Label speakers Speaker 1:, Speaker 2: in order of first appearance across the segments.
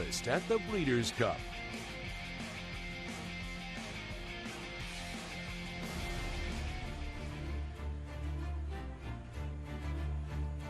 Speaker 1: breakfast at the Breeders' Cup.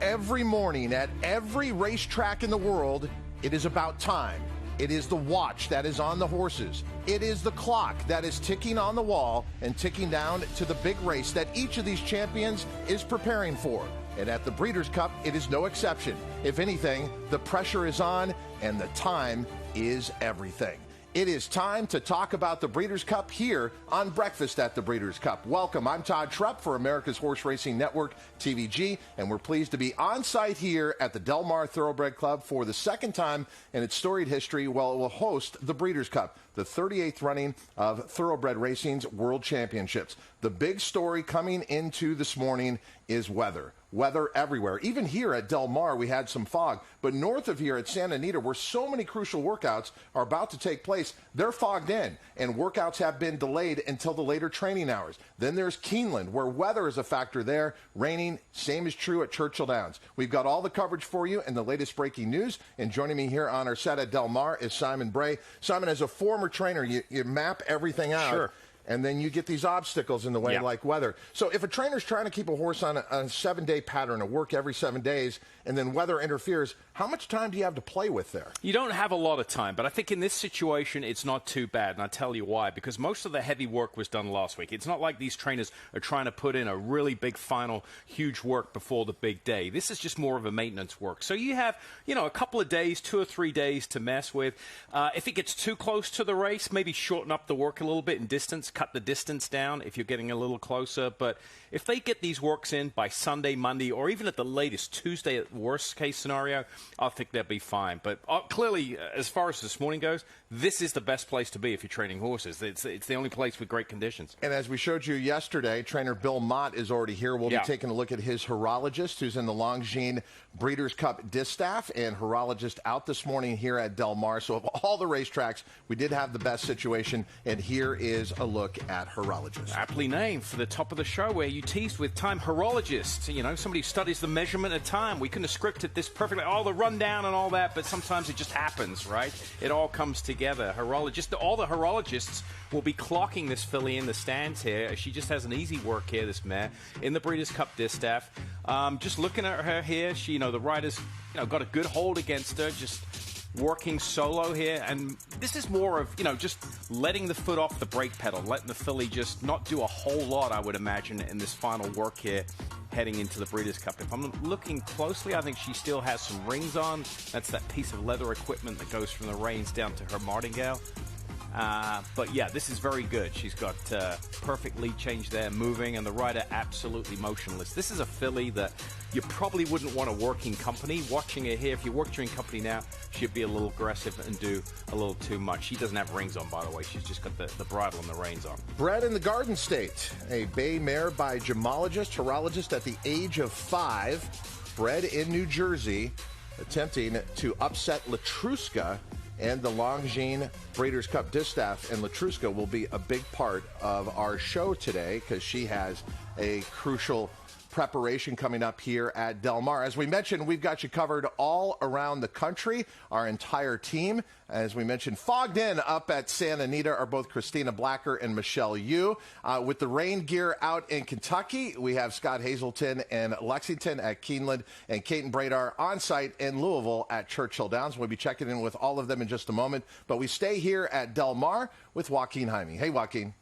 Speaker 2: Every morning at every racetrack in the world, it is about time. It is the watch that is on the horses. It is the clock that is ticking on the wall and ticking down to the big race that each of these champions is preparing for. And at the Breeders' Cup, it is no exception. If anything, the pressure is on and the time is everything. It is time to talk about the Breeders' Cup here on Breakfast at the Breeders' Cup. Welcome. I'm Todd Trupp for America's Horse Racing Network, TVG, and we're pleased to be on site here at the Del Mar Thoroughbred Club for the second time in its storied history. Well, it will host the Breeders' Cup, the 38th running of Thoroughbred Racing's World Championships. The big story coming into this morning is weather. Weather everywhere. Even here at Del Mar, we had some fog. But north of here at Santa Anita, where so many crucial workouts are about to take place, they're fogged in, and workouts have been delayed until the later training hours. Then there's Keeneland, where weather is a factor there. Raining, same is true at Churchill Downs. We've got all the coverage for you and the latest breaking news. And joining me here on our set at Del Mar is Simon Bray. Simon, as a former trainer, you map everything out.
Speaker 3: Sure.
Speaker 2: And then you get these obstacles in the way, like weather. So if a trainer's trying to keep a horse on a 7-day pattern of work every 7 days, and then weather interferes, how much time do you have to play with there?
Speaker 3: You don't have a lot of time, but I think in this situation, it's not too bad, and I'll tell you why. Because most of the heavy work was done last week. It's not like these trainers are trying to put in a really big final, huge work before the big day. This is just more of a maintenance work. So you have, a couple of days, 2 or 3 days to mess with. If it gets too close to the race, maybe shorten up the work a little bit in distance, cut the distance down if you're getting a little closer. But if they get these works in by Sunday, Monday, or even at the latest Tuesday, at worst case scenario, I think they'll be fine. But clearly, as far as this morning goes, this is the best place to be if you're training horses. It's the only place with great conditions.
Speaker 2: And as we showed you yesterday, trainer Bill Mott is already here. We'll be taking a look at his horologist, who's in the Longines Breeders' Cup distaff, and horologist out this morning here at Del Mar. So of all the racetracks, we did have the best situation, and here is a look at horologist.
Speaker 3: Aptly named for the top of the show where you teased with time. Horologist, somebody who studies the measurement of time. We couldn't have scripted this perfectly, all the rundown and all that, but sometimes it just happens, right? It all comes together. Horologist, all the horologists will be clocking this filly in the stands here. She just has an easy work here, this mare, in the Breeders' Cup distaff. Just looking at her here, she, the rider's, got a good hold against her, just working solo here, and this is more of, just letting the foot off the brake pedal, letting the filly just not do a whole lot, I would imagine, in this final work here, heading into the Breeders' Cup. If I'm looking closely, I think she still has some rings on. That's that piece of leather equipment that goes from the reins down to her martingale. But yeah, this is very good. She's got perfect lead change there, moving, and the rider absolutely motionless. This is a filly that you probably wouldn't want to work in company. Watching her here, if you worked her in company now, she'd be a little aggressive and do a little too much. She doesn't have rings on, by the way. She's just got the bridle and the reins on.
Speaker 2: Bred in the Garden State, a bay mare by gemologist, horologist at the age of 5, bred in New Jersey, attempting to upset Letrusca and the Longines Breeders' Cup distaff. And Letrusca will be a big part of our show today because she has a crucial preparation coming up here at Del Mar. As we mentioned, we've got you covered all around the country. Our entire team, as we mentioned, fogged in up at Santa Anita are both Christina Blacker and Michelle Yu. With the rain gear out in Kentucky, we have Scott Hazelton and Lexington at Keeneland, and Kate and Bradar on site in Louisville at Churchill Downs. We'll be checking in with all of them in just a moment, but we stay here at Del Mar with Joaquin Jaime. Hey, Joaquin.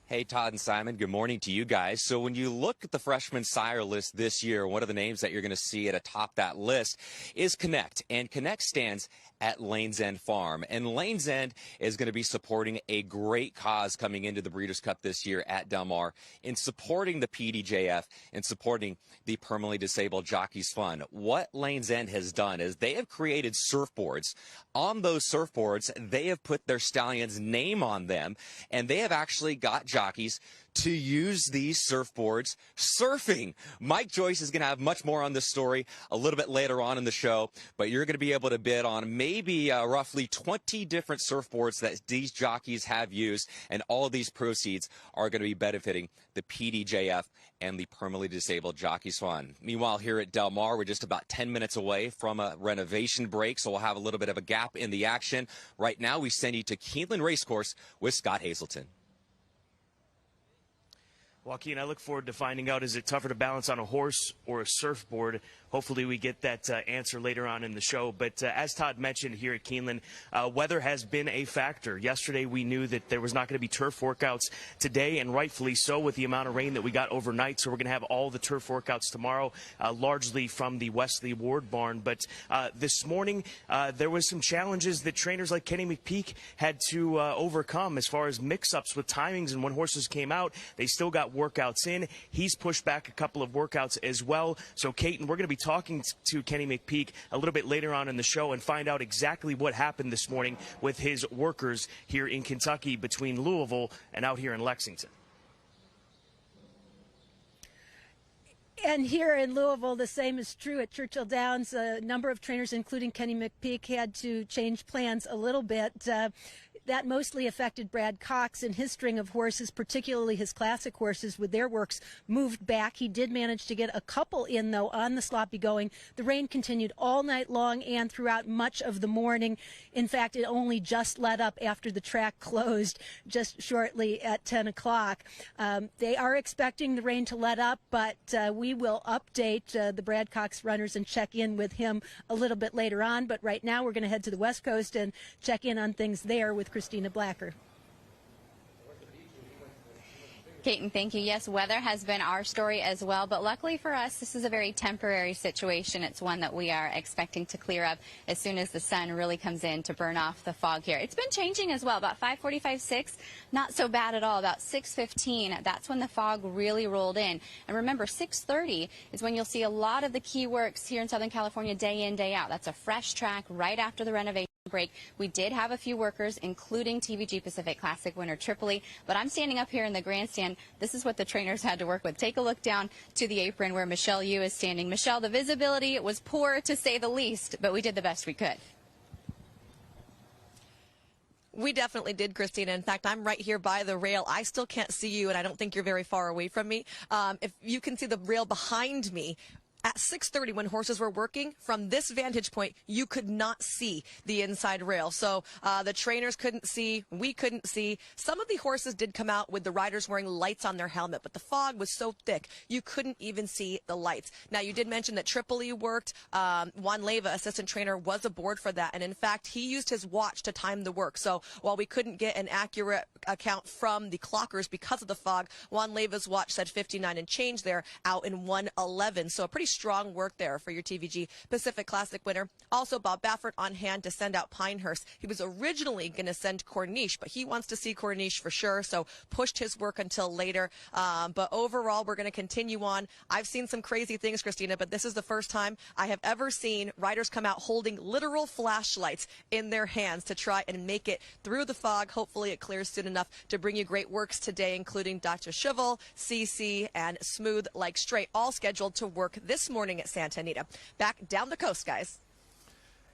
Speaker 4: Hey, Todd and Simon, good morning to you guys. So when you look at the freshman sire list this year, one of the names that you're going to see at atop that list is Connect. And Connect stands at Lane's End Farm. And Lane's End is going to be supporting a great cause coming into the Breeders' Cup this year at Del Mar in supporting the PDJF and supporting the permanently disabled Jockeys Fund. What Lane's End has done is they have created surfboards. On those surfboards, they have put their stallion's name on them, and they have actually got jockeys to use these surfboards surfing. Mike Joyce is going to have much more on this story a little bit later on in the show, but you're going to be able to bid on maybe roughly 20 different surfboards that these jockeys have used, and all of these proceeds are going to be benefiting the PDJF and the permanently disabled Jockeys Fund. Meanwhile, here at Del Mar, we're just about 10 minutes away from a renovation break, so we'll have a little bit of a gap in the action. Right now, we send you to Keeneland Racecourse with Scott Hazelton.
Speaker 1: Joaquin, I look forward to finding out, is it tougher to balance on a horse or a surfboard? Hopefully we get that answer later on in the show. But as Todd mentioned here at Keeneland, weather has been a factor. Yesterday we knew that there was not going to be turf workouts today, and rightfully so with the amount of rain that we got overnight. So we're going to have all the turf workouts tomorrow, largely from the Wesley Ward barn. But this morning there was some challenges that trainers like Kenny McPeak had to overcome as far as mix-ups with timings, and when horses came out, they still got workouts in. He's pushed back a couple of workouts as well. So, Caton, we're going to be talking to Kenny McPeak a little bit later on in the show and find out exactly what happened this morning with his workers here in Kentucky between Louisville and out here in Lexington.
Speaker 5: And here in Louisville, the same is true at Churchill Downs. A number of trainers, including Kenny McPeak, had to change plans a little bit. That mostly affected Brad Cox and his string of horses, particularly his classic horses with their works moved back. He did manage to get a couple in, though, on the sloppy going. The rain continued all night long and throughout much of the morning. In fact, it only just let up after the track closed just shortly at 10 o'clock. They are expecting the rain to let up, but we will update the Brad Cox runners and check in with him a little bit later on. But right now we're going to head to the West Coast and check in on things there with Christina Blacker.
Speaker 6: Caton, thank you. Yes, weather has been our story as well, but luckily for us, this is a very temporary situation. It's one that we are expecting to clear up as soon as the sun really comes in to burn off the fog here. It's been changing as well. About 5:45, 6, not so bad at all. About 6:15, that's when the fog really rolled in. And remember, 6:30 is when you'll see a lot of the key works here in Southern California day in, day out. That's a fresh track right after the renovation break. We did have a few workers, including TVG Pacific Classic winner Tripoli, but I'm standing up here in the grandstand. This is what the trainers had to work with. Take a look down to the apron where Michelle Yu is standing. Michelle, the visibility was poor to say the least, but we did the best we could.
Speaker 7: We definitely did, Christina. In fact, I'm right here by the rail. I still can't see you, and I don't think you're very far away from me. If you can see the rail behind me, at 6:30 when horses were working, from this vantage point, you could not see the inside rail. So the trainers couldn't see, we couldn't see. Some of the horses did come out with the riders wearing lights on their helmet, but the fog was so thick, you couldn't even see the lights. Now, you did mention that Tripoli worked. Juan Leyva, assistant trainer, was aboard for that. And in fact, he used his watch to time the work. So while we couldn't get an accurate account from the clockers because of the fog, Juan Leyva's watch said 59 and change there, out in 1:11. So a pretty strong work there for your TVG Pacific Classic winner. Also, Bob Baffert on hand to send out Pinehurst. He was originally going to send Corniche, but he wants to see Corniche for sure, so pushed his work until later. But overall, we're going to continue on. I've seen some crazy things, Christina, but this is the first time I have ever seen riders come out holding literal flashlights in their hands to try and make it through the fog. Hopefully it clears soon enough to bring you great works today, including Dr. Schivel, CC, and Smooth Like Straight, all scheduled to work this morning at Santa Anita. Back down the coast, guys.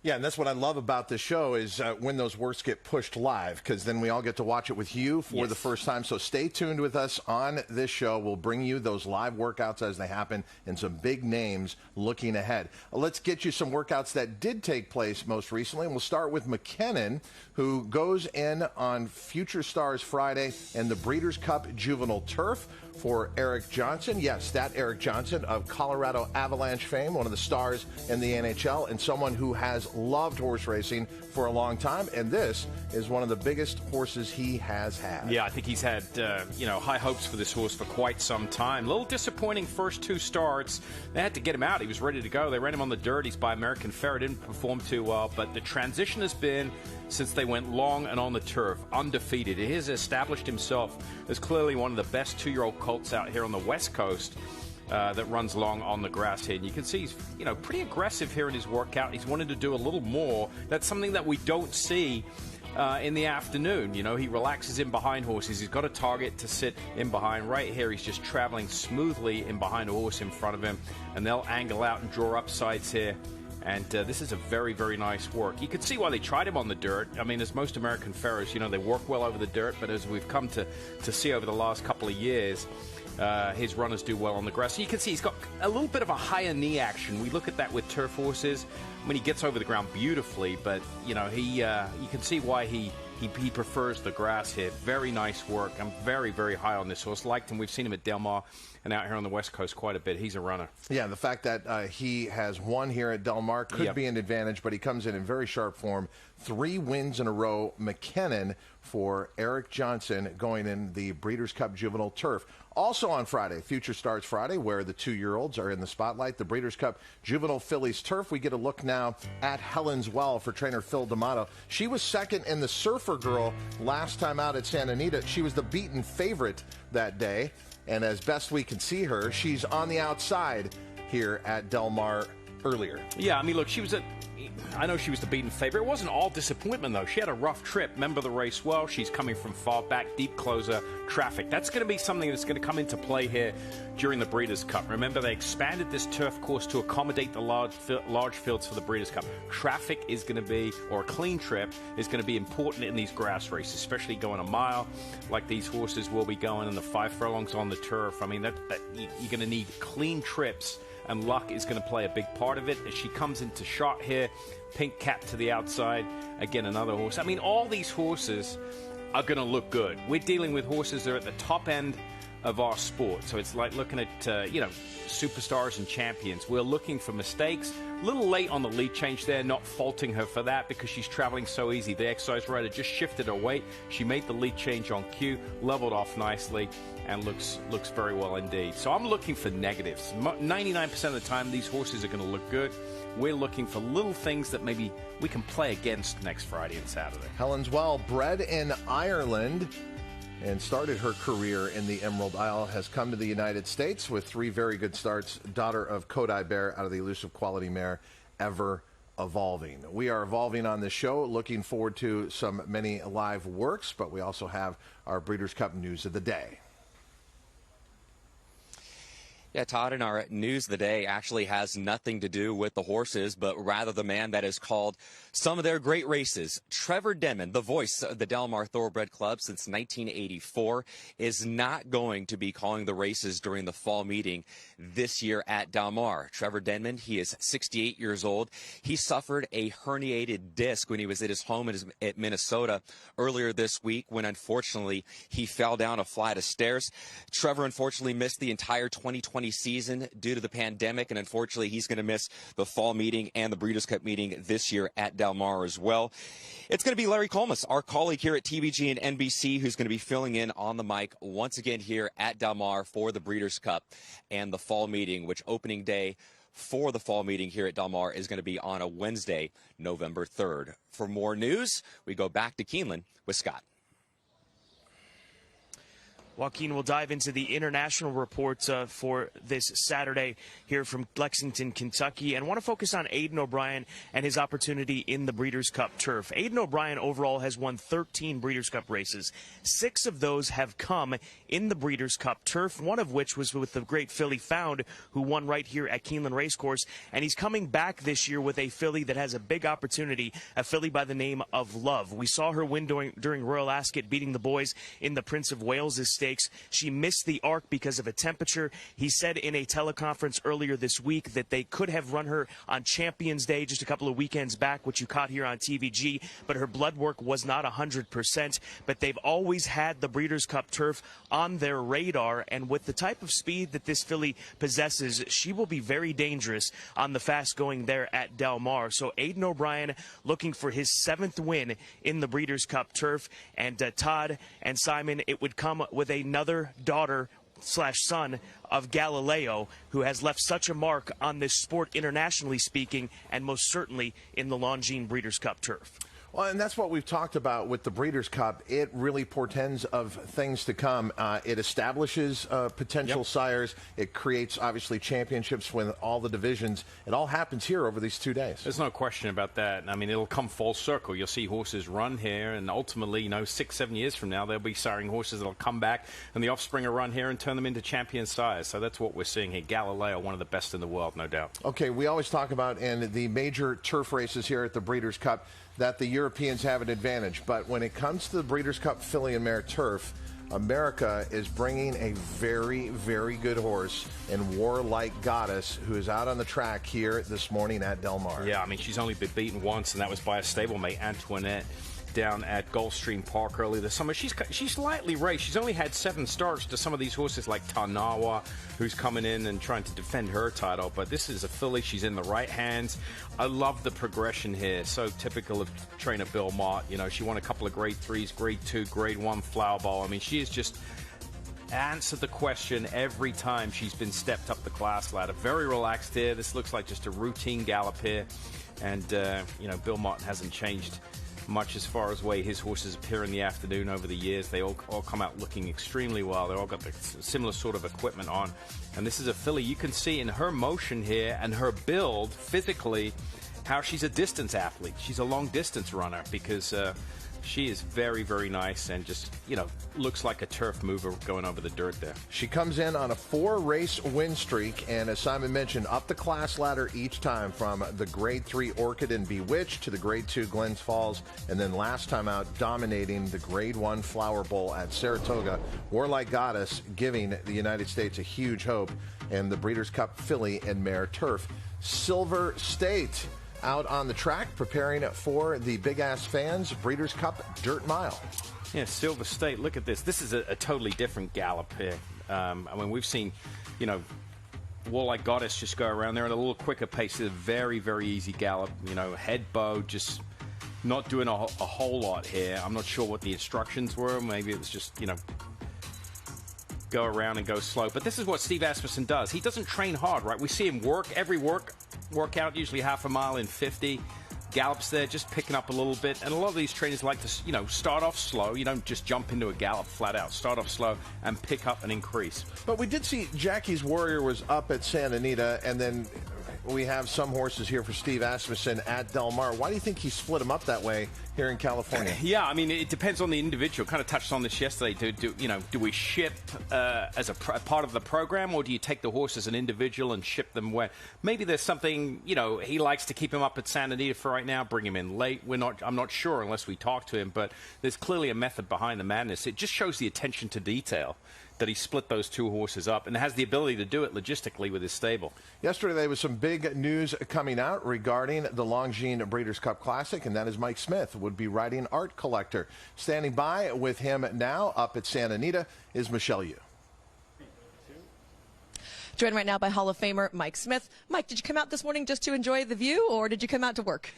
Speaker 2: Yeah, and that's what I love about this show is when those works get pushed live, because then we all get to watch it with you for the first time. So stay tuned with us on this show. We'll bring you those live workouts as they happen and some big names looking ahead. Let's get you some workouts that did take place most recently. And we'll start with Mackinnon, who goes in on Future Stars Friday and the Breeders' Cup Juvenile Turf for Eric Johnson. Yes, that Eric Johnson of Colorado Avalanche fame, one of the stars in the NHL, and someone who has loved horse racing for a long time. And this is one of the biggest horses he has had.
Speaker 3: Yeah, I think he's had, high hopes for this horse for quite some time. A little disappointing first two starts. They had to get him out. He was ready to go. They ran him on the dirt. He's by American Ferret. Didn't perform too well. But the transition has been, since they went long and on the turf, undefeated. He has established himself as clearly one of the best two-year-old colts out here on the West Coast that runs long on the grass here. And you can see he's, pretty aggressive here in his workout. He's wanted to do a little more. That's something that we don't see in the afternoon. You know, he relaxes in behind horses. He's got a target to sit in behind. Right here, he's just traveling smoothly in behind a horse in front of him, and they'll angle out and draw up sides here. And this is a very, very nice work. You could see why they tried him on the dirt. I mean, as most American Pharaohs, you know, they work well over the dirt, but as we've come to see over the last couple of years, his runners do well on the grass. So you can see he's got a little bit of a higher knee action. We look at that with turf horses. I mean, he gets over the ground beautifully, but, you know, you can see why he prefers the grass here. Very nice work. I'm very, very high on this horse. Liked him. We've seen him at Del Mar and out here on the West Coast quite a bit. He's a runner. Yeah,
Speaker 2: the fact that he has won here at Del Mar could be an advantage, but he comes in very sharp form. 3 wins in a row. Mackinnon for Eric Johnson going in the Breeders' Cup Juvenile Turf. Also on Friday, Future Stars Friday, where the 2-year-olds are in the spotlight. The Breeders' Cup Juvenile Fillies Turf. We get a look now at Helen's Well for trainer Phil D'Amato. She was second in the Surfer Girl last time out at Santa Anita. She was the beaten favorite that day. And as best we can see her, she's on the outside here at Del Mar earlier.
Speaker 3: Yeah, I mean, look, I know she was the beaten favorite. It wasn't all disappointment, though. She had a rough trip. Remember the race well. She's coming from far back, deep closer, traffic. That's going to be something that's going to come into play here during the Breeders' Cup. Remember, they expanded this turf course to accommodate the large fields for the Breeders' Cup. Traffic is going to be, or a clean trip, is going to be important in these grass races, especially going a mile like these horses will be going and the 5 furlongs on the turf. I mean, you're going to need clean trips, and luck is going to play a big part of it. As she comes into shot here, pink cap to the outside, again another horse. I mean, all these horses are going to look good. We're dealing with horses that are at the top end of our sport, so it's like looking at superstars and champions. We're looking for mistakes. A little late on the lead change there, not faulting her for that because she's traveling so easy. The exercise rider just shifted her weight. She made the lead change on cue, leveled off nicely, and looks very well indeed. So I'm looking for negatives. 99% of the time, these horses are going to look good. We're looking for little things that maybe we can play against next Friday and Saturday.
Speaker 2: Helen's Well, bred in Ireland and started her career in the Emerald Isle, has come to the United States with 3 very good starts. Daughter of Kodai Bear out of the elusive quality mare, Ever Evolving. We are evolving on this show, looking forward to many live works, but we also have our Breeders' Cup news of the day.
Speaker 4: Yeah, Todd, and our news of the day actually has nothing to do with the horses, but rather the man that has called some of their great races. Trevor Denman, the voice of the Del Mar Thoroughbred Club since 1984, is not going to be calling the races during the fall meeting this year at Del Mar. Trevor Denman, he is 68 years old. He suffered a herniated disc when he was at his home at Minnesota earlier this week when, unfortunately, he fell down a flight of stairs. Trevor, unfortunately, missed the entire 2020 season due to the pandemic, and unfortunately he's going to miss the fall meeting and the Breeders' Cup meeting this year at Del Mar as well. It's going to be Larry Colmus, our colleague here at TVG and NBC, who's going to be filling in on the mic once again here at Del Mar for the Breeders' Cup and the fall meeting, which opening day for the fall meeting here at Del Mar is going to be on a Wednesday, November 3rd. For more news, we go back to Keeneland with Scott.
Speaker 1: Joaquin will dive into the international reports for this Saturday here from Lexington, Kentucky, and want to focus on Aidan O'Brien and his opportunity in the Breeders' Cup turf. Aidan O'Brien overall has won 13 Breeders' Cup races. 6 of those have come in the Breeders' Cup turf, one of which was with the great filly Found, who won right here at Keeneland Racecourse, and he's coming back this year with a filly that has a big opportunity, a filly by the name of Love. We saw her win during Royal Ascot, beating the boys in the Prince of Wales' stakes. She missed the arc because of a temperature. He said in a teleconference earlier this week that they could have run her on Champions Day just a couple of weekends back, which you caught here on TVG, but her blood work was not 100%. But they've always had the Breeders' Cup turf on their radar, and with the type of speed that this filly possesses, she will be very dangerous on the fast going there at Del Mar. So Aidan O'Brien looking for his 7th win in the Breeders' Cup turf, and Todd and Simon, it would come with another daughter/son of Galileo, who has left such a mark on this sport internationally speaking, and most certainly in the Longines Breeders' Cup turf.
Speaker 2: Well, and that's what we've talked about with the Breeders' Cup. It really portends of things to come. It establishes potential sires. It creates, obviously, championships with all the divisions. It all happens here over these 2 days.
Speaker 3: There's no question about that. I mean, it'll come full circle. You'll see horses run here, and ultimately, 6-7 years from now, there'll be siring horses that'll come back, and the offspring will run here and turn them into champion sires. So that's what we're seeing here. Galileo, one of the best in the world, no doubt.
Speaker 2: Okay, we always talk about in the major turf races here at the Breeders' Cup that the Europeans have an advantage. But when it comes to the Breeders' Cup Filly and Mare Turf, America is bringing a very, very good horse in Warlike Goddess, who is out on the track here this morning at Del Mar.
Speaker 3: Yeah, I mean, she's only been beaten once, and that was by a stablemate, Antoinette, down at Gulfstream Park early this summer. She's lightly raced. She's only had 7 starts to some of these horses like Tanawa, who's coming in and trying to defend her title. But this is a filly. She's in the right hands. I love the progression here. So typical of trainer Bill Mott. She won a couple of grade 3s, grade 2, grade 1 flower ball. I mean, she has just answered the question every time she's been stepped up the class ladder. Very relaxed here. This looks like just a routine gallop here. And, Bill Mott hasn't changed much as far as way his horses appear in the afternoon over the years. They all come out looking extremely well. They all got the similar sort of equipment on. And this is a filly. You can see in her motion here and her build physically how she's a distance athlete. She's a long distance runner because she is very, very nice and just, looks like a turf mover going over the dirt there.
Speaker 2: She comes in on a 4-race win streak, and as Simon mentioned, up the class ladder each time, from the grade 3 Orchid and Bewitched to the grade 2 Glens Falls, and then last time out dominating the grade 1 Flower Bowl at Saratoga. Warlike Goddess giving the United States a huge hope, and the Breeders' Cup Filly and Mare Turf. Silver State out on the track, preparing for the Big Ass Fans Breeders' Cup Dirt Mile.
Speaker 3: Yeah, Silver State, look at this. This is a totally different gallop here. I mean, we've seen, Warlike Goddess just go around there at a little quicker pace. It's a very, very easy gallop. Head bow, just not doing a whole lot here. I'm not sure what the instructions were. Maybe it was just, go around and go slow. But this is what Steve Asmussen does. He doesn't train hard, right? We see him work every workout, usually half a mile in 50. Gallops there, just picking up a little bit. And a lot of these trainers like to, start off slow. You don't just jump into a gallop flat out. Start off slow and pick up and increase.
Speaker 2: But we did see Jackie's Warrior was up at Santa Anita, and then we have some horses here for Steve Asmussen at Del Mar. Why do you think he split them up that way here in California?
Speaker 3: Yeah, I mean, it depends on the individual. Kind of touched on this yesterday. Do we ship as a part of the program, or do you take the horse as an individual and ship them where maybe there's something, he likes to keep him up at Santa Anita for right now, bring him in late. I'm not sure unless we talk to him, but there's clearly a method behind the madness. It just shows the attention to detail that he split those 2 horses up and has the ability to do it logistically with his stable.
Speaker 2: Yesterday there was some big news coming out regarding the Longines Breeders' Cup Classic, and that is Mike Smith would be riding Art Collector. Standing by with him now up at Santa Anita is Michelle Yu.
Speaker 7: Joined right now by Hall of Famer Mike Smith. Mike, did you come out this morning just to enjoy the view, or did you come out to work?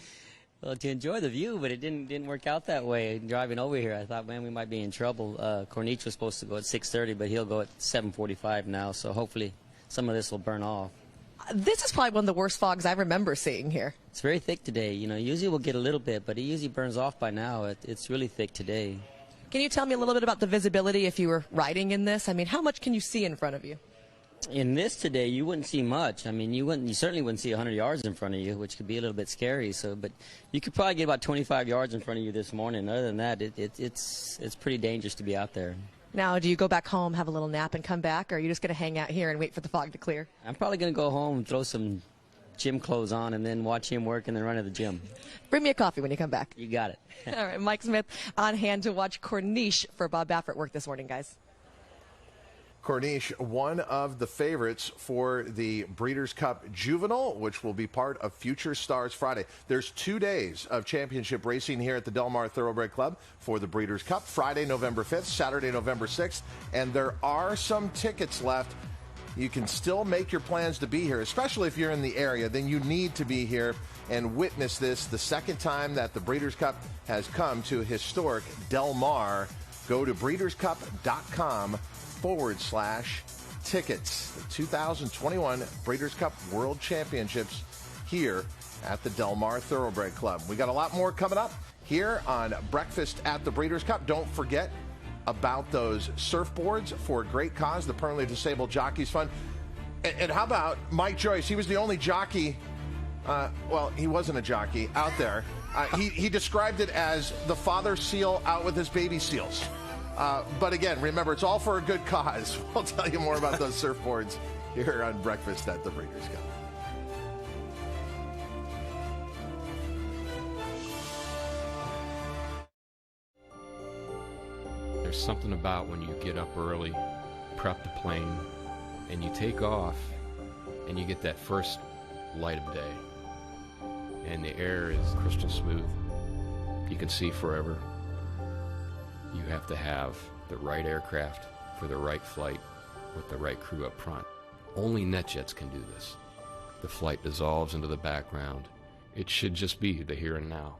Speaker 8: Well, to enjoy the view, but it didn't work out that way. Driving over here, I thought, man, we might be in trouble. Corniche was supposed to go at 6:30, but he'll go at 7:45 now, so hopefully some of this will burn off.
Speaker 7: This is probably one of the worst fogs I remember seeing here.
Speaker 8: It's very thick today. Usually we'll get a little bit, but it usually burns off by now. It's really thick today.
Speaker 7: Can you tell me a little bit about the visibility if you were riding in this? I mean, how much can you see in front of you?
Speaker 8: In this today, you wouldn't see much. I mean, you certainly wouldn't see 100 yards in front of you, which could be a little bit scary. But you could probably get about 25 yards in front of you this morning. Other than that, it's pretty dangerous to be out there.
Speaker 7: Now, do you go back home, have a little nap, and come back, or are you just going to hang out here and wait for the fog to clear?
Speaker 8: I'm probably going to go home and throw some gym clothes on and then watch him work and then run to the gym.
Speaker 7: Bring me a coffee when you come back.
Speaker 8: You got it.
Speaker 7: All right, Mike Smith on hand to watch Corniche for Bob Baffert work this morning, guys.
Speaker 2: Corniche, one of the favorites for the Breeders' Cup Juvenile, which will be part of Future Stars Friday. There's 2 days of championship racing here at the Del Mar Thoroughbred Club for the Breeders' Cup, Friday, November 5th, Saturday, November 6th, and there are some tickets left. You can still make your plans to be here, especially if you're in the area. Then you need to be here and witness this, the second time that the Breeders' Cup has come to historic Del Mar. Go to breederscup.com/tickets. The 2021 Breeders' Cup World Championships here at the Del Mar Thoroughbred Club. We got a lot more coming up here on Breakfast at the Breeders' Cup. Don't forget about those surfboards for a great cause, the Permanently Disabled Jockeys Fund. And how about Mike Joyce? He was the only jockey, well, he wasn't a jockey out there. He described it as the father seal out with his baby seals. But again, remember, it's all for a good cause. We'll tell you more about those surfboards here on Breakfast at the Breeders' Cup.
Speaker 3: There's something about when you get up early, prep the plane, and you take off, and you get that first light of day. And the air is crystal smooth. You can see forever. You have to have the right aircraft for the right flight with the right crew up front. Only NetJets can do this. The flight dissolves into the background. It should just be the here and now.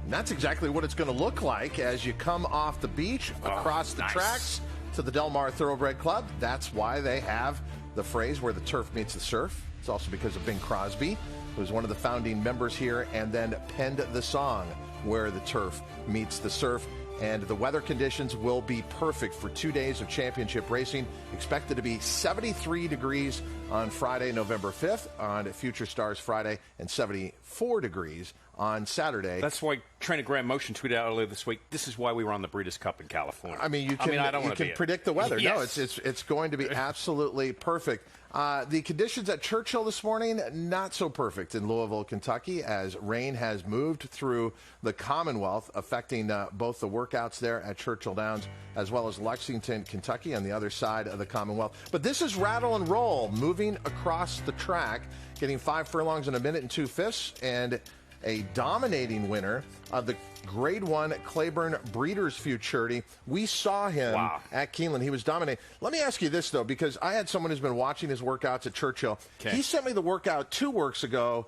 Speaker 2: And that's exactly what it's going to look like as you come off the beach, across the tracks to the Del Mar Thoroughbred Club. That's why they have the phrase where the turf meets the surf. It's also because of Bing Crosby, who was one of the founding members here and then penned the song where the turf meets the surf. And the weather conditions will be perfect for 2 days of championship racing. Expected to be 73 degrees on Friday, November 5th, on Future Stars Friday, and 74 degrees on Saturday.
Speaker 3: That's why Trainer Graham Motion tweeted out earlier this week, this is why we were on the Breeders' Cup in California.
Speaker 2: I mean, you can predict the weather.
Speaker 3: Yes.
Speaker 2: No, it's going to be absolutely perfect. The conditions at Churchill this morning, not so perfect in Louisville, Kentucky, as rain has moved through the Commonwealth, affecting both the workouts there at Churchill Downs as well as Lexington, Kentucky, on the other side of the Commonwealth. But this is Rattle and Roll, moving across the track, getting 5 furlongs in a minute and 2/5, and a dominating winner of the Grade 1 Claiborne Breeders' Futurity. We saw him at Keeneland. He was dominating. Let me ask you this, though, because I had someone who's been watching his workouts at Churchill. Okay. He sent me the workout 2 works ago,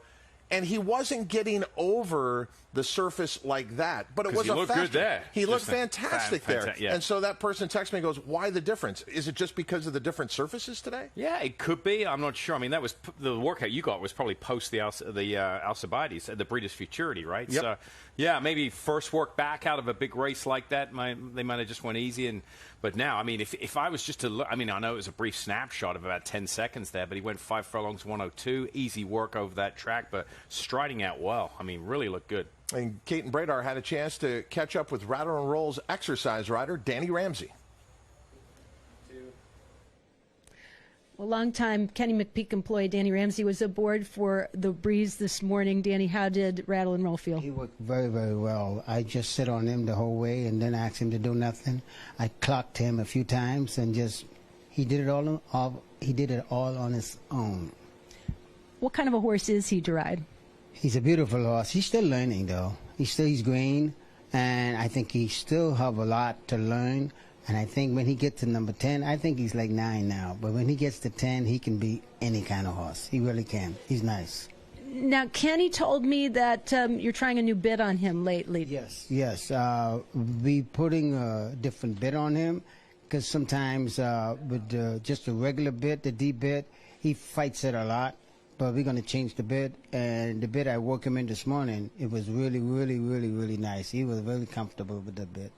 Speaker 2: and he wasn't getting over the surface like that. But it was a
Speaker 3: good there.
Speaker 2: He looked fantastic there. Yeah. And so that person texts me and goes, why the difference? Is it just because of the different surfaces today?
Speaker 3: Yeah, it could be. I'm not sure. I mean, that was the workout you got was probably post the Alcibiades, the Breeders' Futurity, right?
Speaker 2: Yep.
Speaker 3: So, yeah, maybe first work back out of a big race like that, they might have just went easy. But now, I mean, if I was just to look, I mean, I know it was a brief snapshot of about 10 seconds there, but he went 5 furlongs, 102. Easy work over that track, but striding out well. I mean, really looked good.
Speaker 2: And Kate and Bradar had a chance to catch up with Rattle and Roll's exercise rider, Danny Ramsey.
Speaker 5: Well, longtime Kenny McPeak employee Danny Ramsey was aboard for the Breeze this morning. Danny, how did Rattle and Roll feel?
Speaker 9: He worked very, very well. I just sit on him the whole way and then asked him to do nothing. I clocked him a few times and he did it all on his own.
Speaker 5: What kind of a horse is he to ride?
Speaker 9: He's a beautiful horse. He's still learning, though. He's green, and I think he still have a lot to learn. And I think when he gets to number 10, I think he's like 9 now. But when he gets to 10, he can be any kind of horse. He really can. He's nice.
Speaker 5: Now, Kenny told me that you're trying a new bit on him lately.
Speaker 9: Yes. We putting a different bit on him because sometimes with just a regular bit, the deep bit, he fights it a lot. But we're going to change the bit. And the bit I woke him in this morning, it was really, really, really, really nice. He was very comfortable with the bit.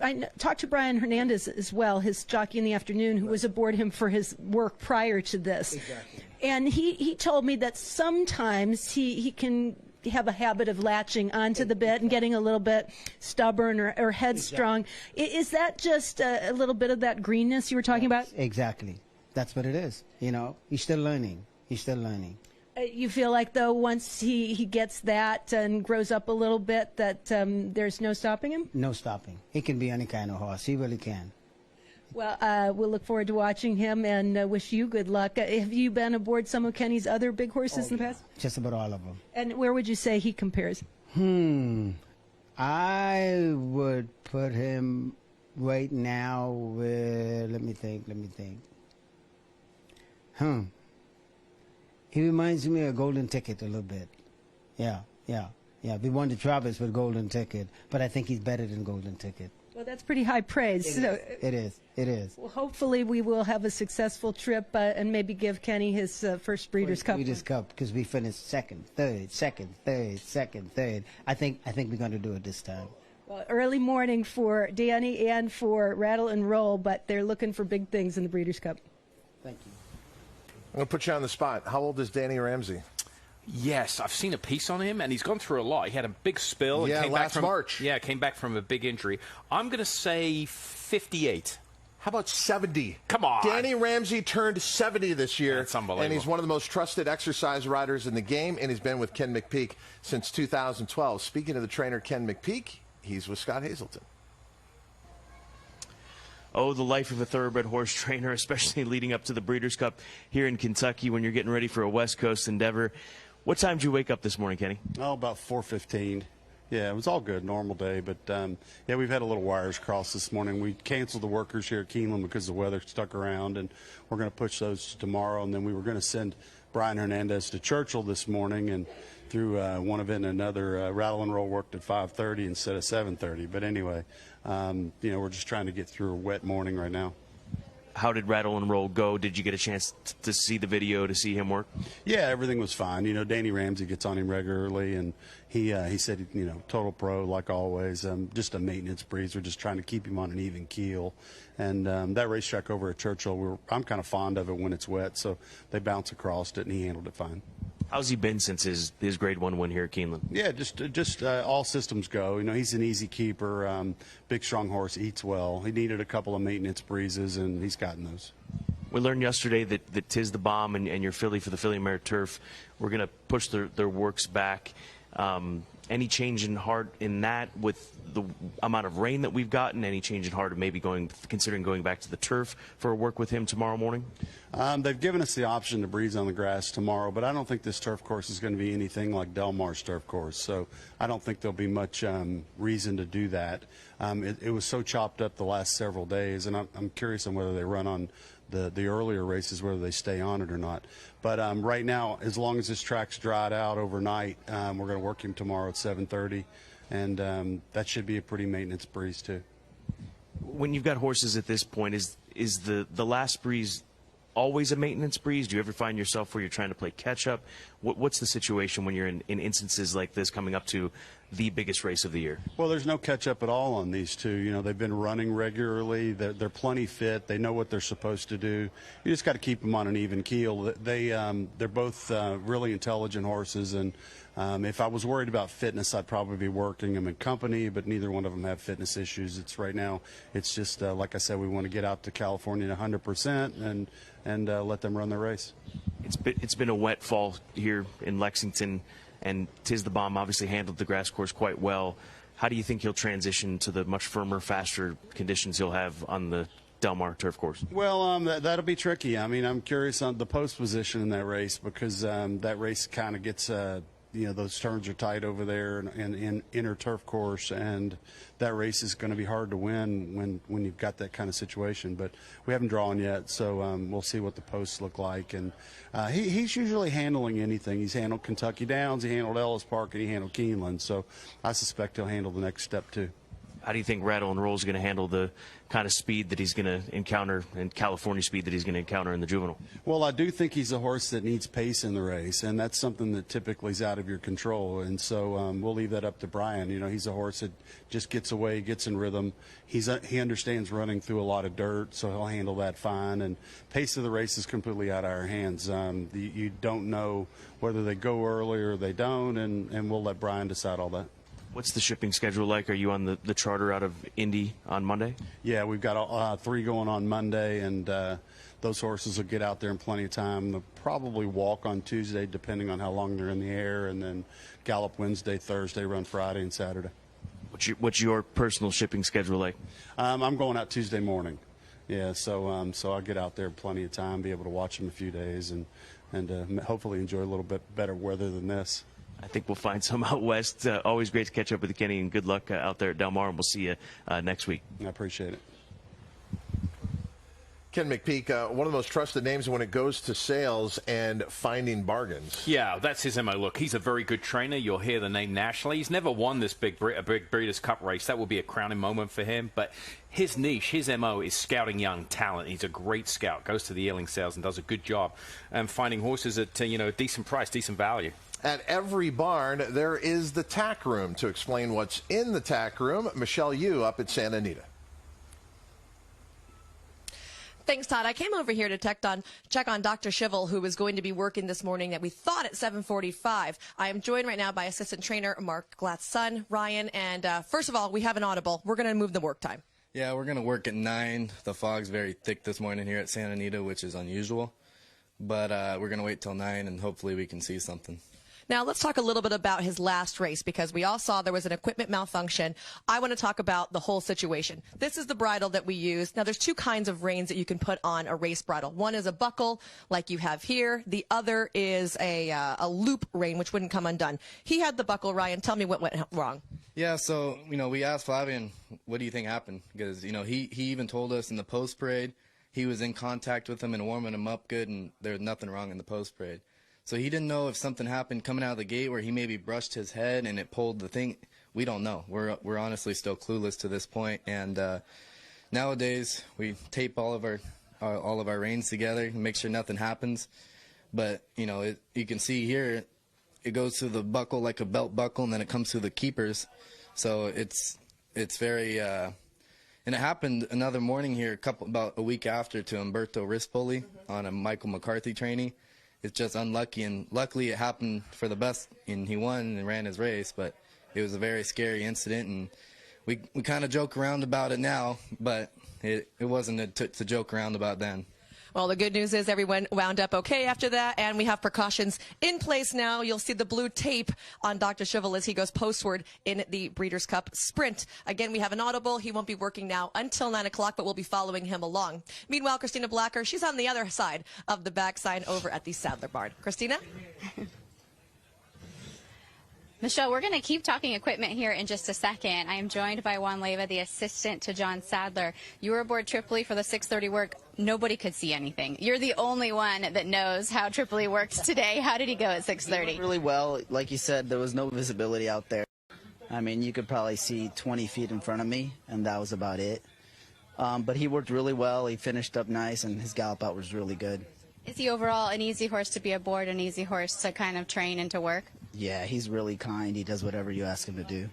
Speaker 5: I talked to Brian Hernandez as well, his jockey in the afternoon, who was aboard him for his work prior to this.
Speaker 9: Exactly.
Speaker 5: And he told me that sometimes he can have a habit of latching onto the bit and getting a little bit stubborn or headstrong. Exactly. Is that just a little bit of that greenness you were talking about?
Speaker 9: Exactly. That's what it is. You know, he's still learning. You
Speaker 5: feel like, though, once he gets that and grows up a little bit, that there's no stopping him?
Speaker 9: No stopping. He can be any kind of horse. He really can.
Speaker 5: Well, we'll look forward to watching him and wish you good luck. Have you been aboard some of Kenny's other big horses in the past?
Speaker 9: Just about all of them.
Speaker 5: And where would you say he compares?
Speaker 9: I would put him right now with, let me think. He reminds me of Golden Ticket a little bit. Yeah. We won the Travis with Golden Ticket, but I think he's better than Golden Ticket.
Speaker 5: Well, that's pretty high praise.
Speaker 9: It is.
Speaker 5: Well, hopefully we will have a successful trip and maybe give Kenny his first Breeders' Cup.
Speaker 9: Breeders' Cup, because we finished second, third. I think we're going to do it this time.
Speaker 5: Well, early morning for Danny and for Rattle and Roll, but they're looking for big things in the Breeders' Cup.
Speaker 9: Thank you.
Speaker 2: I'm going to put you on the spot. How old is Danny Ramsey?
Speaker 3: Yes, I've seen a piece on him, and he's gone through a lot. He had a big spill.
Speaker 2: Yeah,
Speaker 3: and came
Speaker 2: last
Speaker 3: back from,
Speaker 2: March.
Speaker 3: Yeah, came back from a big injury. I'm going to say 58.
Speaker 2: How about 70?
Speaker 3: Come on.
Speaker 2: Danny Ramsey turned 70 this year.
Speaker 3: That's unbelievable.
Speaker 2: And he's one of the most trusted exercise riders in the game, and he's been with Ken McPeek since 2012. Speaking of the trainer Ken McPeek, he's with Scott Hazelton.
Speaker 1: Oh, the life of a thoroughbred horse trainer, especially leading up to the Breeders' Cup here in Kentucky when you're getting ready for a West Coast endeavor. What time did you wake up this morning, Kenny?
Speaker 10: Oh, about 4:15. Yeah, it was all good, normal day. But, yeah, we've had a little wires crossed this morning. We canceled the workers here at Keeneland because the weather stuck around, and we're going to push those tomorrow. And then we were going to send Brian Hernandez to Churchill this morning, and through one event and another, Rattle and Roll worked at 5:30 instead of 7:30. But anyway, you know, we're just trying to get through a wet morning right now.
Speaker 1: How did Rattle and Roll go? Did you get a chance to see the video, to see him work?
Speaker 10: Yeah, everything was fine. You know, Danny Ramsey gets on him regularly, and he said, you know, total pro like always. Just a maintenance breeze. We're just trying to keep him on an even keel. And that racetrack over at Churchill, I'm kind of fond of it when it's wet, so they bounce across it, and he handled it fine.
Speaker 1: How's he been since his Grade 1 win here at Keeneland?
Speaker 10: Yeah, just all systems go. You know, he's an easy keeper, big, strong horse, eats well. He needed a couple of maintenance breezes, and he's gotten those.
Speaker 1: We learned yesterday that Tiz the Bomb and your filly for the Filly Mare Turf were going to push their works back. Any change in heart in that with the amount of rain that we've gotten? Any change in heart of maybe considering going back to the turf for a work with him tomorrow morning?
Speaker 10: They've given us the option to breeze on the grass tomorrow, but I don't think this turf course is going to be anything like Del Mar's turf course, so I don't think there'll be much reason to do that. It was so chopped up the last several days, and I'm curious on whether they run on the earlier races, whether they stay on it or not. But right now, as long as this track's dried out overnight, we're going to work him tomorrow at 7:30, and that should be a pretty maintenance breeze too.
Speaker 1: When you've got horses at this point, is the last breeze always a maintenance breeze? Do you ever find yourself where you're trying to play catch up? What's the situation when you're in instances like this coming up to the biggest race of the year? Well,
Speaker 10: there's no catch up at all on these two. You know, they've been running regularly. They're plenty fit. They know what they're supposed to do. You just got to keep them on an even keel. They're both really intelligent horses, and if I was worried about fitness, I'd probably be working them in company, but neither one of them have fitness issues. It's right now, it's just, like I said, we want to get out to California at 100% and let them run their race.
Speaker 1: It's been a wet fall here in Lexington, and Tiz the Bomb obviously handled the grass course quite well. How do you think he'll transition to the much firmer, faster conditions he'll have on the Del Mar turf course?
Speaker 10: Well, that'll be tricky. I mean, I'm curious on the post position in that race because that race kind of gets those turns are tight over there and in inner turf course, and that race is going to be hard to win when you've got that kind of situation. But we haven't drawn yet, so we'll see what the posts look like. And he's usually handling anything. He's handled Kentucky Downs, he handled Ellis Park, and he handled Keeneland. So I suspect he'll handle the next step too.
Speaker 1: How do you think Rattle and Roll is going to handle the kind of speed that he's going to encounter, and California speed that he's going to encounter in the juvenile?
Speaker 10: Well, I do think he's a horse that needs pace in the race, and that's something that typically is out of your control. And so we'll leave that up to Brian. He's a horse that just gets away, gets in rhythm. He understands running through a lot of dirt, so he'll handle that fine. And pace of the race is completely out of our hands. You don't know whether they go early or they don't, and we'll let Brian decide all that.
Speaker 1: What's the shipping schedule like? Are you on the charter out of Indy on Monday?
Speaker 10: Yeah, we've got 3 going on Monday, and those horses will get out there in plenty of time. They'll probably walk on Tuesday, depending on how long they're in the air, and then gallop Wednesday, Thursday, run Friday and Saturday.
Speaker 1: What's your personal shipping schedule like?
Speaker 10: I'm going out Tuesday morning. Yeah, so I'll get out there plenty of time, be able to watch them a few days, and hopefully enjoy a little bit better weather than this.
Speaker 1: I think we'll find some out west. Always great to catch up with you, Kenny, and good luck out there at Del Mar, and we'll see you next week.
Speaker 10: I appreciate it.
Speaker 2: Ken McPeak, one of the most trusted names when it goes to sales and finding bargains.
Speaker 3: Yeah, that's his MO. Look, he's a very good trainer. You'll hear the name nationally. He's never won this big Breeders' Cup race. That will be a crowning moment for him. But his niche, his MO is scouting young talent. He's a great scout, goes to the yearling sales and does a good job finding horses at decent price, decent value.
Speaker 2: At every barn, there is the tack room. To explain what's in the tack room, Michelle Yu up at Santa Anita.
Speaker 7: Thanks, Todd. I came over here to check on Dr. Schivel, who was going to be working this morning that we thought at 7:45. I am joined right now by assistant trainer Mark Glatt's son, Ryan. And first of all, we have an audible. We're going to move the work time.
Speaker 11: Yeah, we're going to work at 9. The fog's very thick this morning here at Santa Anita, which is unusual. But we're going to wait till 9, and hopefully we can see something.
Speaker 7: Now, let's talk a little bit about his last race, because we all saw there was an equipment malfunction. I want to talk about the whole situation. This is the bridle that we use. Now, there's 2 kinds of reins that you can put on a race bridle. One is a buckle, like you have here. The other is a loop rein, which wouldn't come undone. He had the buckle. Ryan, tell me what went wrong.
Speaker 11: Yeah, so, we asked Flavian, what do you think happened? Because, he even told us in the post parade he was in contact with him and warming him up good, and there was nothing wrong in the post parade. So he didn't know if something happened coming out of the gate where he maybe brushed his head and it pulled the thing. We don't know. We're honestly still clueless to this point. And nowadays we tape all of our reins together and make sure nothing happens. But you can see here it goes through the buckle like a belt buckle, and then it comes through the keepers. So it's very and it happened another morning here about a week after to Umberto Rispoli on a Michael McCarthy trainee. It's just unlucky, and luckily it happened for the best, and he won and ran his race, but it was a very scary incident, and we kind of joke around about it now, but it wasn't to joke around about then.
Speaker 7: Well, the good news is everyone wound up okay after that, and we have precautions in place now. You'll see the blue tape on Dr. Schivel as he goes postward in the Breeders' Cup Sprint. Again, we have an audible. He won't be working now until 9 o'clock, but we'll be following him along. Meanwhile, Christina Blacker, she's on the other side of the back sign over at the Sadler Barn. Christina?
Speaker 6: Michelle, we're going to keep talking equipment here in just a second. I am joined by Juan Leyva, the assistant to John Sadler. You were aboard Tripoli for the 6:30 work. Nobody could see anything. You're the only one that knows how Tripoli worked today. How did he go at 6:30?
Speaker 12: He went really well. Like you said, there was no visibility out there. I mean, you could probably see 20 feet in front of me, and that was about it. But he worked really well. He finished up nice, and his gallop out was really good.
Speaker 6: Is he overall an easy horse to be aboard, an easy horse to kind of train and to work?
Speaker 12: Yeah, he's really kind. He does whatever you ask him to do.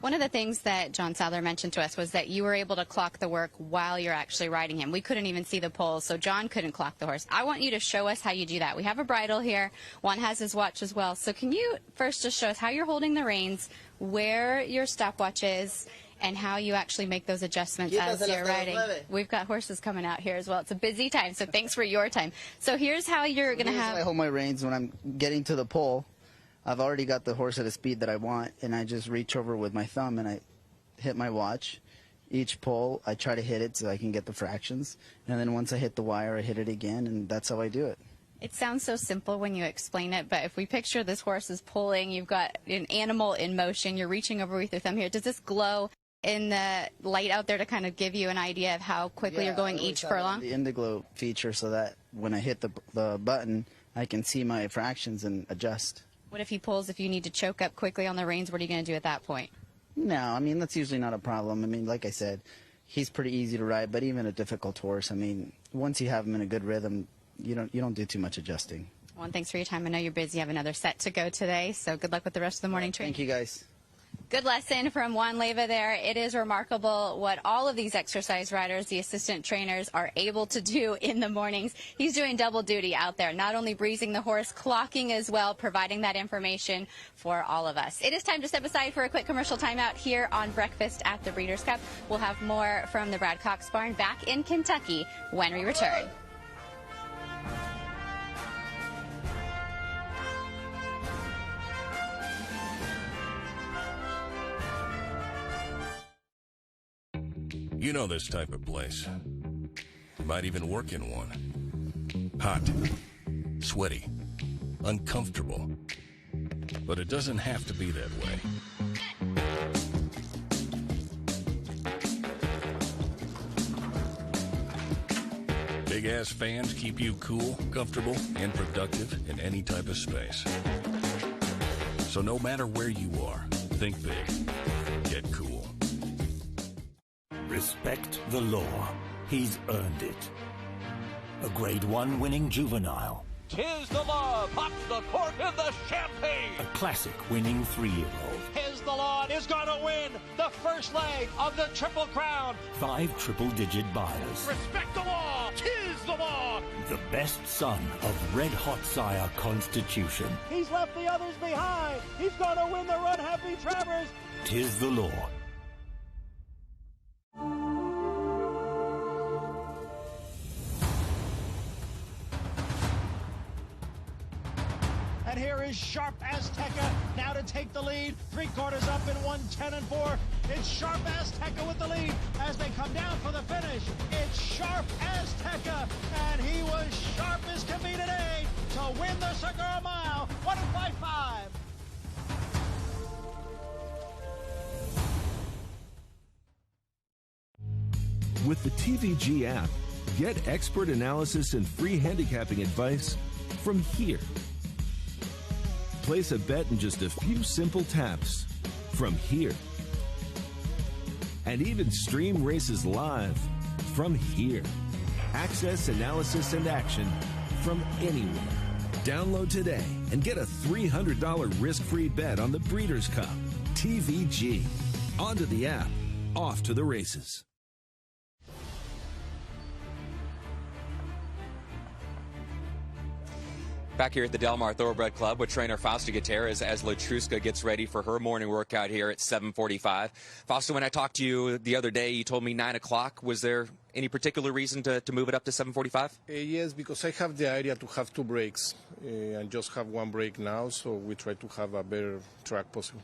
Speaker 6: One of the things that John Sadler mentioned to us was that you were able to clock the work while you're actually riding him. We couldn't even see the poles, so John couldn't clock the horse. I want you to show us how you do that. We have a bridle here. Juan has his watch as well. So can you first just show us how you're holding the reins, where your stopwatch is, and how you actually make those adjustments as you're riding. We've got horses coming out here as well. It's a busy time, so thanks for your time. So here's how you're going to have...
Speaker 12: I hold my reins when I'm getting to the pole. I've already got the horse at a speed that I want, and I just reach over with my thumb and I hit my watch. Each pole, I try to hit it so I can get the fractions. And then once I hit the wire, I hit it again, and that's how I do it.
Speaker 6: It sounds so simple when you explain it, but if we picture this horse is pulling, you've got an animal in motion, you're reaching over with your thumb here. Does this glow in the light out there to kind of give you an idea of how quickly you're going each furlong?
Speaker 12: The Indiglow feature so that when I hit the button, I can see my fractions and adjust.
Speaker 6: What if he pulls, if you need to choke up quickly on the reins, what are you going to do at that point?
Speaker 12: No, I mean, that's usually not a problem. I mean, like I said, he's pretty easy to ride, but even a difficult horse, I mean, once you have him in a good rhythm, you don't do too much adjusting.
Speaker 6: Well, and thanks for your time. I know you're busy. You have another set to go today, so good luck with the rest of the morning training.
Speaker 12: Thank you, guys.
Speaker 6: Good lesson from Juan Leyva there. It is remarkable what all of these exercise riders, the assistant trainers, are able to do in the mornings. He's doing double duty out there, not only breezing the horse, clocking as well, providing that information for all of us. It is time to step aside for a quick commercial timeout here on Breakfast at the Breeders' Cup. We'll have more from the Brad Cox Barn back in Kentucky when we return.
Speaker 13: You know this type of place. You might even work in one. Hot, sweaty, uncomfortable. But it doesn't have to be that way. Big-ass fans keep you cool, comfortable, and productive in any type of space. So no matter where you are, think big. Get cool.
Speaker 14: Respect the law. He's earned it. A Grade 1 winning juvenile.
Speaker 15: 'Tis the law, pops the cork in the champagne.
Speaker 14: A classic winning 3-year-old.
Speaker 15: 'Tis the law is gonna win the first leg of the Triple Crown.
Speaker 14: 5 triple-digit buyers.
Speaker 15: Respect the law, 'tis the law.
Speaker 14: The best son of Red Hot Sire Constitution.
Speaker 15: He's left the others behind. He's gonna win the Run Happy Travers.
Speaker 14: 'Tis the law.
Speaker 15: And here is Sharp Azteca now to take the lead. 3/4 up in 1:10.4. It's Sharp Azteca with the lead as they come down for the finish. It's Sharp Azteca, and he was sharp as can be today to win the Cigar Mile. 1:55.
Speaker 16: With the TVG app, get expert analysis and free handicapping advice from here. Place a bet in just a few simple taps from here. And even stream races live from here. Access analysis and action from anywhere. Download today and get a $300 risk-free bet on the Breeders' Cup. TVG. Onto the app, off to the races.
Speaker 4: Back here at the Del Mar Thoroughbred Club with trainer Fausto Gutierrez as Letrusca gets ready for her morning workout here at 7:45. Fausto, when I talked to you the other day, you told me 9 o'clock. Was there any particular reason to move it up to 7:45?
Speaker 17: Yes, because I have the idea to have 2 breaks and just have 1 break now, so we try to have a better track possible.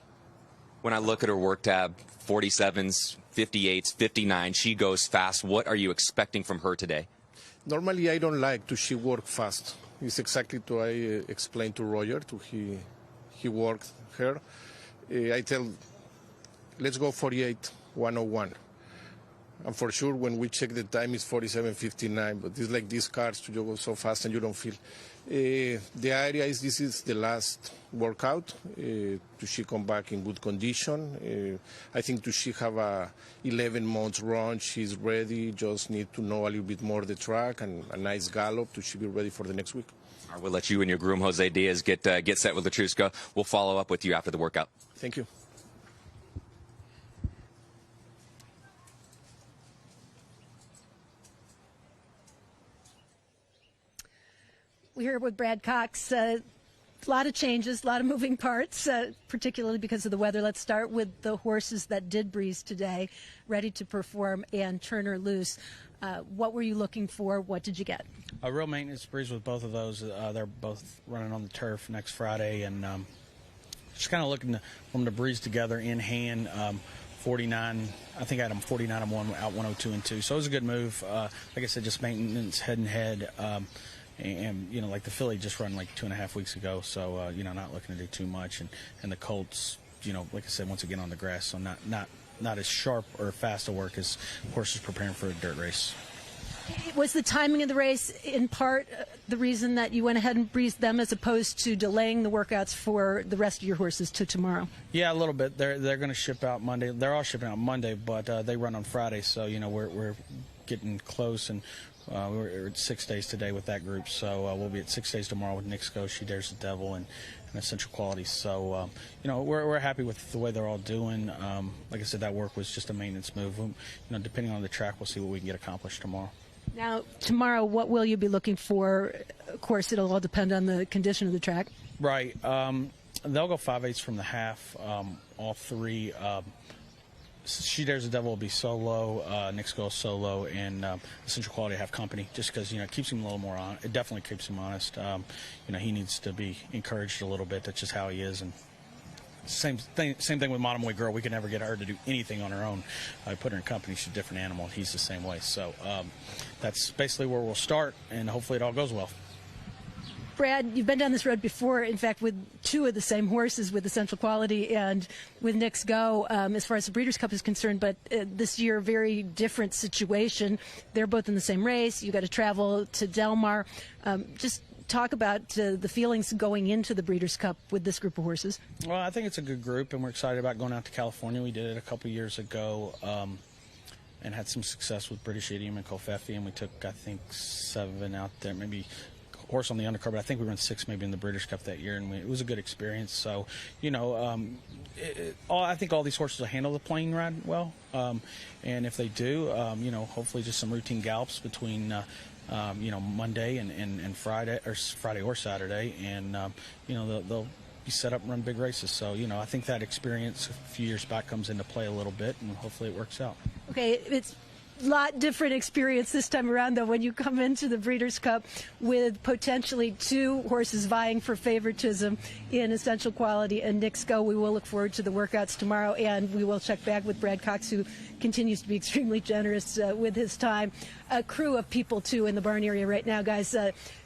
Speaker 4: When I look at her work tab, 47s, 58s, 59, she goes fast. What are you expecting from her today?
Speaker 17: Normally, I don't like to she work fast. It's exactly what I explained to Roger. He worked her. I tell, let's go 48.101. And for sure, when we check the time, it's 47.59. But it's like these cars, you go so fast and you don't feel. The idea is this is the last workout to she come back in good condition. I think to she have a 11 months run, she's ready. Just need to know a little bit more the track and a nice gallop to she be ready for the next week.
Speaker 4: All right, we'll let you and your groom Jose Diaz get set with Letrusca. We'll follow up with you after the workout.
Speaker 17: Thank you.
Speaker 5: We're here with Brad Cox. A lot of changes, a lot of moving parts, particularly because of the weather. Let's start with the horses that did breeze today, ready to perform and turn her loose. What were you looking for? What did you get?
Speaker 18: A real maintenance breeze with both of those. They're both running on the turf next Friday, and just kind of looking for them to breeze together in hand. 49, I think I had them 49-1 out 102-2. So it was a good move. Like I said, just maintenance head and head. and like the filly just run like 2.5 weeks ago, so not looking to do too much, and the colts, like I said, once again on the grass, so not as sharp or fast a work as horses preparing for a dirt race.
Speaker 5: Was the timing of the race in part the reason that you went ahead and breezed them as opposed to delaying the workouts for the rest of your horses to tomorrow?
Speaker 18: Yeah, a little bit. They're going to ship out Monday. They're all shipping out Monday, but they run on Friday, so we're getting close, and we're at 6 days today with that group, so we'll be at 6 days tomorrow with Knicks Go, She Dares the Devil, and Essential Quality. So we're happy with the way they're all doing. Like I said, that work was just a maintenance move. Depending on the track, we'll see what we can get accomplished tomorrow.
Speaker 5: Now, tomorrow, what will you be looking for? Of course, it'll all depend on the condition of the track.
Speaker 18: Right. They'll go 5/8 from the half, all three. She Dares the Devil will be solo, Knicks Go solo, and Essential Quality have company, just because it keeps him a little more on. It definitely keeps him honest. He needs to be encouraged a little bit. That's just how he is, and same thing with Monomoy Girl. We could never get her to do anything on her own. I put her in company. She's a different animal, and he's the same way. So that's basically where we'll start, and hopefully it all goes well.
Speaker 5: Brad, you've been down this road before, in fact, with two of the same horses, with Essential Quality and with Knicks Go, as far as the Breeders' Cup is concerned. But this year, very different situation. They're both in the same race. You got to travel to Del Mar. Just talk about the feelings going into the Breeders' Cup with this group of horses.
Speaker 18: Well, I think it's a good group, and we're excited about going out to California. We did it a couple years ago and had some success with British Idiom and Kofefi, and we took, I think, 7 out there, maybe horse on the undercard, but I think we ran 6 maybe in the Breeders' Cup that year, and it was a good experience. So, I think all these horses will handle the plane ride well, and if they do, hopefully just some routine gallops between Monday and Friday or Saturday, and they'll be set up and run big races. So I think that experience a few years back comes into play a little bit, and hopefully it works out.
Speaker 5: Okay, it's a lot different experience this time around, though, when you come into the Breeders' Cup with potentially 2 horses vying for favoritism in Essential Quality and Knicks Go. We will look forward to the workouts tomorrow, and we will check back with Brad Cox, who continues to be extremely generous with his time. A crew of people, too, in the barn area right now, guys,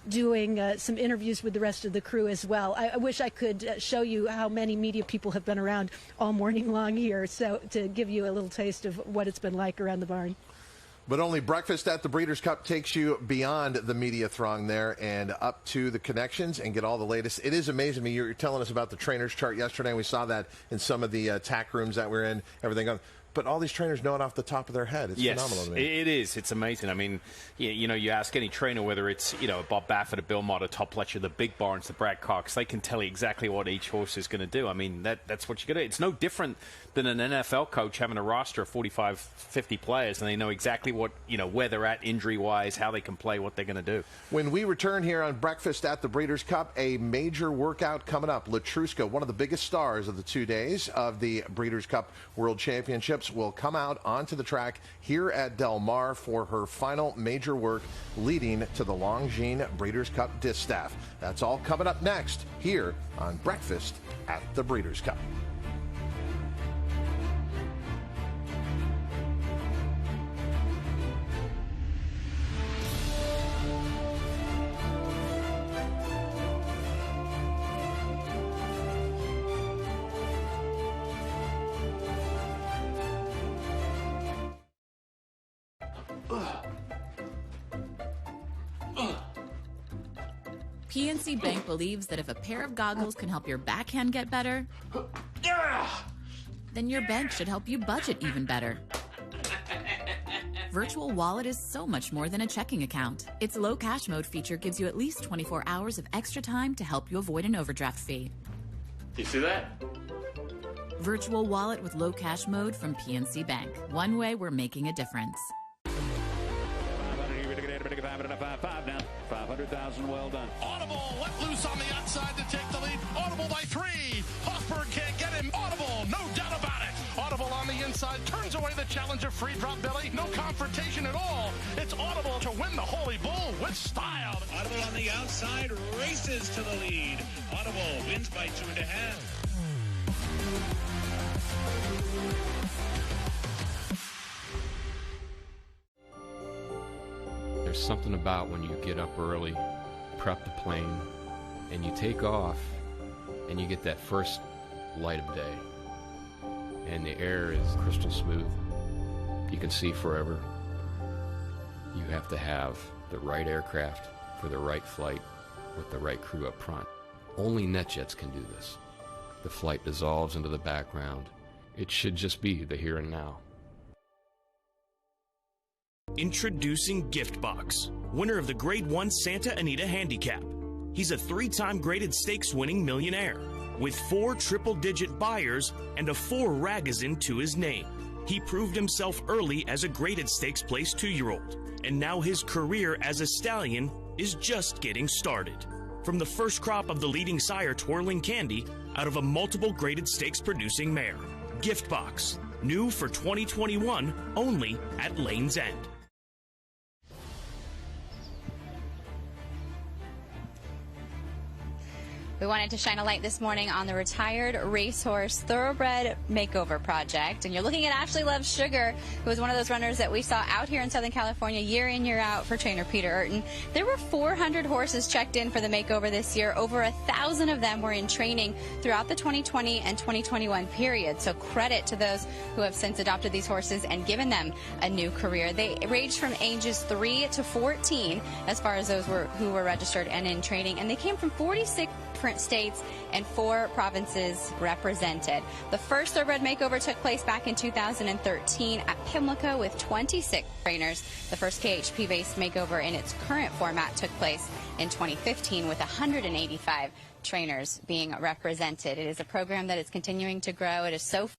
Speaker 5: doing some interviews with the rest of the crew as well. I wish I could show you how many media people have been around all morning long here, so to give you a little taste of what it's been like around the barn.
Speaker 2: But only breakfast at the Breeders' Cup takes you beyond the media throng there and up to the connections and get all the latest. It is amazing to me. You're telling us about the trainers chart yesterday, and we saw that in some of the tack rooms that we're in, everything else. But all these trainers know it off the top of their head. It's phenomenal to me.
Speaker 3: It is. It's amazing. I mean, you ask any trainer, whether it's, Bob Baffert, a Bill Mott, a Top Fletcher, the big barns, the Brad Cox, they can tell you exactly what each horse is going to do. I mean, that's what you're going to do. It's no different than an NFL coach having a roster of 45, 50 players, and they know exactly what, where they're at injury-wise, how they can play, what they're going to do.
Speaker 2: When we return here on Breakfast at the Breeders' Cup, a major workout coming up. Letrusca, one of the biggest stars of the 2 days of the Breeders' Cup World Championships, will come out onto the track here at Del Mar for her final major work leading to the Longines Breeders' Cup Distaff. That's all coming up next here on Breakfast at the Breeders' Cup.
Speaker 19: PNC Bank believes that if a pair of goggles can help your backhand get better, then your bank should help you budget even better. Virtual Wallet is so much more than a checking account. Its low cash mode feature gives you at least 24 hours of extra time to help you avoid an overdraft fee.
Speaker 20: You see that?
Speaker 19: Virtual Wallet with low cash mode from PNC Bank. One way we're making a difference.
Speaker 20: 500,000, well done. Audible let loose on the outside to take the lead. Audible by 3. Hoffberg can't get him. Audible, no doubt about it. Audible on the inside turns away the challenge of Free Drop Billy. No confrontation at all. It's Audible to win the Holy Bull with style.
Speaker 21: Audible on the outside races to the lead. Audible wins by 2.5.
Speaker 22: There's something about when you get up early
Speaker 8: prep the plane, and you take off, and you get that first light of day, and the air is crystal smooth. You can see forever. You have to have the right aircraft for the right flight with the right crew up front. Only NetJets can do this. The flight dissolves into the background. It should just be the here and now.
Speaker 1: Introducing Giftbox, winner of the Grade 1 Santa Anita Handicap. He's a 3-time graded stakes-winning millionaire with 4 triple-digit buyers and a 4 Ragazin to his name. He proved himself early as a graded stakes place 2-year-old, and now his career as a stallion is just getting started. From the first crop of the leading sire Twirling Candy out of a multiple graded stakes producing mare. Giftbox, new for 2021, only at Lane's End.
Speaker 6: We wanted to shine a light this morning on the retired racehorse thoroughbred makeover project. And you're looking at Ashley Loves Sugar, who was one of those runners that we saw out here in Southern California year in, year out for trainer Peter Urton. There were 400 horses checked in for the makeover this year. Over 1,000 of them were in training throughout the 2020 and 2021 period. So credit to those who have since adopted these horses and given them a new career. They ranged from ages 3 to 14 as far as those who were registered and in training. And they came from 46 different states and 4 provinces represented. The first thoroughbred makeover took place back in 2013 at Pimlico with 26 trainers. The first KHP-based makeover in its current format took place in 2015 with 185 trainers being represented. It is a program that is continuing to grow. It is so fun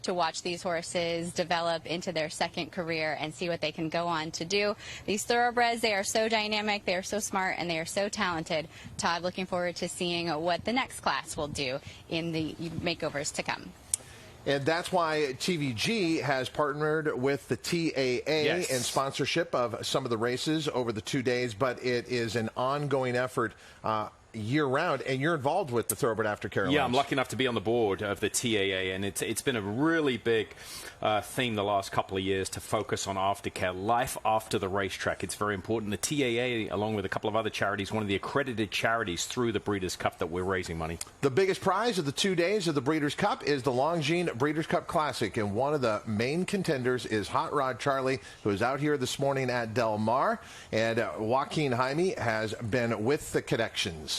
Speaker 6: to watch these horses develop into their second career and see what they can go on to do. These thoroughbreds, they are so dynamic, they are so smart, and they are so talented. Todd, looking forward to seeing what the next class will do in the makeovers to come.
Speaker 2: And that's why TVG has partnered with the TAA in sponsorship of some of the races over the 2 days, but it is an ongoing effort year-round, and you're involved with the Thoroughbred Aftercare.
Speaker 3: Yeah, I'm lucky enough to be on the board of the TAA, and it's been a really big theme the last couple of years to focus on aftercare, life after the racetrack. It's very important. The TAA, along with a couple of other charities, one of the accredited charities through the Breeders' Cup that we're raising money.
Speaker 2: The biggest prize of the 2 days of the Breeders' Cup is the Longines Breeders' Cup Classic, and one of the main contenders is Hot Rod Charlie, who is out here this morning at Del Mar, and Joaquin Jaime has been with the Connections.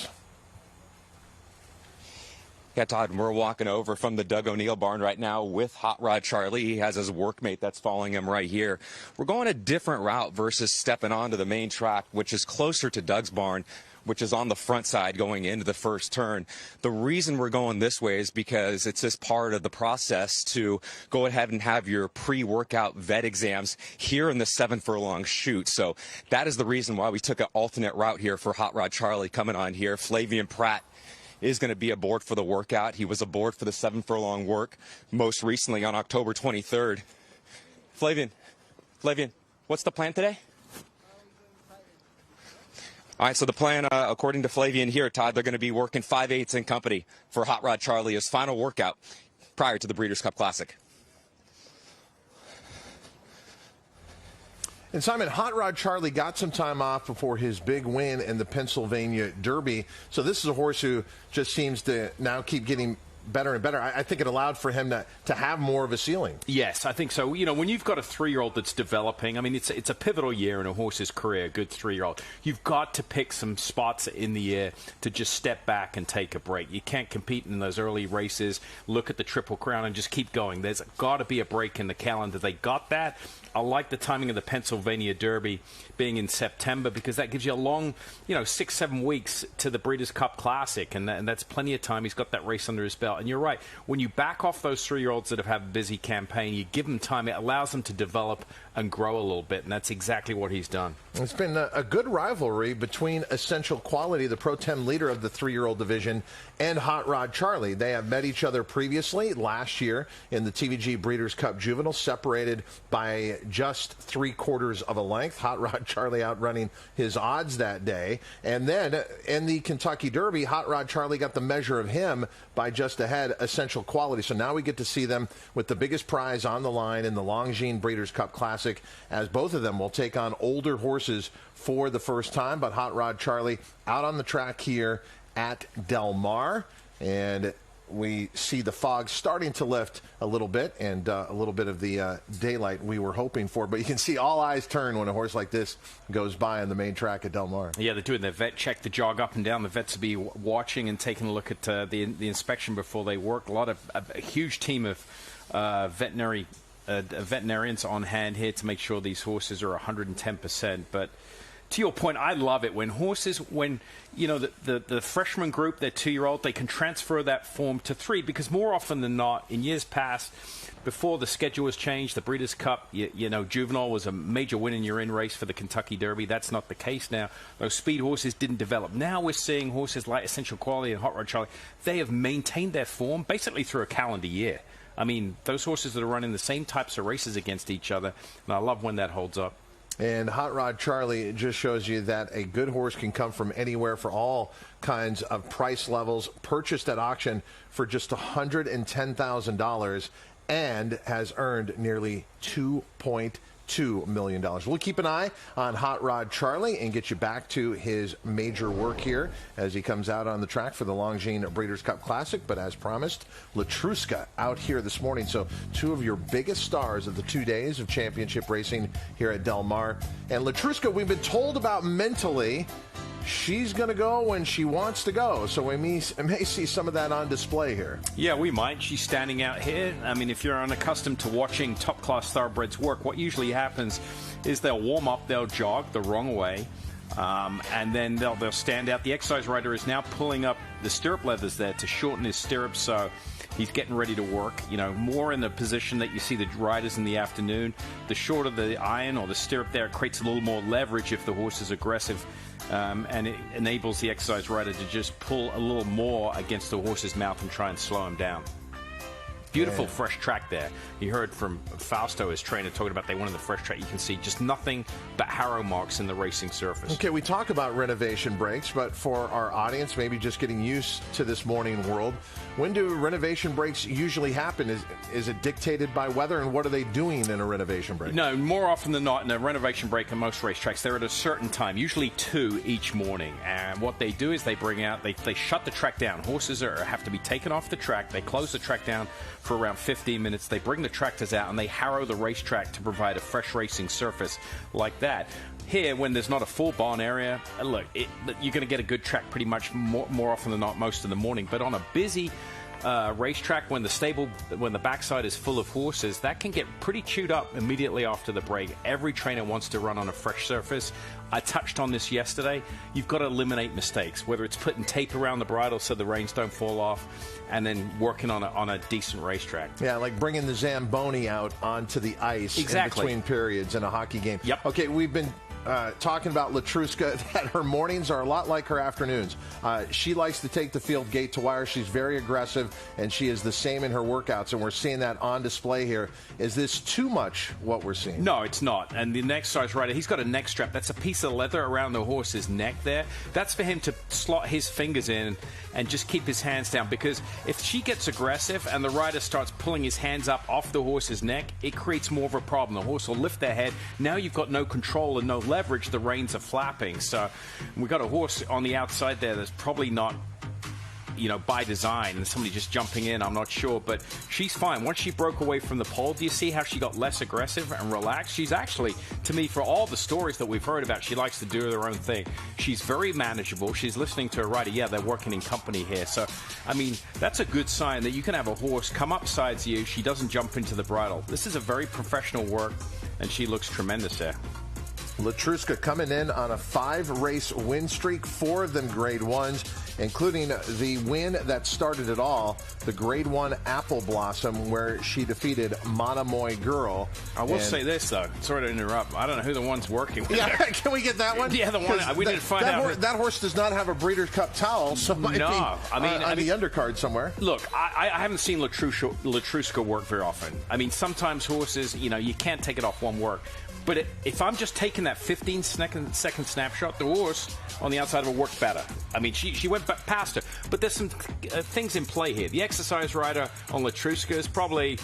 Speaker 4: Yeah, Todd, we're walking over from the Doug O'Neill barn right now with Hot Rod Charlie. He has his workmate that's following him right here. We're going a different route versus stepping onto the main track, which is closer to Doug's barn, which is on the front side going into the first turn. The reason we're going this way is because it's just part of the process to go ahead and have your pre-workout vet exams here in the 7 furlong chute. So that is the reason why we took an alternate route here for Hot Rod Charlie coming on here. Flavian Pratt is going to be aboard for the workout. He was aboard for the 7 furlong work most recently on October 23rd. Flavian, what's the plan today? All right, so the plan, according to Flavian here, Todd, they're going to be working 5/8 in company for Hot Rod Charlie, his final workout prior to the Breeders' Cup Classic.
Speaker 2: And Simon, Hot Rod Charlie got some time off before his big win in the Pennsylvania Derby. So this is a horse who just seems to now keep getting better and better. I think it allowed for him to have more of a ceiling.
Speaker 3: Yes, I think so. You know, when you've got a 3-year-old that's developing, I mean, it's a pivotal year in a horse's career, a good 3-year-old. You've got to pick some spots in the year to just step back and take a break. You can't compete in those early races, look at the Triple Crown, and just keep going. There's got to be a break in the calendar. They got that. I like the timing of the Pennsylvania Derby being in September because that gives you a long, 6-7 weeks to the Breeders' Cup Classic, and that's plenty of time. He's got that race under his belt. And you're right, when you back off those 3-year-olds that have had a busy campaign, you give them time. It allows them to develop and grow a little bit, and that's exactly what he's done.
Speaker 2: It's been a good rivalry between Essential Quality, the Pro Tem leader of the 3-year-old division, and Hot Rod Charlie. They have met each other previously last year in the TVG Breeders' Cup Juvenile, separated by just 3/4 of a length. Hot Rod Charlie outrunning his odds that day. And then in the Kentucky Derby, Hot Rod Charlie got the measure of him by just ahead, Essential Quality. So now we get to see them with the biggest prize on the line in the Longines Breeders' Cup Classic, as both of them will take on older horses for the first time. But Hot Rod Charlie out on the track here at Del Mar, and we see the fog starting to lift a little bit, and a little bit of the daylight we were hoping for. But you can see all eyes turn when a horse like this goes by on the main track at Del Mar.
Speaker 3: Yeah, they're doing their vet check, the jog up and down. The vets will be watching and taking a look at the inspection before they work. A huge team of veterinarians on hand here to make sure these horses are 110%. But to your point, I love it when horses, the freshman group, their 2-year-old, they can transfer that form to 3, because more often than not, in years past, before the schedule was changed, the Breeders' Cup, Juvenile was a major win-and-you're-in race for the Kentucky Derby. That's not the case now. Those speed horses didn't develop. Now we're seeing horses like Essential Quality and Hot Rod Charlie. They have maintained their form basically through a calendar year. I mean, those horses that are running the same types of races against each other, and I love when that holds up.
Speaker 2: And Hot Rod Charlie just shows you that a good horse can come from anywhere for all kinds of price levels. Purchased at auction for just $110,000 and has earned nearly $2.2 million. We'll keep an eye on Hot Rod Charlie and get you back to his major work here as he comes out on the track for the Longines Breeders' Cup Classic. But as promised, Letrusca out here this morning. So 2 of your biggest stars of the 2 days of championship racing here at Del Mar. And Letrusca, we've been told about mentally. She's going to go when she wants to go, so we may see some of that on display here.
Speaker 3: Yeah, we might. She's standing out here. I mean, if you're unaccustomed to watching top-class thoroughbreds work, what usually happens is they'll warm up, they'll jog the wrong way, and then they'll stand out. The exercise rider is now pulling up the stirrup leathers there to shorten his stirrups, so he's getting ready to work, more in the position that you see the riders in the afternoon. The shorter the iron or the stirrup there, it creates a little more leverage if the horse is aggressive, and it enables the exercise rider to just pull a little more against the horse's mouth and try and slow him down. Beautiful fresh track there. You heard from Fausto, his trainer, talking about they wanted the fresh track. You can see just nothing but harrow marks in the racing surface.
Speaker 2: Okay, we talk about renovation breaks, but for our audience, maybe just getting used to this morning world, when do renovation breaks usually happen? Is it dictated by weather, and what are they doing in a renovation break?
Speaker 3: No, more often than not, in a renovation break in most racetracks, they're at a certain time, usually 2 each morning. And what they do is they shut the track down. Horses have to be taken off the track. They close the track down for around 15 minutes. They bring the tractors out and they harrow the racetrack to provide a fresh racing surface like that. Here, when there's not a full barn area, look, you're going to get a good track pretty much more often than not most of the morning. But on a busy racetrack, when the backside is full of horses, that can get pretty chewed up immediately after the break. Every trainer wants to run on a fresh surface. I touched on this yesterday. You've got to eliminate mistakes, whether it's putting tape around the bridle so the reins don't fall off, and then working on a decent racetrack.
Speaker 2: Yeah, like bringing the Zamboni out onto the ice in between periods in a hockey game.
Speaker 3: Yep.
Speaker 2: Okay, we've been talking about Letrusca, that her mornings are a lot like her afternoons. She likes to take the field gate to wire. She's very aggressive, and she is the same in her workouts, and we're seeing that on display here. Is this too much what we're seeing?
Speaker 3: No, it's not. And the next size rider, he's got a neck strap. That's a piece of leather around the horse's neck there. That's for him to slot his fingers in and just keep his hands down, because if she gets aggressive and the rider starts pulling his hands up off the horse's neck, it creates more of a problem. The horse will lift their head. Now you've got no control and no leverage. The reins are flapping. So we've got a horse on the outside there that's probably not, by design, and somebody just jumping in, I'm not sure, but she's fine. Once she broke away from the pole, do you see how she got less aggressive and relaxed? She's actually, to me, for all the stories that we've heard about, she likes to do her own thing. She's very manageable. She's listening to her rider. Yeah, they're working in company here. So, I mean, that's a good sign that you can have a horse come up sides you. She doesn't jump into the bridle. This is a very professional work, and she looks tremendous there.
Speaker 2: Letrusca coming in on a 5-race win streak, 4 of them Grade 1s, including the win that started it all, the Grade 1 Apple Blossom, where she defeated Monomoy Girl.
Speaker 3: I will say this, though. Sorry to interrupt. I don't know who the one's working with.
Speaker 2: Yeah, can we get that one?
Speaker 3: Yeah, the one. We need to find out.
Speaker 2: That horse does not have a Breeders' Cup towel, so it might be on the undercard somewhere.
Speaker 3: Look, I haven't seen Letrusca work very often. I mean, sometimes horses, you can't take it off one work. But if I'm just taking that 15-second snapshot, the horse on the outside of her worked better. I mean, she went past her. But there's some things in play here. The exercise rider on Letrusca is probably,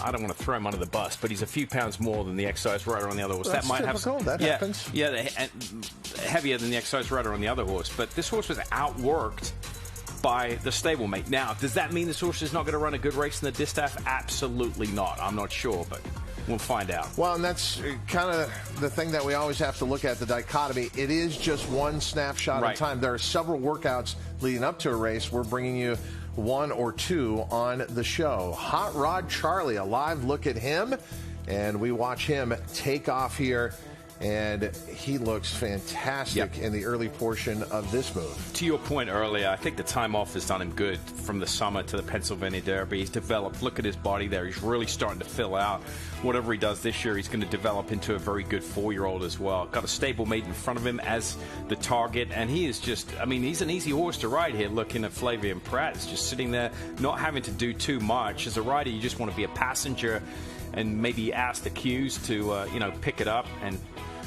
Speaker 3: I don't want to throw him under the bus, but he's a few pounds more than the exercise rider on the other horse.
Speaker 2: That's typical. That happens.
Speaker 3: Yeah, heavier than the exercise rider on the other horse. But this horse was outworked by the stablemate. Now, does that mean this horse is not going to run a good race in the distaff? Absolutely not. I'm not sure, but we'll find out.
Speaker 2: Well, and that's kind of the thing that we always have to look at, the dichotomy. It is just one snapshot in time. There are several workouts leading up to a race. We're bringing you 1 or 2 on the show. Hot Rod Charlie, a live look at him, and we watch him take off here. And he looks fantastic in the early portion of this move.
Speaker 3: To your point earlier, I think the time off has done him good from the summer to the Pennsylvania Derby. He's developed. Look at his body there. He's really starting to fill out. Whatever he does this year, he's going to develop into a very good 4-year-old as well. Got a stablemate in front of him as the target, and he is just, I mean, he's an easy horse to ride here. Looking at Flavian Pratt's just sitting there, not having to do too much. As a rider, you just want to be a passenger and maybe ask the cues to, pick it up, and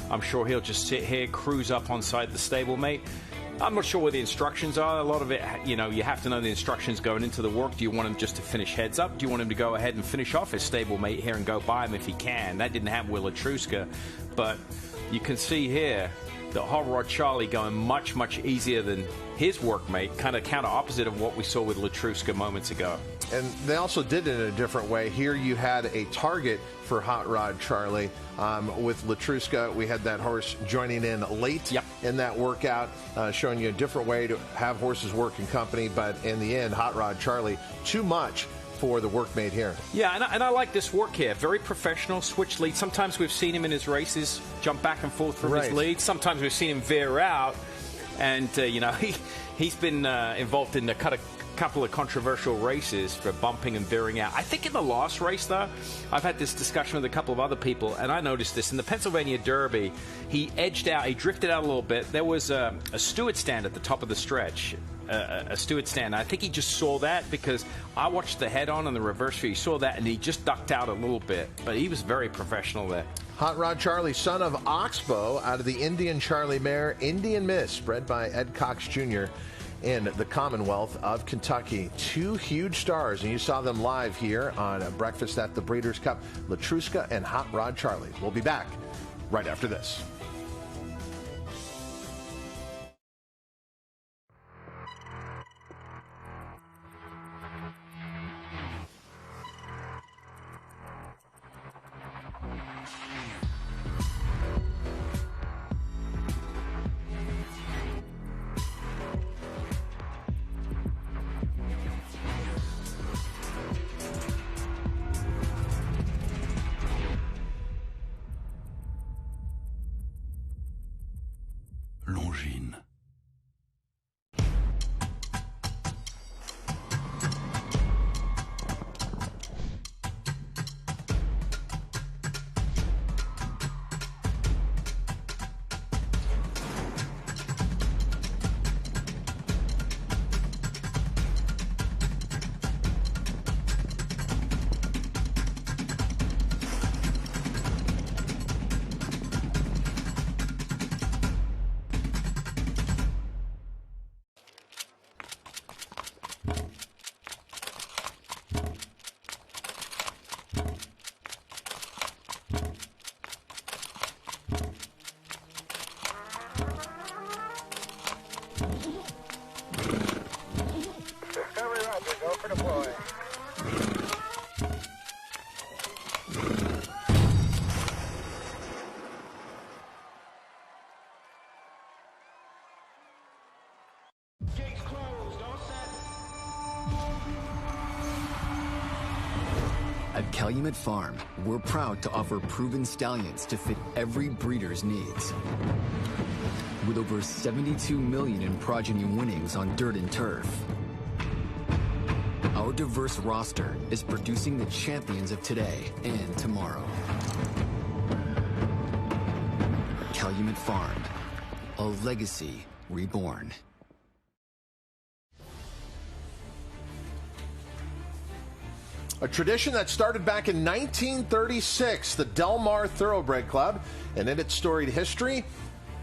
Speaker 3: I'm sure he'll just sit here, cruise up on side the stablemate. I'm not sure what the instructions are. A lot of it, you have to know the instructions going into the work. Do you want him just to finish heads up? Do you want him to go ahead and finish off his stablemate here and go by him if he can? That didn't happen with Letrusca, but you can see here that Hot Rod Charlie going much, much easier than his workmate, kind of counter opposite of what we saw with Letrusca moments ago.
Speaker 2: And they also did it in a different way. Here you had a target for Hot Rod Charlie. With Letrusca, we had that horse joining in late in that workout, showing you a different way to have horses work in company. But in the end, Hot Rod Charlie, too much for the workmate here.
Speaker 3: Yeah, and I like this work here. Very professional, switch lead. Sometimes we've seen him in his races jump back and forth from his lead. Sometimes we've seen him veer out. And, he's been involved in a couple of controversial races for bumping and veering out. I think in the last race, though, I've had this discussion with a couple of other people, and I noticed this. In the Pennsylvania Derby, he edged out, he drifted out a little bit. There was a steward stand at the top of the stretch. A steward stand. I think he just saw that because I watched the head-on and the reverse view. He saw that, and he just ducked out a little bit. But he was very professional there.
Speaker 2: Hot Rod Charlie, son of Oxbow, out of the Indian Charlie mare, Indian Miss, bred by Ed Cox Jr. in the Commonwealth of Kentucky. 2 huge stars, and you saw them live here on Breakfast at the Breeders' Cup, Letrusca and Hot Rod Charlie. We'll be back right after this.
Speaker 14: Longines.
Speaker 9: At Calumet Farm, we're proud to offer proven stallions to fit every breeder's needs. With over 72 million in progeny winnings on dirt and turf, our diverse roster is producing the champions of today and tomorrow. Calumet Farm, a legacy reborn.
Speaker 2: A tradition that started back in 1936, the Del Mar Thoroughbred Club, and in its storied history,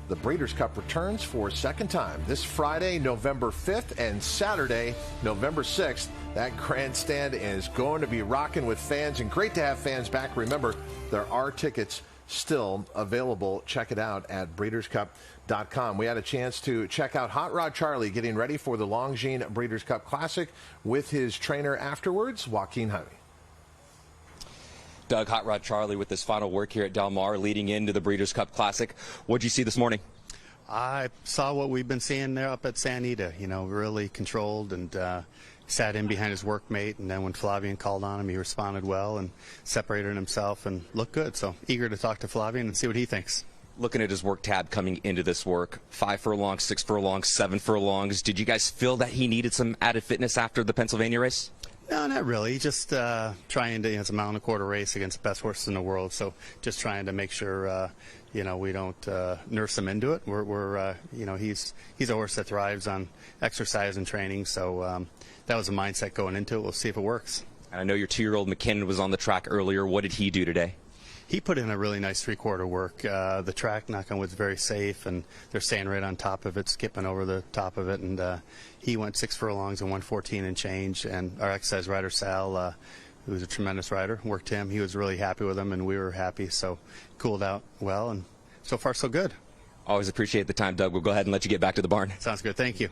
Speaker 2: the Breeders' Cup returns for a second time this Friday, November 5th, and Saturday, November 6th. That grandstand is going to be rocking with fans, and great to have fans back. Remember, there are tickets still available. Check it out at breederscup.com. We had a chance to check out Hot Rod Charlie getting ready for the Longines Breeders' Cup Classic with his trainer afterwards, Joaquin Jaime.
Speaker 4: Doug, Hot Rod Charlie with his final work here at Del Mar leading into the Breeders' Cup Classic. What did you see this morning?
Speaker 10: I saw what we've been seeing there up at San Anita, really controlled and sat in behind his workmate, and then when Flavien called on him, he responded well and separated himself and looked good. So eager to talk to Flavien and see what he thinks.
Speaker 4: Looking at his work tab coming into this work, 5 furlongs, 6 furlongs, 7 furlongs. Did you guys feel that he needed some added fitness after the Pennsylvania race?
Speaker 10: No, not really. Just trying to, it's a mile and a quarter race against the best horses in the world. So just trying to make sure, we don't nurse him into it. We're he's a horse that thrives on exercise and training. So that was a mindset going into it. We'll see if it works.
Speaker 4: And I know your 2-year-old Mackinnon was on the track earlier. What did he do today?
Speaker 10: He put in a really nice three-quarter work. The track, knock on wood, is very safe, and they're staying right on top of it, skipping over the top of it. And he went 6 furlongs and 114 and change. And our exercise rider, Sal, who's a tremendous rider, worked him. He was really happy with him, and we were happy. So cooled out well, and so far so good.
Speaker 4: Always appreciate the time, Doug. We'll go ahead and let you get back to the barn.
Speaker 10: Sounds good. Thank you.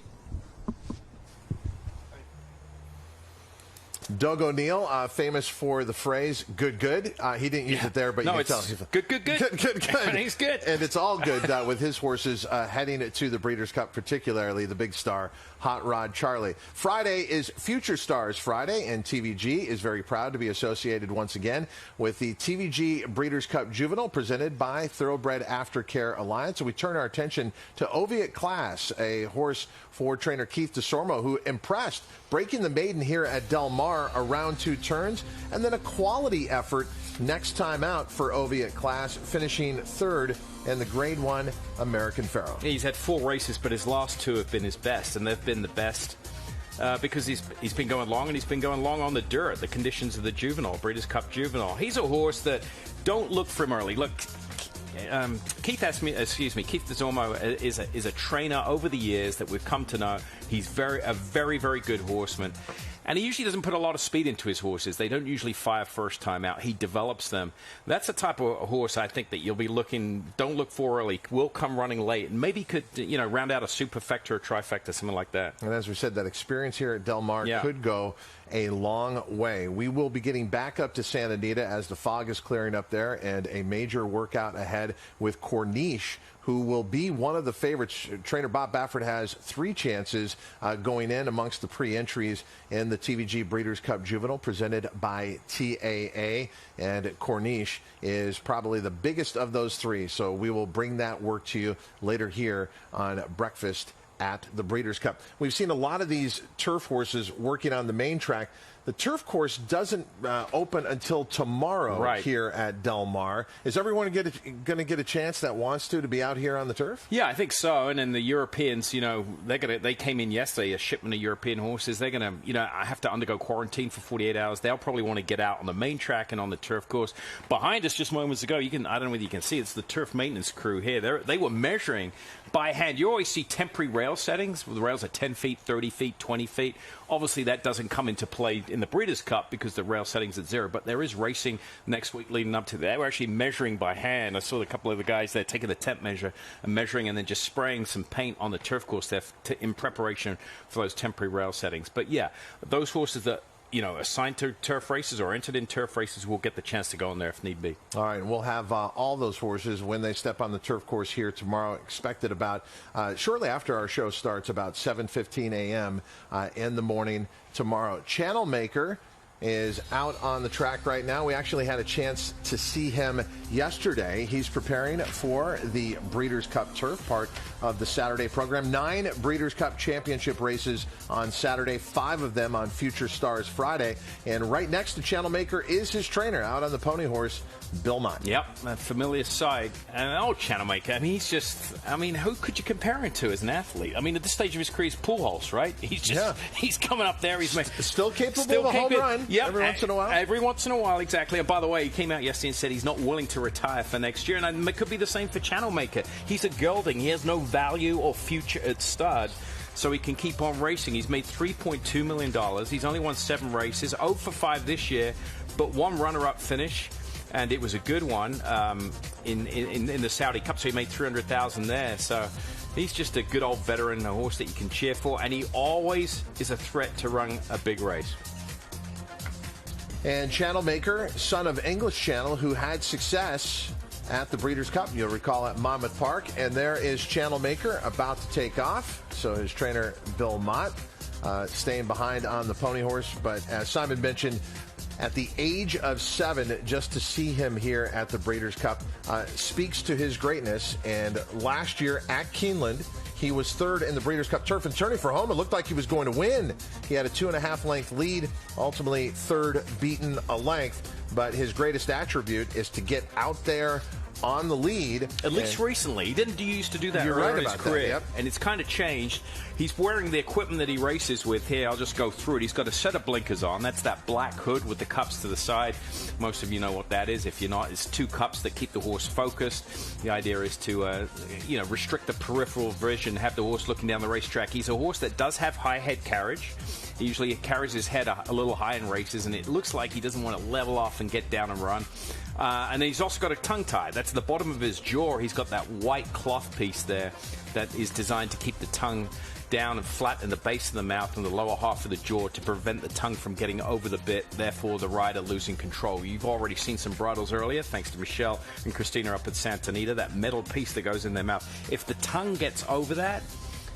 Speaker 2: Doug O'Neill, famous for the phrase "good, good." He didn't use it there, but you can tell he's
Speaker 3: good, good, good,
Speaker 2: good, good, good.
Speaker 3: And he's good,
Speaker 2: and it's all good with his horses heading to the Breeders' Cup, particularly the big star Hot Rod Charlie. Friday is Future Stars Friday, and TVG is very proud to be associated once again with the TVG Breeders' Cup Juvenile presented by Thoroughbred Aftercare Alliance. So we turn our attention to Oviatt Class, a horse for trainer Keith DeSormo, who impressed, breaking the maiden here at Del Mar around 2 turns, and then a quality effort next time out for Oviatt Class, finishing 3rd in the Grade 1 American Pharoah.
Speaker 3: He's had 4 races, but his last 2 have been his best, and they've been the best because he's been going long, and he's been going long on the dirt, the conditions of the juvenile, Breeders' Cup Juvenile. He's a horse that don't look for him early. Look, Keith DeSormo is a trainer over the years that we've come to know. He's a very, very good horseman. And he usually doesn't put a lot of speed into his horses. They don't usually fire first time out. He develops them. That's the type of horse I think that you'll be don't look for early. Will come running late. And maybe could, round out a superfecta or trifecta, something like that.
Speaker 2: And as we said, that experience here at Del Mar could go a long way. We will be getting back up to Santa Anita as the fog is clearing up there, and a major workout ahead with Corniche, who will be one of the favorites. Trainer Bob Baffert has 3 chances going in amongst the pre-entries in the TVG Breeders' Cup Juvenile presented by TAA, and Corniche is probably the biggest of those 3. So we will bring that work to you later here on Breakfast at the Breeders' Cup. We've seen a lot of these turf horses working on the main track. The turf course doesn't open until tomorrow here at Del Mar. Is everyone going to get a chance that wants to be out here on the turf?
Speaker 3: Yeah, I think so. And then the Europeans, they came in yesterday, a shipment of European horses. They're going to, have to undergo quarantine for 48 hours. They'll probably want to get out on the main track and on the turf course. Behind us just moments ago, I don't know whether you can see, it's the turf maintenance crew here. They were measuring by hand. You always see temporary rail settings. The rails are 10 feet, 30 feet, 20 feet. Obviously, that doesn't come into play in the Breeders' Cup because the rail setting's at 0, but there is racing next week leading up to that. We're actually measuring by hand. I saw a couple of the guys there taking the temp measure and measuring and then just spraying some paint on the turf course there in preparation for those temporary rail settings. But yeah, those horses that assigned to turf races or entered in turf races will get the chance to go on there if need be.
Speaker 2: All right, and we'll have all those horses when they step on the turf course here tomorrow, expected about shortly after our show starts, about 7:15 a.m. In the morning tomorrow. Channel Maker is out on the track right now. We actually had a chance to see him yesterday. He's preparing for the Breeders' Cup Turf, part of the Saturday program. 9 Breeders' Cup Championship races on Saturday, 5 of them on Future Stars Friday. And right next to Channel Maker is his trainer out on the pony horse, Bill Mott.
Speaker 3: Yep, a familiar side. And Channel Maker, I mean, he's just, I mean, who could you compare him to as an athlete? I mean, at this stage of his career, he's Pujols, right? He's just, he's coming up there. He's
Speaker 2: still capable of a home run.
Speaker 3: Yep,
Speaker 2: every once in a while.
Speaker 3: Every once in a while, exactly. And by the way, he came out yesterday and said he's not willing to retire for next year. And it could be the same for Channel Maker. He's a gelding. He has no value or future at stud, so he can keep on racing. He's made $3.2 million. He's only won 7 races, 0 for 5 this year, but 1 runner-up finish. And it was a good one in the Saudi Cup, so he made $300,000 there. So he's just a good old veteran, a horse that you can cheer for, and he always is a threat to run a big race.
Speaker 2: And Channel Maker, son of English Channel, who had success at the Breeders' Cup, you'll recall, at Monmouth Park. And there is Channel Maker about to take off. So his trainer, Bill Mott, staying behind on the pony horse. But as Simon mentioned, at the age of 7, just to see him here at the Breeders' Cup speaks to his greatness. And last year at Keeneland, he was 3rd in the Breeders' Cup Turf and turning for home. It looked like he was going to win. He had a 2.5 length lead, ultimately 3rd, beaten a length. But his greatest attribute is to get out there on the lead.
Speaker 3: At least recently. He didn't used to do that
Speaker 2: earlier
Speaker 3: in his career. And it's kind of changed. He's wearing the equipment that he races with here. I'll just go through it. He's got a set of blinkers on. That's that black hood with the cups to the side. Most of you know what that is. If you're not, it's 2 cups that keep the horse focused. The idea is to, restrict the peripheral vision, have the horse looking down the racetrack. He's a horse that does have high head carriage. He usually carries his head a little high in races, and it looks like he doesn't want to level off and get down and run. And he's also got a tongue tie. That's the bottom of his jaw. He's got that white cloth piece there that is designed to keep the tongue down and flat in the base of the mouth and the lower half of the jaw to prevent the tongue from getting over the bit, therefore the rider losing control. You've already seen some bridles earlier, thanks to Michelle and Christina up at Santa Anita, that metal piece that goes in their mouth. If the tongue gets over that,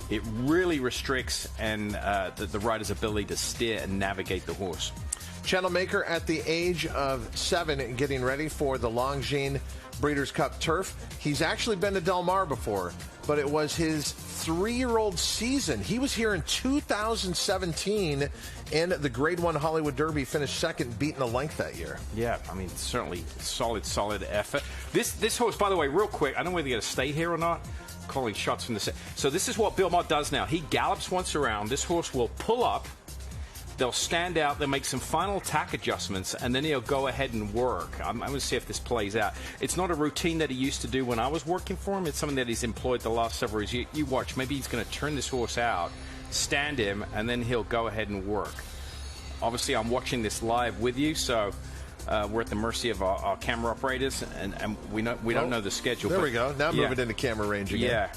Speaker 3: it really restricts the rider's ability to steer and navigate the horse.
Speaker 2: Channel Maker at the age of 7 getting ready for the Longines Breeders' Cup Turf. He's actually been to Del Mar before, but it was his 3-year-old season. He was here in 2017 in the Grade 1 Hollywood Derby, finished 2nd, beaten a length that year.
Speaker 3: Yeah, I mean, certainly solid effort. This horse, by the way, real quick, I don't know whether you're going to stay here or not. Calling shots from the set. So this is what Bill Mott does now. He gallops once around. This horse will pull up. They'll stand out, they'll make some final tack adjustments, and then he'll go ahead and work. I'm going to see if this plays out. It's not a routine that he used to do when I was working for him. It's something that he's employed the last several years. You watch, maybe he's going to turn this horse out, stand him, and then he'll go ahead and work. Obviously, I'm watching this live with you, so we're at the mercy of our camera operators, and we don't know the schedule.
Speaker 2: There we go. Now moving into camera range again.
Speaker 3: Yeah.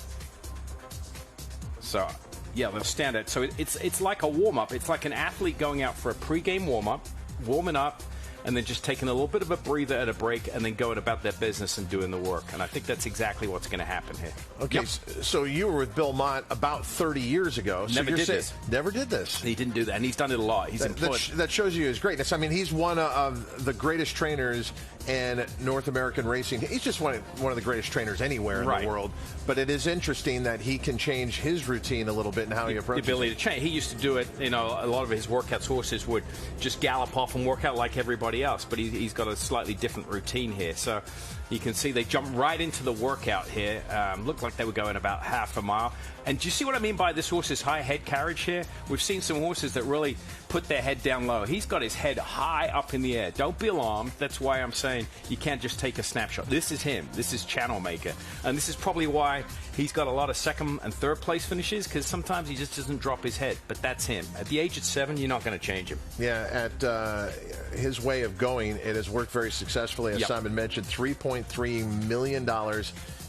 Speaker 3: So... yeah, they'll stand it. So it's like a warm-up. It's like an athlete going out for a pre-game warm-up, warming up, and then just taking a little bit of a breather at a break and then going about their business and doing the work. And I think that's exactly what's going to happen here.
Speaker 2: Okay, so you were with Bill Mott about 30 years ago. So
Speaker 3: Never did this.
Speaker 2: Never did this.
Speaker 3: He didn't do that, and he's done it a lot. He's employed.
Speaker 2: That shows you his greatness. I mean, he's one of the greatest trainers in North American racing. He's just one of the greatest trainers anywhere in the world. But it is interesting that he can change his routine a little bit and how he approaches
Speaker 3: the ability to change. He used to do it, a lot of his workouts, horses would just gallop off and work out like everybody else. But he's got a slightly different routine here. So you can see they jump right into the workout here. Looked like they were going about half a mile. And do you see what I mean by this horse's high head carriage here? We've seen some horses that really put their head down low. He's got his head high up in the air. Don't be alarmed. That's why I'm saying you can't just take a snapshot. This is him. This is Channel Maker. And this is probably why he's got a lot of 2nd and 3rd place finishes, because sometimes he just doesn't drop his head. But that's him. At the age of 7, you're not going to change him.
Speaker 2: Yeah, at his way of going, it has worked very successfully. As Simon mentioned, $3.3 million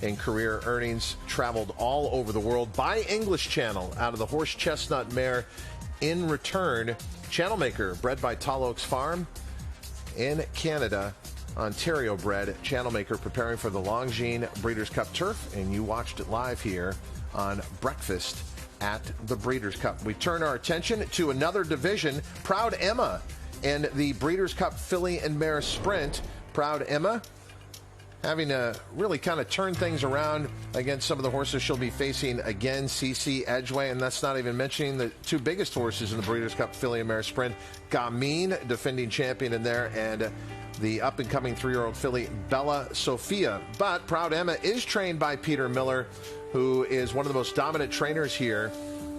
Speaker 2: in career earnings, traveled all over the world by English Channel out of the horse chestnut mare. In return, Channel Maker, bred by Tall Oaks Farm in Canada, Ontario bred. Channel Maker preparing for the Longines Breeders' Cup Turf, and you watched it live here on Breakfast at the Breeders' Cup. We turn our attention to another division. Proud Emma in the Breeders' Cup Filly and Mare Sprint. Proud Emma having to really kind of turn things around against some of the horses she'll be facing again, CC Edgeway, and that's not even mentioning the two biggest horses in the Breeders' Cup Filly and Mare Sprint. Gamine, defending champion in there, and the up-and-coming 3-year-old filly, Bella Sophia. But Proud Emma is trained by Peter Miller, who is one of the most dominant trainers here,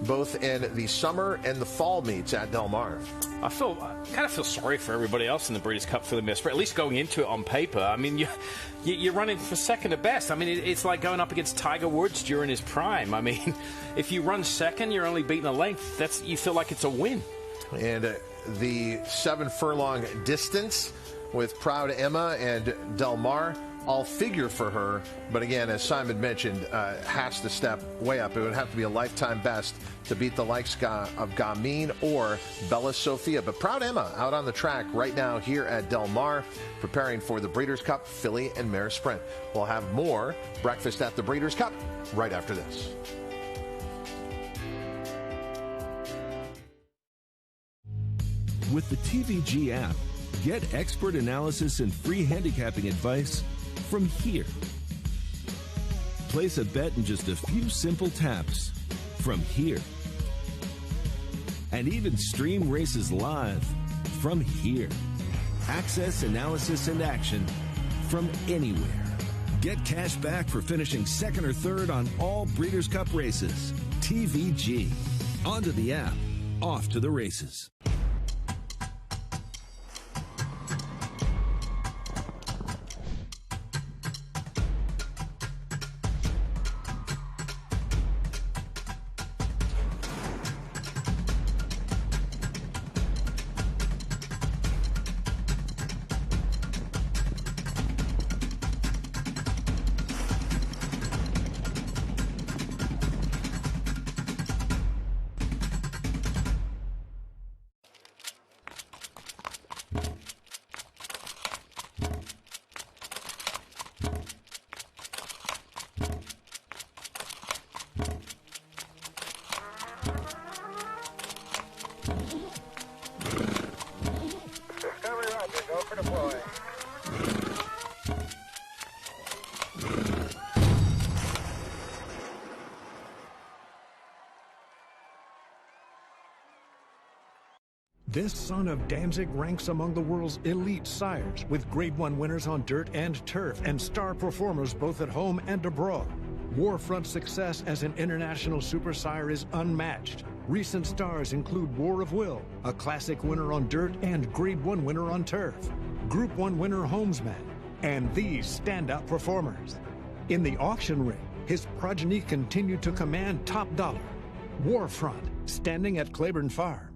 Speaker 2: both in the summer and the fall meets at Del Mar.
Speaker 3: I kind of feel sorry for everybody else in the Breeders' Cup for the Mare Sprint, at least going into it on paper. I mean, you're running for second at best. I mean, it's like going up against Tiger Woods during his prime. I mean, if you run second, you're only beating a length. You feel like it's a win.
Speaker 2: And the 7-furlong distance with Proud Emma and Del Mar all figure for her, but again, as Simon mentioned, has to step way up. It would have to be a lifetime best to beat the likes of Gamine or Bella Sophia. But Proud Emma out on the track right now here at Del Mar, preparing for the Breeders' Cup Filly and Mare Sprint. We'll have more Breakfast at the Breeders' Cup right after this.
Speaker 16: With the TVG app, get expert analysis and free handicapping advice from here. Place a bet in just a few simple taps from here. And even stream races live from here. Access, analysis, and action from anywhere. Get cash back for finishing second or third on all Breeders' Cup races. TVG. Onto the app. Off to the races.
Speaker 11: This son of Danzig ranks among the world's elite sires, with Grade 1 winners on dirt and turf, and star performers both at home and abroad. Warfront's success as an international super sire is unmatched. Recent stars include War of Will, a classic winner on dirt and Grade 1 winner on turf, Group 1 winner Homesman, and these standout performers. In the auction ring, his progeny continued to command top dollar. Warfront, standing at Claiborne Farm.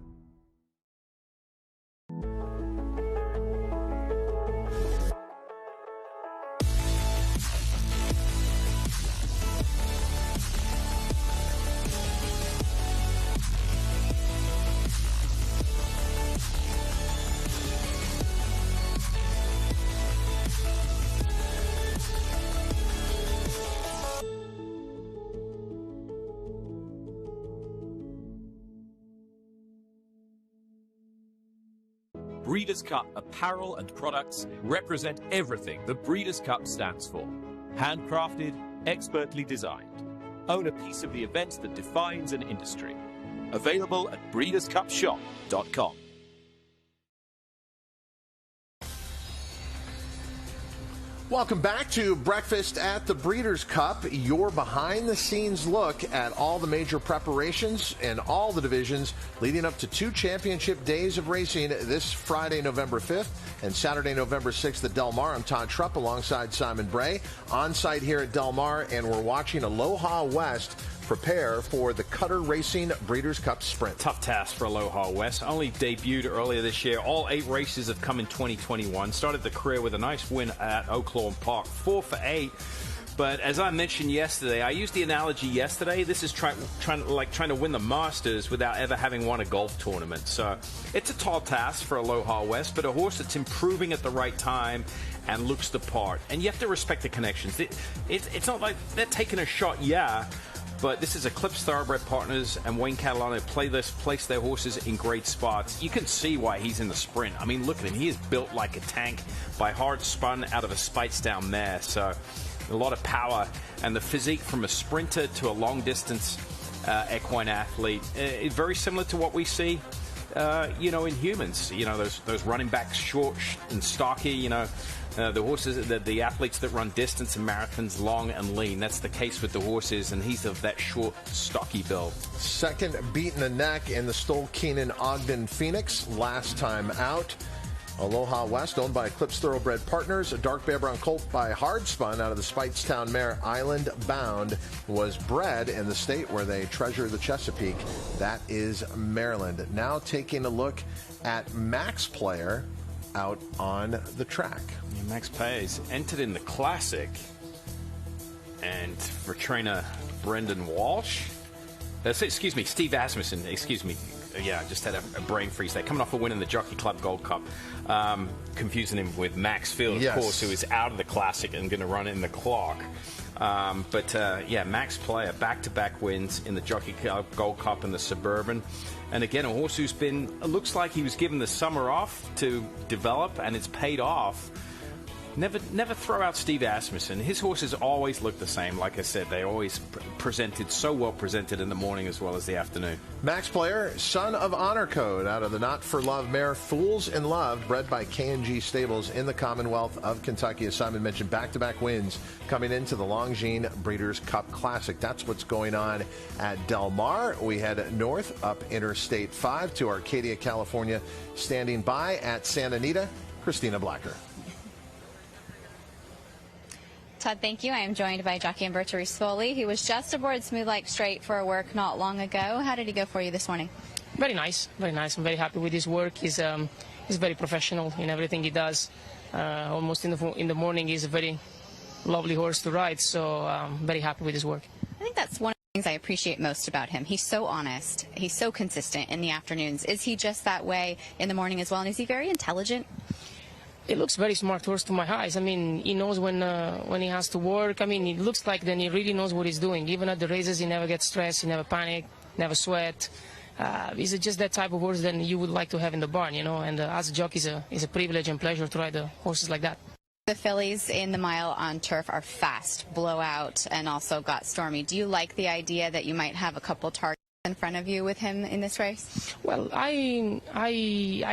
Speaker 22: Breeders' Cup apparel and products represent everything the Breeders' Cup stands for. Handcrafted, expertly designed. Own a piece of the event that defines an industry. Available at breederscupshop.com.
Speaker 2: Welcome back to Breakfast at the Breeders' Cup, your behind-the-scenes look at all the major preparations and all the divisions leading up to 2 championship days of racing this Friday, November 5th and Saturday, November 6th at Del Mar. I'm Todd Trupp alongside Simon Bray on site here at Del Mar, and we're watching Aloha West prepare for the Cutter Racing Breeders' Cup Sprint.
Speaker 3: Tough task for Aloha West. Only debuted earlier this year. All 8 races have come in 2021. Started the career with a nice win at Oaklawn Park, 4 for 8. But as I mentioned yesterday, I used the analogy yesterday. This is trying to win the Masters without ever having won a golf tournament. So it's a tall task for Aloha West, but a horse that's improving at the right time and looks the part. And you have to respect the connections. It's not like they're taking a shot, But this is Eclipse Thoroughbred Partners and Wayne Catalano place their horses in great spots. You can see why he's in the sprint. I mean, look at him. He is built like a tank by hard spun out of a Speightstown mare. So a lot of power, and the physique from a sprinter to a long distance equine athlete. Very similar to what we see, in humans. Those running backs, short and stocky, the horses, the athletes that run distance and marathons, long and lean. That's the case with the horses, and he's of that short, stocky build.
Speaker 2: Second beat in the neck in the Stoll Keenan Ogden Phoenix, last time out. Aloha West, owned by Eclipse Thoroughbred Partners. A dark bear brown colt by Hard Spun out of the Speightstown mare Island Bound was bred in the state where they treasure the Chesapeake. That is Maryland. Now taking a look at Max Player out on the track.
Speaker 3: Yeah, Max Player entered in the Classic, and for trainer Brendan Walsh, Steve Asmussen, yeah, I just had a brain freeze there. Coming off a win in the Jockey Club Gold Cup. Confusing him with Max Field, of course, who is out of the Classic and going to run in the clock. Max Player, back-to-back wins in the Jockey Club Gold Cup and the Suburban. And again, a horse who's looks like he was given the summer off to develop, and it's paid off. Never throw out Steve Asmussen. His horses always look the same. Like I said, they always presented so well presented in the morning as well as the afternoon.
Speaker 2: Max Player, son of Honor Code, out of the Not For Love mare Fools in Love, bred by K&G Stables in the Commonwealth of Kentucky. As Simon mentioned, back-to-back wins coming into the Longines Breeders' Cup Classic. That's what's going on at Del Mar. We head north up Interstate 5 to Arcadia, California. Standing by at Santa Anita, Christina Blacker.
Speaker 6: Todd, thank you. I am joined by jockey Umberto Rispoli. He was just aboard Smooth Like Straight for work not long ago. How did he go for you this morning?
Speaker 7: Very nice, very nice. I'm very happy with his work. He's very professional in everything he does. Almost in the morning, he's a very lovely horse to ride. So I'm very happy with his work.
Speaker 6: I think that's one of the things I appreciate most about him. He's so honest. He's so consistent in the afternoons. Is he just that way in the morning as well? And is he very intelligent?
Speaker 7: It looks very smart horse to my eyes. I mean, he knows when he has to work. I mean, it looks like then he really knows what he's doing. Even at the races, he never gets stressed, he never panic, never sweat. He's just that type of horse that you would like to have in the barn, And as a jockey, it's a privilege and pleasure to ride horses like that.
Speaker 6: The fillies in the mile on turf are fast, blowout, and also got Stormy. Do you like the idea that you might have a couple targets in front of you with him in this race?
Speaker 7: Well, I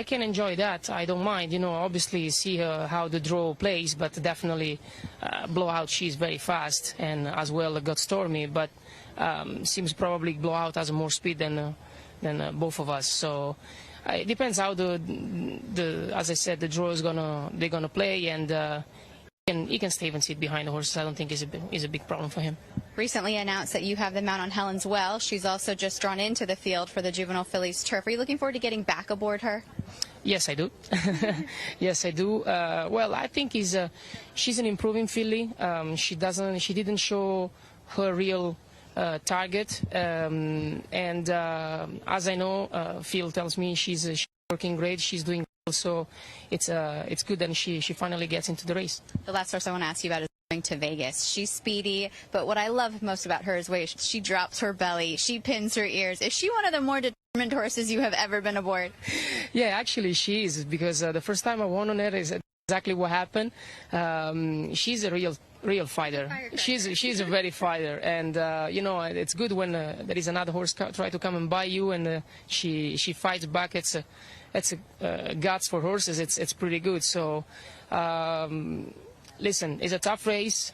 Speaker 7: can enjoy that. I don't mind. Obviously see how the draw plays, but definitely blowout. She's very fast, and as well got Stormy, but seems probably blowout has more speed than both of us. So it depends how as I said, the draw is they're gonna play, and he can stay and sit behind the horses. I don't think is a big problem for him.
Speaker 6: Recently announced that you have the mount on Helen's well. She's also just drawn into the field for the juvenile fillies turf. Are you looking forward to getting back aboard her?
Speaker 7: Yes, I do. Yes, I do. Well, I think she's an improving filly. She didn't show her real target, and as I know, Phil tells me she's working great. She's doing well, so it's good that she finally gets into the race.
Speaker 6: The last horse I want to ask you about is going to Vegas. She's speedy, but what I love most about her is where she drops her belly, she pins her ears. Is she one of the more determined horses you have ever been aboard?
Speaker 7: Yeah, actually she is, because the first time I won on her is exactly what happened. She's a real fighter. She's a very fighter, and it's good when there is another horse try to come and buy you, and she fights back. It's guts for horses. It's pretty good. So listen, it's a tough race.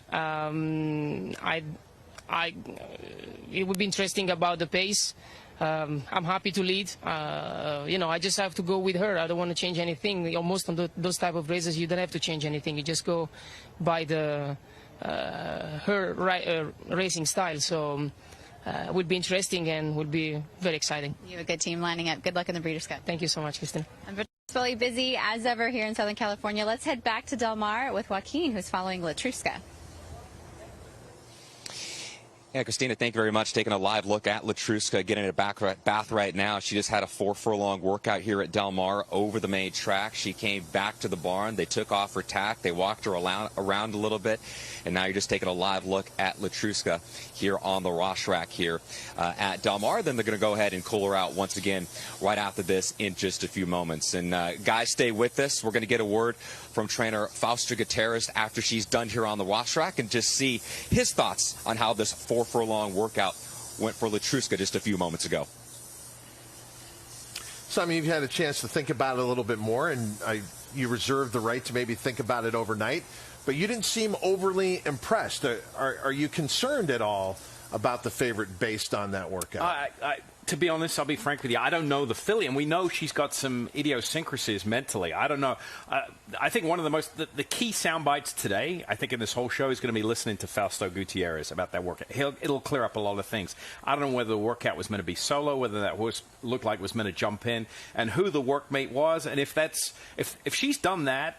Speaker 7: It would be interesting about the pace. I'm happy to lead. I just have to go with her. I don't want to change anything. Almost on those type of races, you don't have to change anything. You just go by her racing style. So it would be interesting and would be very exciting.
Speaker 6: You have a good team lining up. Good luck in the Breeders' Cup.
Speaker 7: Thank you so much, Kristen.
Speaker 6: I'm really busy as ever here in Southern California. Let's head back to Del Mar with Joaquin, who's following Letrusca.
Speaker 4: Yeah, Christina, thank you very much. Taking a live look at Letrusca, getting a bath right now. She just had a 4-furlong workout here at Del Mar over the main track. She came back to the barn. They took off her tack. They walked her around a little bit. And now you're just taking a live look at Letrusca here on the Ross rack here at Del Mar. Then they're going to go ahead and cool her out once again right after this in just a few moments. And guys, stay with us. We're going to get a word from trainer Fausto Gutierrez after she's done here on the Ross rack and just see his thoughts on how this 4-furlong workout went for Letrusca just a few moments ago.
Speaker 2: Some of you had a chance to think about it a little bit more, and you reserved the right to maybe think about it overnight, but you didn't seem overly impressed. Are you concerned at all about the favorite based on that workout?
Speaker 3: To be honest, I'll be frank with you, I don't know the filly, and we know she's got some idiosyncrasies mentally. I don't know. I think one of the key sound bites today, I think in this whole show, is going to be listening to Fausto Gutierrez about that workout. It'll clear up a lot of things. I don't know whether the workout was meant to be solo, whether that horse looked like it was meant to jump in, and who the workmate was, and if she's done that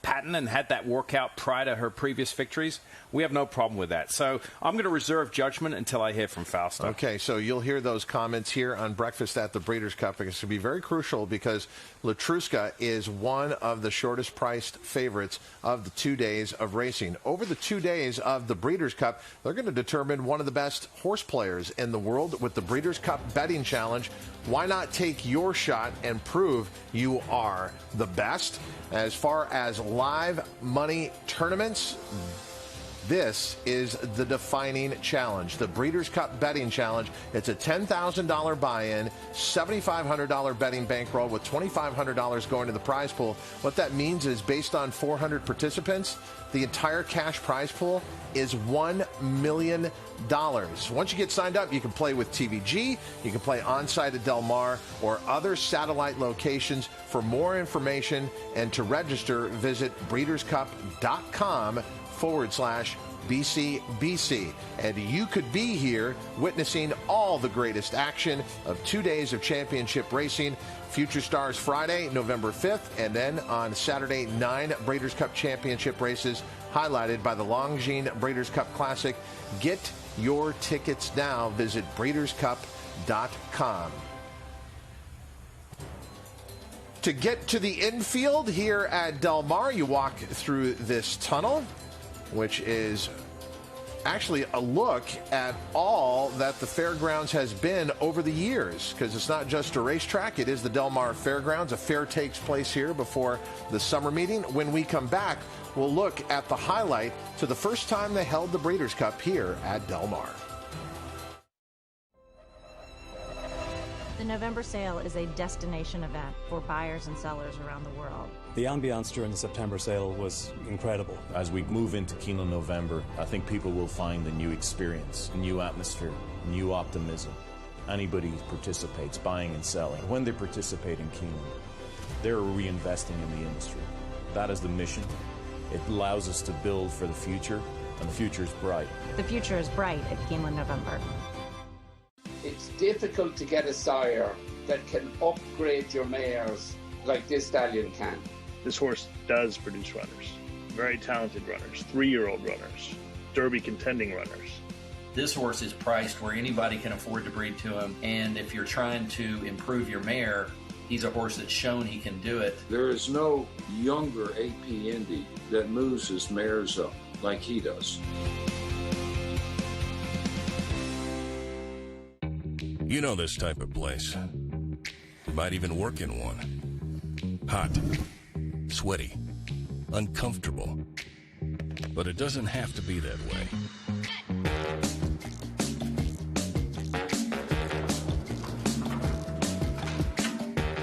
Speaker 3: pattern and had that workout prior to her previous victories, we have no problem with that. So I'm going to reserve judgment until I hear from Fausto.
Speaker 2: Okay, so you'll hear those comments here on Breakfast at the Breeders' Cup. It's going to be very crucial because Letrusca is one of the shortest priced favorites of the 2 days of racing. Over the 2 days of the Breeders' Cup, they're going to determine one of the best horse players in the world with the Breeders' Cup Betting Challenge. Why not take your shot and prove you are the best? As far as live money tournaments, this is the defining challenge, the Breeders' Cup Betting Challenge. It's a $10,000 buy-in, $7,500 betting bankroll with $2,500 going to the prize pool. What that means is based on 400 participants, the entire cash prize pool is $1 million. Once you get signed up, you can play with TVG, you can play on-site at Del Mar or other satellite locations. For more information and to register, visit breederscup.com/BCBC. And you could be here witnessing all the greatest action of 2 days of championship racing. Future Stars Friday, November 5th, and then on Saturday, 9 Breeders' Cup Championship races, highlighted by the Longines Breeders' Cup Classic. Get your tickets now. Visit breederscup.com. To get to the infield here at Del Mar, you walk through this tunnel, which is actually a look at all that the fairgrounds has been over the years, because it's not just a racetrack, it is the Del Mar Fairgrounds. A fair takes place here before the summer meeting. When we come back, we'll look at the highlight to the first time they held the Breeders' Cup here at Del Mar.
Speaker 12: The November sale is a destination event for buyers and sellers around the world.
Speaker 13: The ambiance during the September sale was incredible.
Speaker 23: As we move into Keeneland November, I think people will find a new experience, a new atmosphere, new optimism. Anybody who participates, buying and selling, when they participate in Keeneland, they're reinvesting in the industry. That is the mission. It allows us to build for the future, and the future is bright.
Speaker 12: The future is bright at Keeneland November.
Speaker 24: It's difficult to get a sire that can upgrade your mares like this stallion can.
Speaker 25: This horse does produce runners, very talented runners, 3-year-old runners, Derby contending runners.
Speaker 26: This horse is priced where anybody can afford to breed to him, and if you're trying to improve your mare, he's a horse that's shown he can do it.
Speaker 27: There is no younger AP Indy that moves his mares up like he does.
Speaker 16: You know this type of place. You might even work in one. Hot, sweaty, uncomfortable. But it doesn't have to be that way.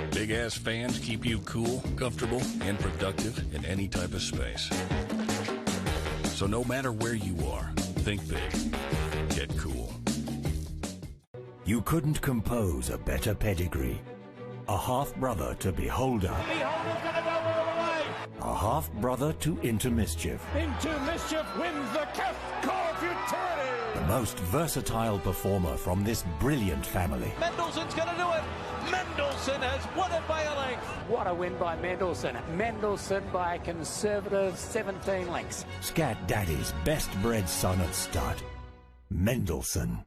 Speaker 16: Big-ass fans keep you cool, comfortable, and productive in any type of space. So no matter where you are, think big. Get cool.
Speaker 14: You couldn't compose a better pedigree. A half-brother to Beholder. A half-brother to Into Mischief.
Speaker 15: Into Mischief wins the Cup. Call Futurity.
Speaker 14: The most versatile performer from this brilliant family.
Speaker 15: Mendelssohn's going to do it. Mendelssohn has won it by a length.
Speaker 28: What a win by Mendelssohn. Mendelssohn by a conservative 17 lengths.
Speaker 14: Scat Daddy's best bred son at stud. Mendelssohn.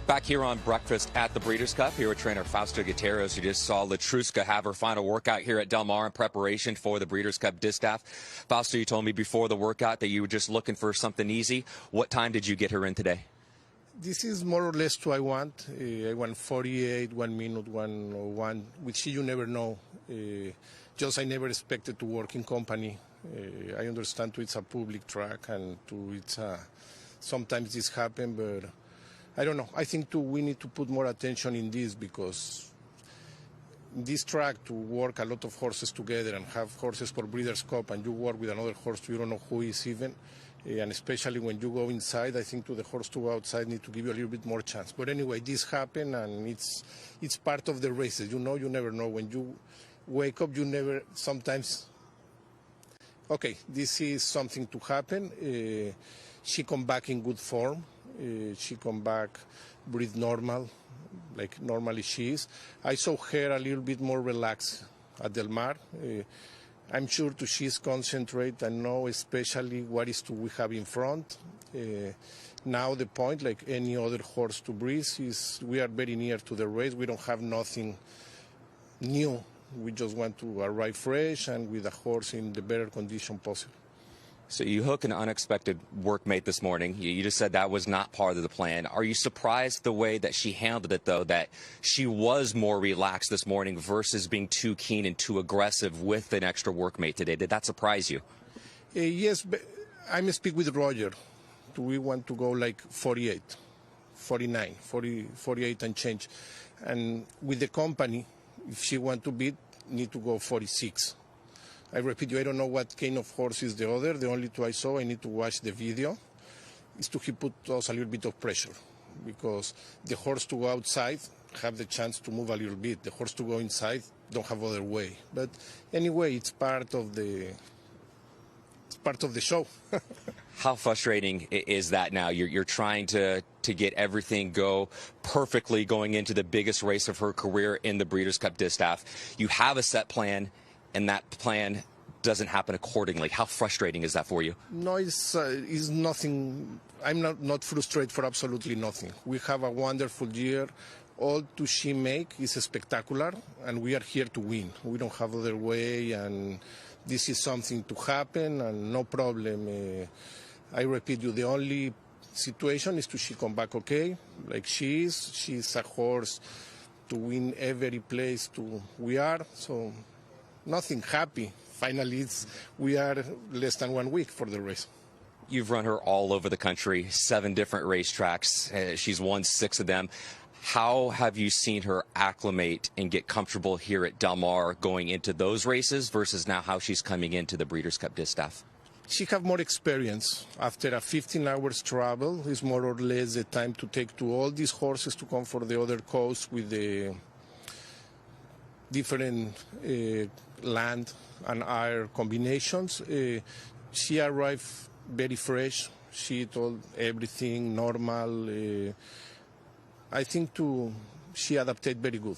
Speaker 4: Back here on Breakfast at the Breeders' Cup, here with trainer Fausto Gutierrez, who just saw Letrusca have her final workout here at Del Mar in preparation for the Breeders' Cup Distaff. Fausto, you told me before the workout that you were just looking for something easy. What time did you get her in today?
Speaker 1: This is more or less what I want. I want 48, 1 minute, 101, which you never know. Just I never expected to work in company. I understand it's a public track and it's sometimes this happens, but I don't know. I think we need to put more attention in this, because this track, to work a lot of horses together and have horses for Breeders' Cup and you work with another horse, you don't know who is even. And especially when you go inside, I think the horse to go outside need to give you a little bit more chance. But anyway, this happened, and it's part of the races. You know, you never know. When you wake up, you never, sometimes, okay, this is something to happen. She come back in good form. She come back, breathe normal, like normally she is. I saw her a little bit more relaxed at Del Mar. I'm sure she's concentrate and know especially what is we have in front. Now the point, like any other horse to breathe, is we are very near to the race. We don't have nothing new. We just want to arrive fresh and with a horse in the better condition possible.
Speaker 4: So you hook an unexpected workmate this morning. You just said that was not part of the plan. Are you surprised the way that she handled it, though, that she was more relaxed this morning versus being too keen and too aggressive with an extra workmate today? Did that surprise you?
Speaker 1: Yes, but I'm speaking with Roger. We want to go like 48, 49, 40, 48 and change. And with the company, if she want to beat, need to go 46. I repeat you, I don't know what kind of horse is the other. The only two I saw, I need to watch the video, is to put us a little bit of pressure, because the horse to go outside have the chance to move a little bit. The horse to go inside don't have other way. But anyway, it's part of the show.
Speaker 4: How frustrating is that now? You're trying to get everything go perfectly going into the biggest race of her career in the Breeders' Cup Distaff. You have a set plan, and that plan doesn't happen accordingly. How frustrating is that for you?
Speaker 1: No, it's nothing. I'm not frustrated for absolutely nothing. We have a wonderful year. All she make is spectacular, and we are here to win. We don't have other way, and this is something to happen, and no problem. I repeat you, the only situation is she come back okay, like she is. She's a horse to win every place we are, so nothing happy. Finally, we are less than 1 week for the race.
Speaker 4: You've run her all over the country, 7 different racetracks. She's won 6 of them. How have you seen her acclimate and get comfortable here at Del Mar going into those races versus now how she's coming into the Breeders' Cup Distaff?
Speaker 1: She have more experience. After a 15 hours travel, is more or less the time to take to all these horses to come for the other coast with the different land and air combinations. She arrived very fresh. She told everything normal. I think she adapted very good.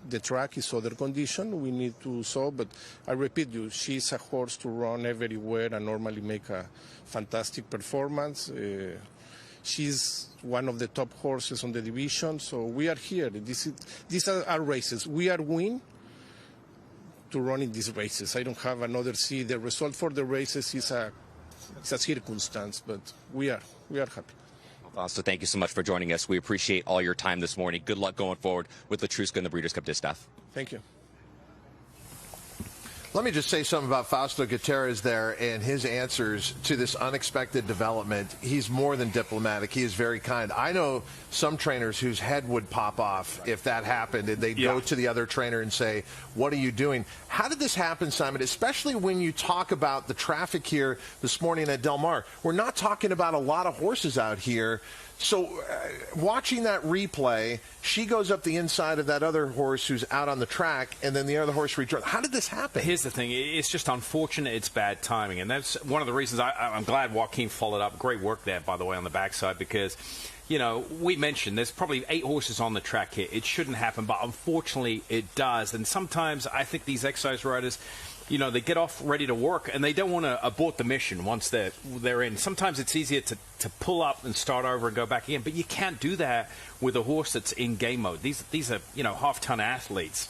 Speaker 1: The track is other condition. We need to solve, but I repeat you, she's a horse to run everywhere and normally make a fantastic performance. She's one of the top horses on the division, so we are here. These are our races. We are win to run in these races. I don't have another see. The result for the races is a circumstance, but we are happy.
Speaker 4: So thank you so much for joining us. We appreciate all your time this morning. Good luck going forward with Letrusca and the Breeders' Cup Distaff.
Speaker 1: Thank you.
Speaker 2: Let me just say something about Fausto Gutierrez there and his answers to this unexpected development. He's more than diplomatic. He is very kind. I know some trainers whose head would pop off if that happened, and they'd go to the other trainer and say, what are you doing? How did this happen, Simon, especially when you talk about the traffic here this morning at Del Mar? We're not talking about a lot of horses out here. So watching that replay, she goes up the inside of that other horse who's out on the track, and then the other horse returns. How did this happen?
Speaker 3: Here's the thing. It's just unfortunate. It's bad timing. And that's one of the reasons I'm glad Joaquin followed up. Great work there, by the way, on the backside, because you know, we mentioned there's probably 8 horses on the track here. It shouldn't happen, but unfortunately it does. And sometimes I think these exercise riders, you know, they get off ready to work, and they don't want to abort the mission once they're in. Sometimes it's easier to pull up and start over and go back again, but you can't do that with a horse that's in game mode. These are, you know, half-ton athletes.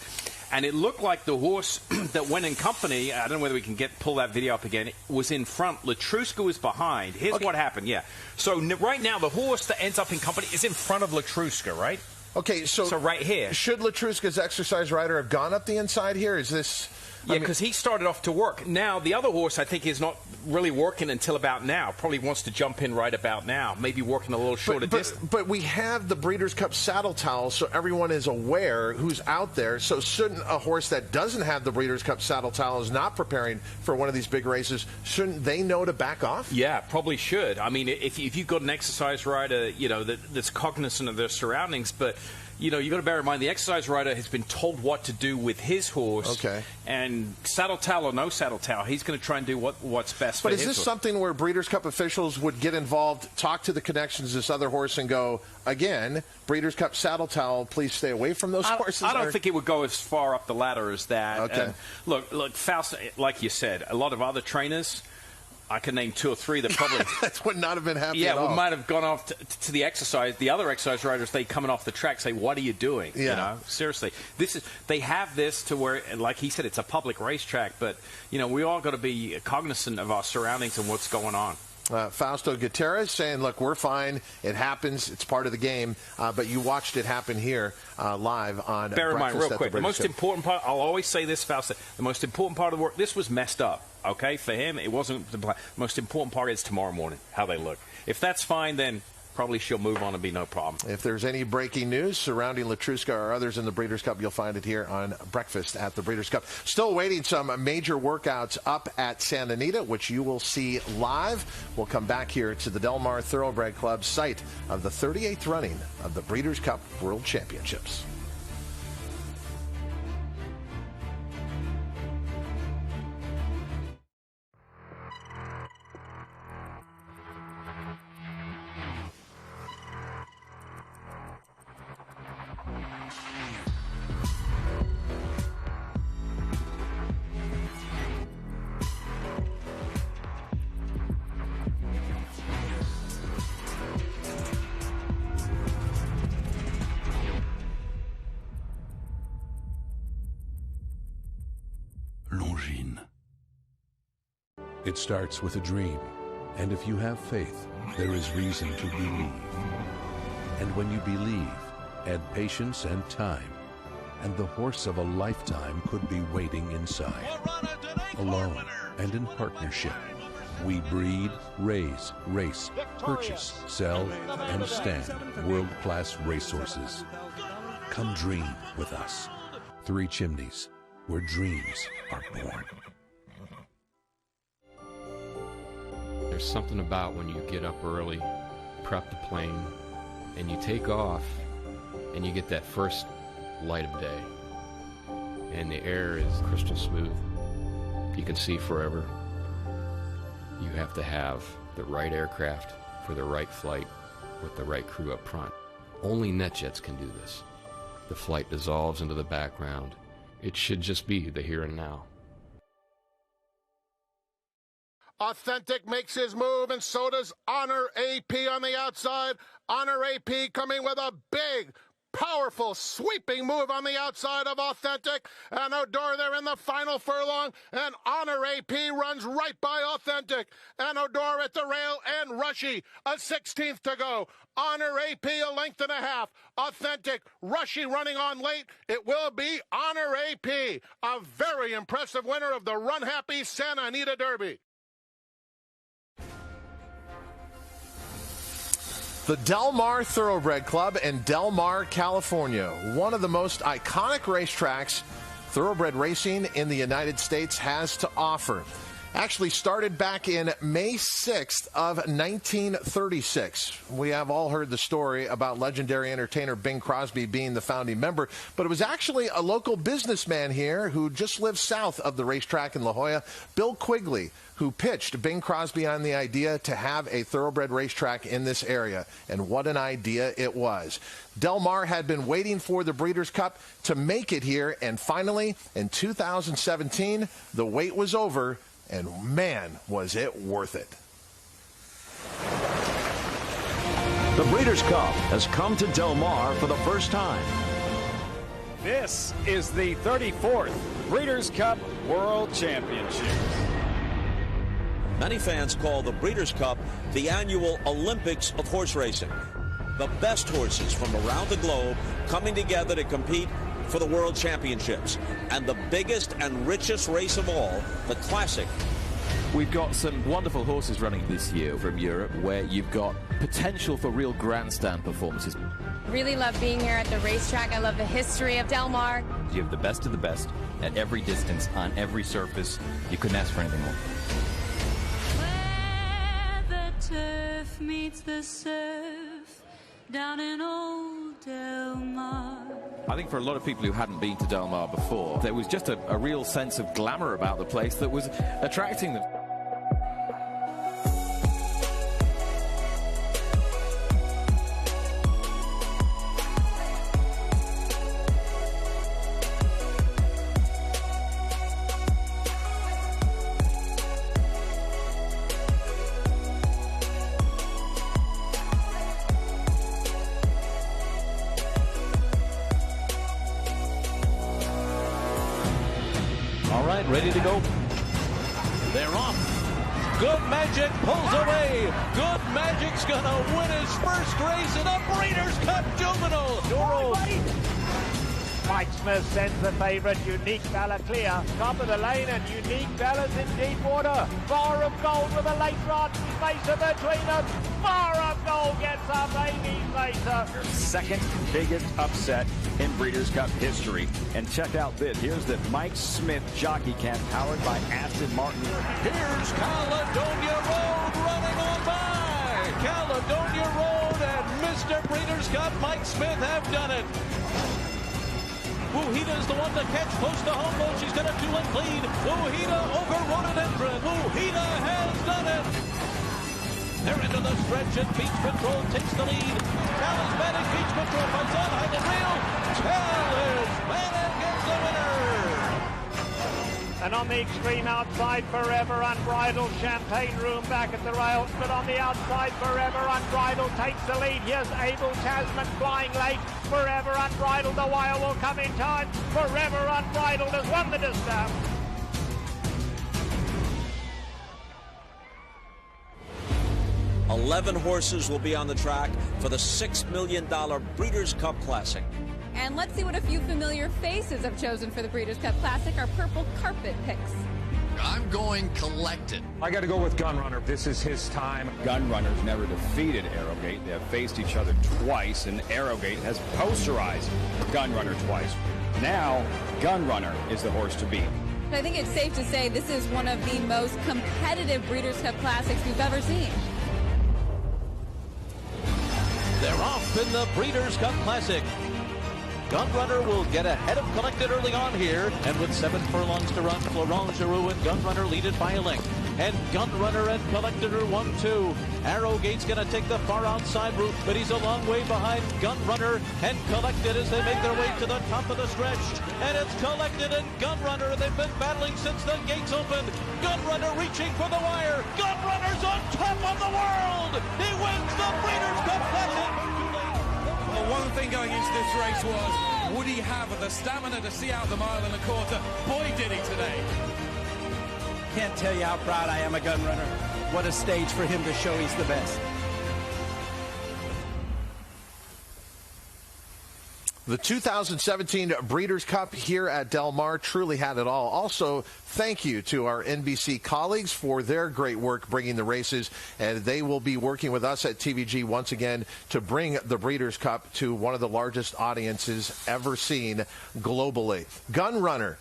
Speaker 3: And it looked like the horse that went in company, I don't know whether we can pull that video up again, was in front. Letrusca was behind. Here's what happened, yeah. So right now, the horse that ends up in company is in front of Letrusca, right?
Speaker 2: Okay, so
Speaker 3: right here.
Speaker 2: Should Letrusca's exercise rider have gone up the inside here? Is this...
Speaker 3: Yeah, because he started off to work. Now, the other horse, I think, is not really working until about now. Probably wants to jump in right about now. Maybe working a little shorter distance.
Speaker 2: But we have the Breeders' Cup saddle towels, so everyone is aware who's out there. So shouldn't a horse that doesn't have the Breeders' Cup saddle towel, is not preparing for one of these big races, shouldn't they know to back off?
Speaker 3: Yeah, probably should. I mean, if you've got an exercise rider, you know, that's cognizant of their surroundings, but... You know, you've got to bear in mind the exercise rider has been told what to do with his horse.
Speaker 2: Okay.
Speaker 3: And saddle towel or no saddle towel, he's going to try and do what's best for his horse.
Speaker 2: But is this something where Breeders' Cup officials would get involved, talk to the connections of this other horse, and go, again, Breeders' Cup saddle towel, please stay away from those horses?
Speaker 3: I don't think it would go as far up the ladder as that.
Speaker 2: Okay.
Speaker 3: Look, Faust, like you said, a lot of other trainers, I can name 2 or 3 that probably...
Speaker 2: That would not have been happy at all.
Speaker 3: Yeah, we might have gone off to the exercise. The other exercise riders, they coming off the track say, what are you doing?
Speaker 2: Yeah.
Speaker 3: You know, seriously. They have this to where, like he said, it's a public racetrack, but, you know, we all got to be cognizant of our surroundings and what's going on.
Speaker 2: Fausto Gutierrez saying, look, we're fine. It happens. It's part of the game. But you watched it happen here live on
Speaker 3: Bear in mind, real quick, the most
Speaker 2: important
Speaker 3: part, I'll always say this, Fausto, the most important part of the work, this was messed up. Okay, for him, it wasn't the most important part is tomorrow morning, how they look. If that's fine, then probably she'll move on and be no problem.
Speaker 2: If there's any breaking news surrounding Letrusca or others in the Breeders' Cup, you'll find it here on Breakfast at the Breeders' Cup. Still waiting some major workouts up at Santa Anita, which you will see live. We'll come back here to the Del Mar Thoroughbred Club, site of the 38th running of the Breeders' Cup World Championships.
Speaker 5: It starts with a dream, and if you have faith, there is reason to believe. And when you believe, add patience and time, and the horse of a lifetime could be waiting inside. Alone and in partnership, we breed, raise, race, purchase, sell, and stand world-class racehorses. Come dream with us. 3 Chimneys, where dreams are born.
Speaker 8: There's something about when you get up early, prep the plane, and you take off, and you get that first light of day. And the air is crystal smooth. You can see forever. You have to have the right aircraft for the right flight with the right crew up front. Only NetJets can do this. The flight dissolves into the background. It should just be the here and now.
Speaker 2: Authentic makes his move, and so does Honor AP on the outside. Honor AP coming with a big, powerful, sweeping move on the outside of Authentic. And Odor there in the final furlong, and Honor AP runs right by Authentic. And Odor at the rail, and Rushy, a 16th to go. Honor AP a length and a half. Authentic, Rushy running on late. It will be Honor AP, a very impressive winner of the Run Happy Santa Anita Derby. The Del Mar Thoroughbred Club in Del Mar, California. One of the most iconic racetracks thoroughbred racing in the United States has to offer. Actually started back in May 6th of 1936. We have all heard the story about legendary entertainer Bing Crosby being the founding member, but it was actually a local businessman here who just lived south of the racetrack in La Jolla, Bill Quigley, who who pitched Bing Crosby on the idea to have a thoroughbred racetrack in this area. And what an idea it was. Del Mar had been waiting for the Breeders' Cup to make it here, and finally, in 2017, the wait was over, and man, was it worth it.
Speaker 16: The Breeders' Cup has come to Del Mar for the first time.
Speaker 9: This is the 34th Breeders' Cup World Championships.
Speaker 10: Many fans call the Breeders' Cup the annual Olympics of horse racing. The best horses from around the globe coming together to compete for the World Championships. And the biggest and richest race of all, the Classic.
Speaker 11: We've got some wonderful horses running this year from Europe where you've got potential for real grandstand performances.
Speaker 17: Really love being here at the racetrack. I love the history of Del Mar.
Speaker 18: You have the best of the best at every distance, on every surface. You couldn't ask for anything more.
Speaker 19: Where the turf meets the surf, down in old Del Mar.
Speaker 11: I think for a lot of people who hadn't been to Del Mar before, there was just a real sense of glamour about the place that was attracting them.
Speaker 22: Ready to go. They're off. Good Magic pulls away. Good Magic's going to win his first race in a Breeders' Cup Juvenile. Doro.
Speaker 15: Mike Smith sends the favourite, Unique Bella clear. Top of the lane, and Unique Bella's in deep water. Bar of Gold with a late rod. Spacer between them. Bar of Gold gets up Amy Spacer.
Speaker 9: Second biggest upset in Breeders' Cup history. And check out this. Here's the Mike Smith jockey camp powered by Aston Martin.
Speaker 22: Here's Caledonia Road running on by. Caledonia Road and Mr. Breeders' Cup Mike Smith have done it. Wuhita's the one to catch close to home, though. She's got a 2-length lead. Wuhita overrode an entrant. Wuhita has done it. They're into the stretch, and Beach Patrol takes the lead. Talismanic Beach Patrol fights on high and real. Talismanic gets the winner.
Speaker 15: And on the extreme outside, Forever Unbridled, Champagne Room back at the rails, but on the outside, Forever Unbridled takes the lead. Here's Abel Tasman flying late. Forever Unbridled, the wire will come in time. Forever Unbridled has won the distance.
Speaker 10: $11 horses will be on the track for the $6 million Breeders' Cup Classic.
Speaker 20: And let's see what a few familiar faces have chosen for the Breeders' Cup Classic, our purple carpet picks.
Speaker 21: I'm going Collected.
Speaker 9: I got to go with Gunrunner. This is his time. Gunrunner's never defeated Arrowgate. They have faced each other twice, and Arrowgate has posterized Gunrunner twice. Now, Gunrunner is the horse to beat.
Speaker 20: I think it's safe to say this is one of the most competitive Breeders' Cup Classics we've ever seen.
Speaker 22: They're off in the Breeders' Cup Classic. Gunrunner will get ahead of Collected early on here, and with 7 furlongs to run, Florent Giroux and Gunrunner lead it by a length. And Gunrunner and Collected are 1-2. Arrowgate's going to take the far outside route, but he's a long way behind Gunrunner and Collected as they make their way to the top of the stretch. And it's Collected and Gunrunner. They've been battling since the gates opened. Gunrunner reaching for the wire. Gunrunner's on top of the world. He wins the Breeders' Cup Classic.
Speaker 29: Well, one thing going into this race was, would he have the stamina to see out the mile and a quarter? Boy, did he today.
Speaker 30: Can't tell you how proud I am of Gunrunner. What a stage for him to show he's the best.
Speaker 2: The 2017 Breeders' Cup here at Del Mar truly had it all. Also, thank you to our NBC colleagues for their great work bringing the races, and they will be working with us at TVG once again to bring the Breeders' Cup to one of the largest audiences ever seen globally. Gunrunner,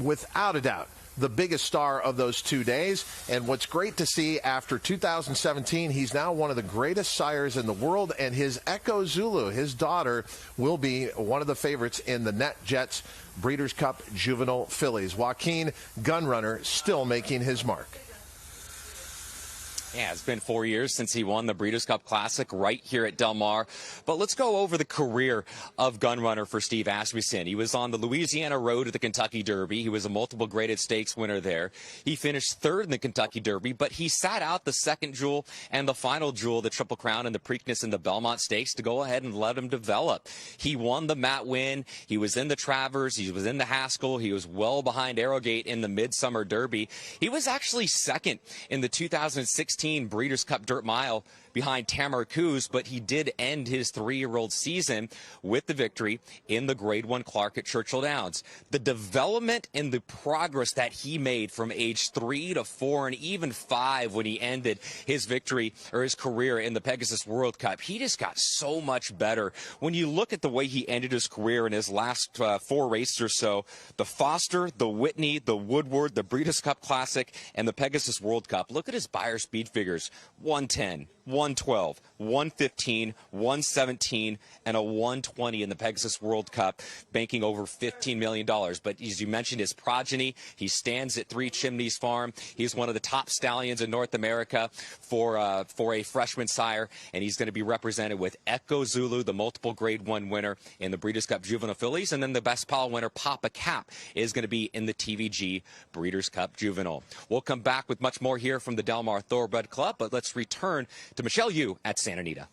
Speaker 2: without a doubt, the biggest star of those 2 days. And what's great to see, after 2017, he's now one of the greatest sires in the world, and his Echo Zulu, his daughter, will be one of the favorites in the NetJets Breeders' Cup Juvenile Fillies. Joaquin, Gunrunner still making his mark.
Speaker 4: Yeah, it's been 4 years since he won the Breeders' Cup Classic right here at Del Mar. But let's go over the career of gun runner for Steve Asmussen. He was on the Louisiana Road to the Kentucky Derby. He was a multiple graded stakes winner there. He finished third in the Kentucky Derby, but he sat out the second jewel and the final jewel, the Triple Crown and the Preakness and the Belmont Stakes, to go ahead and let him develop. He won the Matt Win. He was in the Travers. He was in the Haskell. He was well behind Arrogate in the Midsummer Derby. He was actually second in the 2016 Breeders' Cup Dirt Mile behind Tamara Coos, but he did end his 3-year-old season with the victory in the Grade 1 Clark at Churchill Downs. The development and the progress that he made from age 3 to 4 and even 5 when he ended his victory or his career in the Pegasus World Cup, he just got so much better. When you look at the way he ended his career in his last 4 races or so, the Foster, the Whitney, the Woodward, the Breeders' Cup Classic, and the Pegasus World Cup, look at his Beyer speed figures: 110, 112, 115, 117, and a 120 in the Pegasus World Cup, banking over $15 million. But as you mentioned, his progeny, he stands at Three Chimneys Farm. He's one of the top stallions in North America for a freshman sire, and he's going to be represented with Echo Zulu, the multiple Grade 1 winner in the Breeders' Cup Juvenile Fillies, and then the Best Pal winner, Papa Cap, is going to be in the TVG Breeders' Cup Juvenile. We'll come back with much more here from the Del Mar Thoroughbred Club, but let's return to Michelle Yu at Santa Anita.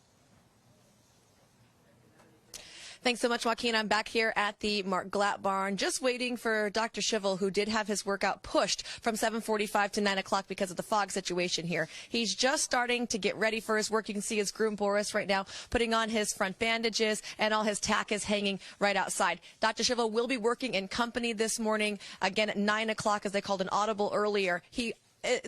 Speaker 6: Thanks so much, Joaquin. I'm back here at the Mark Glatt Barn, just waiting for Dr. Schivel, who did have his workout pushed from 7:45 to 9 o'clock because of the fog situation here. He's just starting to get ready for his work. You can see his groom, Boris, right now putting on his front bandages, and all his tack is hanging right outside. Dr. Schivel will be working in company this morning, again at 9 o'clock, as they called an audible earlier.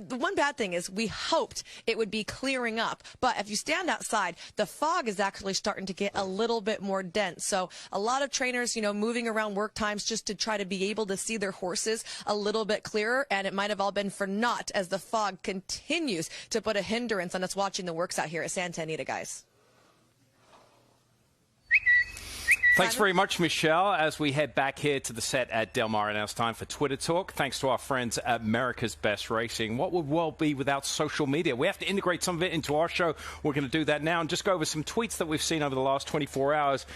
Speaker 6: The one bad thing is we hoped it would be clearing up, but if you stand outside, the fog is actually starting to get a little bit more dense. So a lot of trainers, moving around work times just to try to be able to see their horses a little bit clearer, and it might have all been for naught as the fog continues to put a hindrance on us watching the works out here at Santa Anita, guys.
Speaker 3: Thanks very much, Michelle. As we head back here to the set at Del Mar, and now it's time for Twitter Talk. Thanks to our friends at America's Best Racing. What would world be without social media? We have to integrate some of it into our show. We're going to do that now and just go over some tweets that we've seen over the last 24 hours.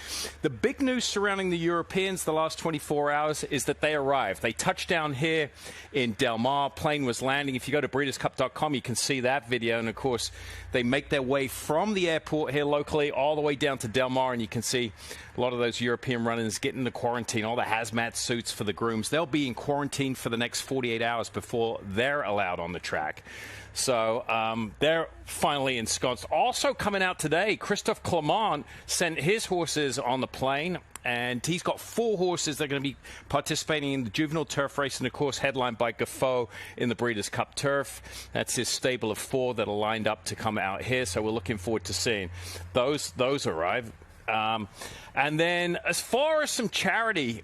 Speaker 3: The big news surrounding the Europeans the last 24 hours is that they arrived. They touched down here in Del Mar. Plane was landing. If you go to breederscup.com, you can see that video. And, of course, they make their way from the airport here locally all the way down to Del Mar, and you can see a lot of those European runners getting into quarantine, all the hazmat suits for the grooms. They'll be in quarantine for the next 48 hours before they're allowed on the track. So they're finally ensconced. Also coming out today, Christophe Clement sent his horses on the plane, and he's got 4 horses that are going to be participating in the juvenile turf race, and of course headlined by Gaffo in the Breeders' Cup Turf. That's his stable of 4 that are lined up to come out here, so we're looking forward to seeing those arrive. And then as far as some charity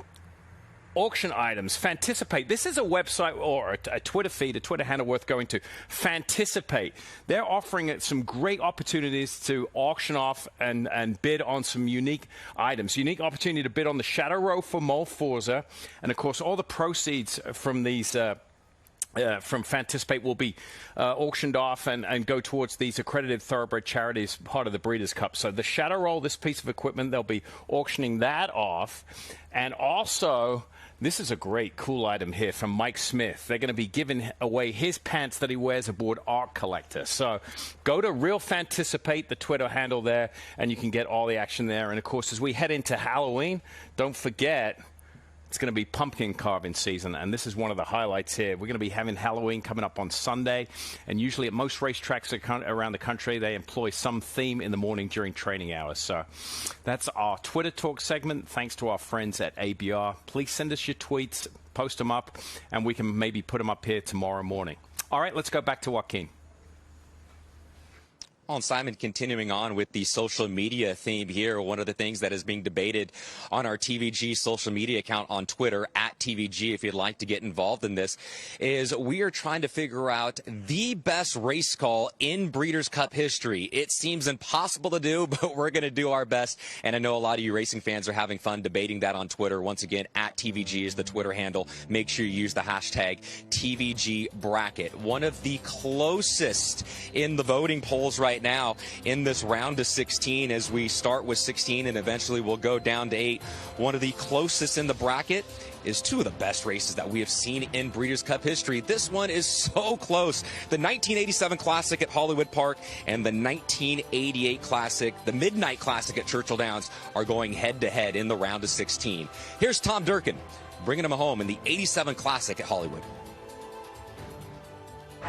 Speaker 3: auction items, Fanticipate. This is a website or a Twitter feed, a Twitter handle worth going to. Fanticipate. They're offering some great opportunities to auction off and bid on some unique items. Unique opportunity to bid on the Shadow Row for Mole Forza. And, of course, all the proceeds from these from Fanticipate will be auctioned off and go towards these accredited thoroughbred charities, part of the Breeders' Cup. So the Shadow Roll, this piece of equipment, they'll be auctioning that off. And also, this is a great, cool item here from Mike Smith. They're going to be giving away his pants that he wears aboard Art Collector. So go to Real Fanticipate, the Twitter handle there, and you can get all the action there. And, of course, as we head into Halloween, don't forget, it's going to be pumpkin carving season, and this is one of the highlights here. We're going to be having Halloween coming up on Sunday, and usually at most racetracks around the country, they employ some theme in the morning during training hours. So that's our Twitter Talk segment. Thanks to our friends at ABR. Please send us your tweets, post them up, and we can maybe put them up here tomorrow morning. All right, let's go back to Joaquin.
Speaker 4: Well, Simon, continuing on with the social media theme here, one of the things that is being debated on our TVG social media account on Twitter, at TVG, if you'd like to get involved in this, is we are trying to figure out the best race call in Breeders' Cup history. It seems impossible to do, but we're going to do our best, and I know a lot of you racing fans are having fun debating that on Twitter. Once again, at TVG is the Twitter handle. Make sure you use the hashtag TVG bracket. One of the closest in the voting polls right now in this round of 16, as we start with 16 and eventually we'll go down to 8. One of the closest in the bracket is two of the best races that we have seen in Breeders' Cup history. This one is so close. The 1987 Classic at Hollywood Park and the 1988 Classic, the Midnight Classic at Churchill Downs, are going head-to-head in the round of 16. Here's Tom Durkin bringing him home in the 87 Classic at Hollywood.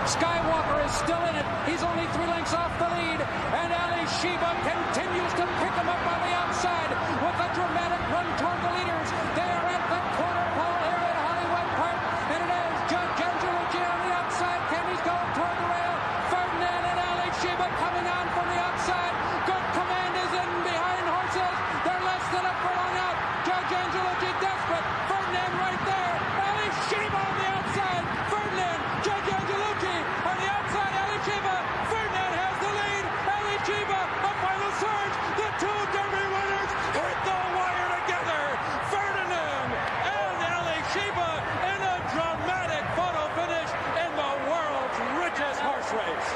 Speaker 7: Skywalker is still in it. He's only 3 lengths off the lead. And Ali Sheba continues to pick him up on the outside with a dramatic run toward the leaders. They are at the quarter pole here at Hollywood Park. And it is Judge Angelucci on the outside. Kenny's going toward the rail. Ferdinand and Ali Sheba coming on from the outside. Good Command is in behind horses. They're less than a furlong out. Judge Angelucci desperate. Ferdinand right there. Ali Sheba on the outside. Ferdinand. Judge Angelucci on the outside. Ali Sheba. Ferdinand has the lead. Ali Sheba, a final surge. The 2 Derby winners hit the wire together. Ferdinand and Ali Sheba in a dramatic photo finish in the world's richest horse race.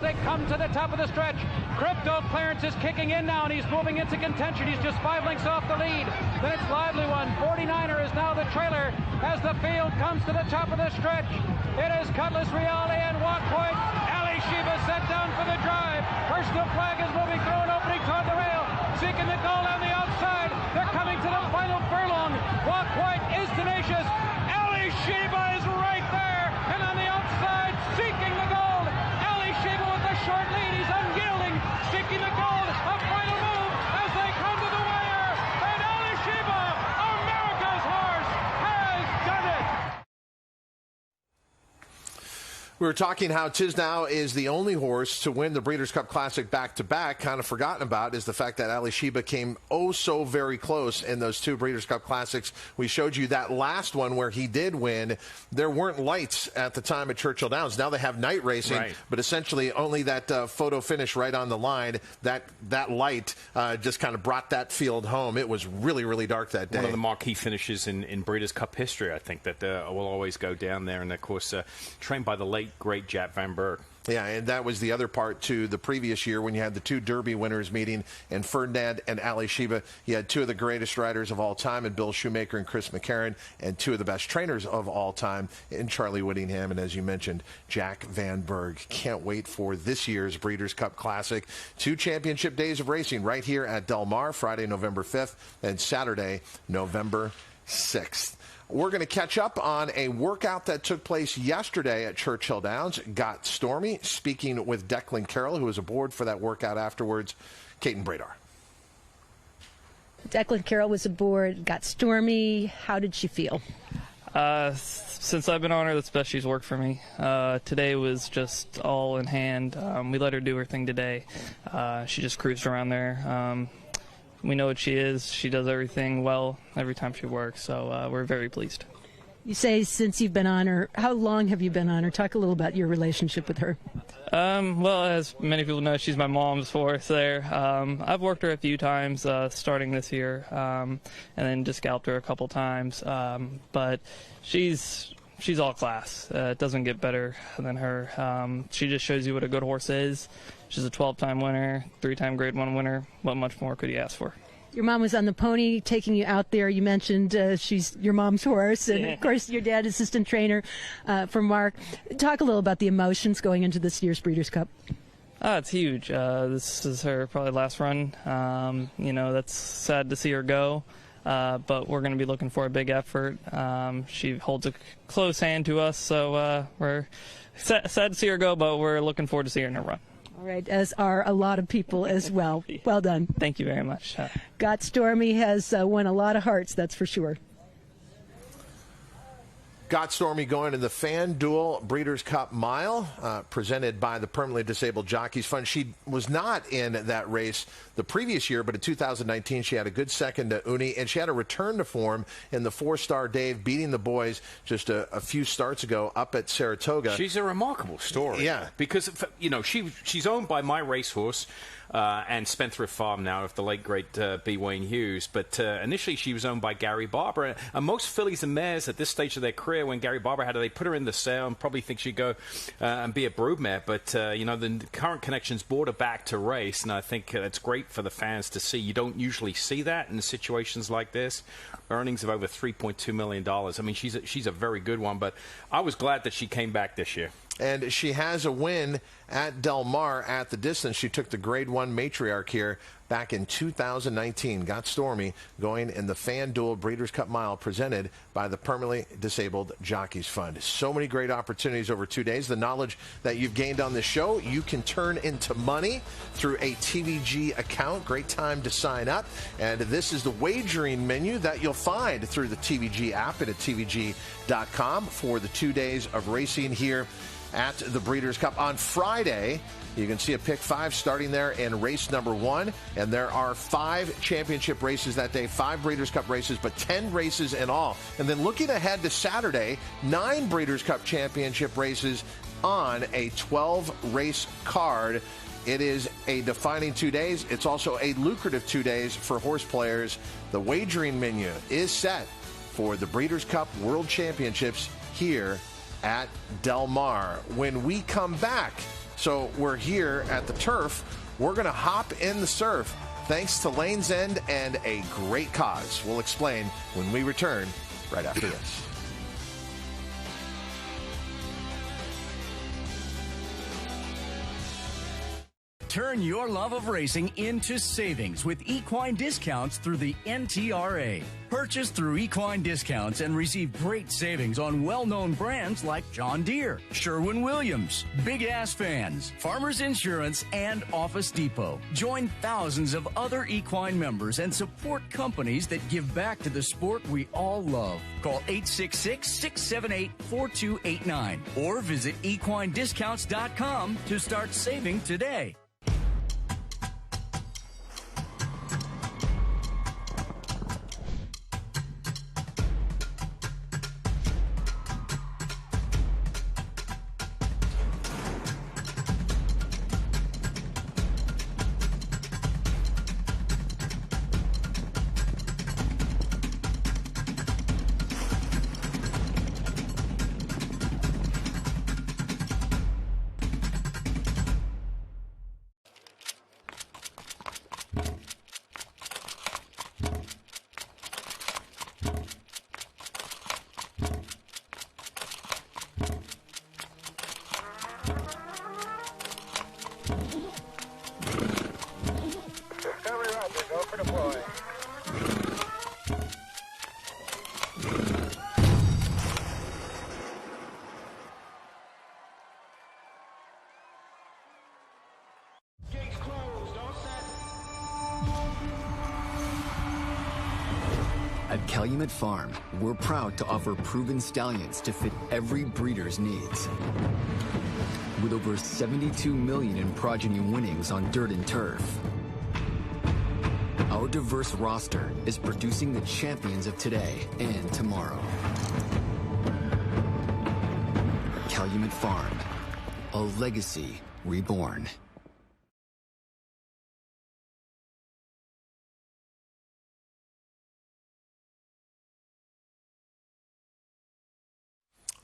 Speaker 7: They come to the top of the stretch. Crypto Clarence is kicking in now, and he's moving into contention. He's just 5 lengths off the lead. Then it's Lively One. 49er is now the trailer as the field comes to the top of the stretch. It is Cutlass Reale and Walk Point. Ali Sheba set down for the drive. Personal flag is moving through and opening toward the rail. Seeking the goal on the outside. They're coming to the final furlong. Walk Point is tenacious. Ali Sheba is right there. And on the outside, seeking the gold. Ali Sheba with a short lead. He's unyielding, seeking the gold. A final move as they come to the wire. And Ali Sheba, America's horse, has done it.
Speaker 2: We were talking how Tisnow is the only horse to win the Breeders' Cup Classic back-to-back. Kind of forgotten about is the fact that Ali Sheba came oh so very close in those 2 Breeders' Cup Classics. We showed you that last one where he did win. There weren't lights at the time at Churchill Downs. Now they have night racing, right, but essentially only that photo finish right on the line. That light just kind of brought that field home. It was really, really dark that day.
Speaker 3: One of the marquee finishes in Breeders' Cup history, I think, that will always go down there. And, of course, trained by the late, great Jack Van Berg.
Speaker 2: Yeah, and that was the other part to the previous year when you had the 2 Derby winners meeting, and Ferdinand and Ali Sheba. You had 2 of the greatest riders of all time, and Bill Shoemaker and Chris McCarron, and 2 of the best trainers of all time in Charlie Whittingham and, as you mentioned, Jack Van Berg. Can't wait for this year's Breeders' Cup Classic. 2 championship days of racing right here at Del Mar, Friday, November 5th, and Saturday, November 6th. We're going to catch up on a workout that took place yesterday at Churchill Downs. Got Stormy speaking with Declan Carroll, who was aboard for that workout afterwards. Kate and Bradar.
Speaker 12: Declan Carroll was aboard, got Stormy. How did she feel?
Speaker 13: Since I've been on her, that's the best she's worked for me. Today was just all in hand. We let her do her thing today. She just cruised around there. We know what she is. She does everything well every time she works, so we're very pleased.
Speaker 12: You say since you've been on her, how long have you been on her? Talk a little about your relationship with her.
Speaker 13: Well, as many people know, she's my mom's horse there. I've worked her a few times starting this year, and then just scalped her a couple times. But she's all class. It doesn't get better than her. She just shows you what a good horse is. She's a 12-time winner, 3-time Grade 1 winner. What much more could you ask for?
Speaker 12: Your mom was on the pony taking you out there. You mentioned she's your mom's horse, and of course your dad, assistant trainer for Mark. Talk a little about the emotions going into this year's Breeders' Cup.
Speaker 13: It's huge. This is her probably last run. That's sad to see her go, but we're going to be looking for a big effort. She holds a close hand to us, so we're sad to see her go, but we're looking forward to seeing her in her run.
Speaker 12: All right, as are a lot of people as well. Well done.
Speaker 13: Thank you very much.
Speaker 12: Got Stormy has won a lot of hearts, that's for sure.
Speaker 2: got Stormy going in the FanDuel Breeders' Cup Mile, presented by the Permanently Disabled Jockeys Fund. She was not in that race the previous year, but in 2019 she had a good second to Uni, and she had a return to form in the 4-star Dave, beating the boys just a few starts ago up at Saratoga.
Speaker 3: She's a remarkable story.
Speaker 2: Yeah.
Speaker 3: Because, you know, she's owned by my racehorse, and Spendthrift Farm now of the late great B. Wayne Hughes. But initially she was owned by Gary Barber. And most fillies and mares at this stage of their career, when Gary Barber had her, they put her in the sale and probably think she'd go and be a broodmare. But, you know, the current connections brought her back to race. And I think it's great for the fans to see. You don't usually see that in situations like this. Earnings of over $3.2 million. I mean, she's a very good one. But I was glad that she came back this year.
Speaker 2: And she has a win at Del Mar at the distance. She took the Grade 1 matriarch here back in 2019. Got Stormy going in the FanDuel Breeders' Cup Mile, presented by the Permanently Disabled Jockeys Fund. So many great opportunities over 2 days. The knowledge that you've gained on this show, you can turn into money through a TVG account. Great time to sign up. And this is the wagering menu that you'll find through the TVG app and at TVG.com for the 2 days of racing here at the Breeders' Cup. On Friday, you can see a pick 5 starting there in race number 1, and there are 5 championship races that day, 5 Breeders' Cup races, but 10 races in all. And then looking ahead to Saturday, 9 Breeders' Cup championship races on a 12-race card. It is a defining 2 days. It's also a lucrative 2 days for horse players. The wagering menu is set for the Breeders' Cup World Championships here at Del Mar. When we come back, so we're here at the turf, we're going to hop in the surf thanks to Lane's End and a great cause. We'll explain when we return right after this.
Speaker 1: Turn your love of racing into savings with equine discounts through the NTRA. Purchase through equine discounts and receive great savings on well-known brands like John Deere, Sherwin-Williams, Big Ass Fans, Farmers Insurance, and Office Depot. Join thousands of other equine members and support companies that give back to the sport we all love. Call 866-678-4289 or visit equinediscounts.com to start saving today.
Speaker 5: At Calumet Farm, we're proud to offer proven stallions to fit every breeder's needs. With over 72 million in progeny winnings on dirt and turf, our diverse roster is producing the champions of today and tomorrow. Calumet Farm, a legacy reborn.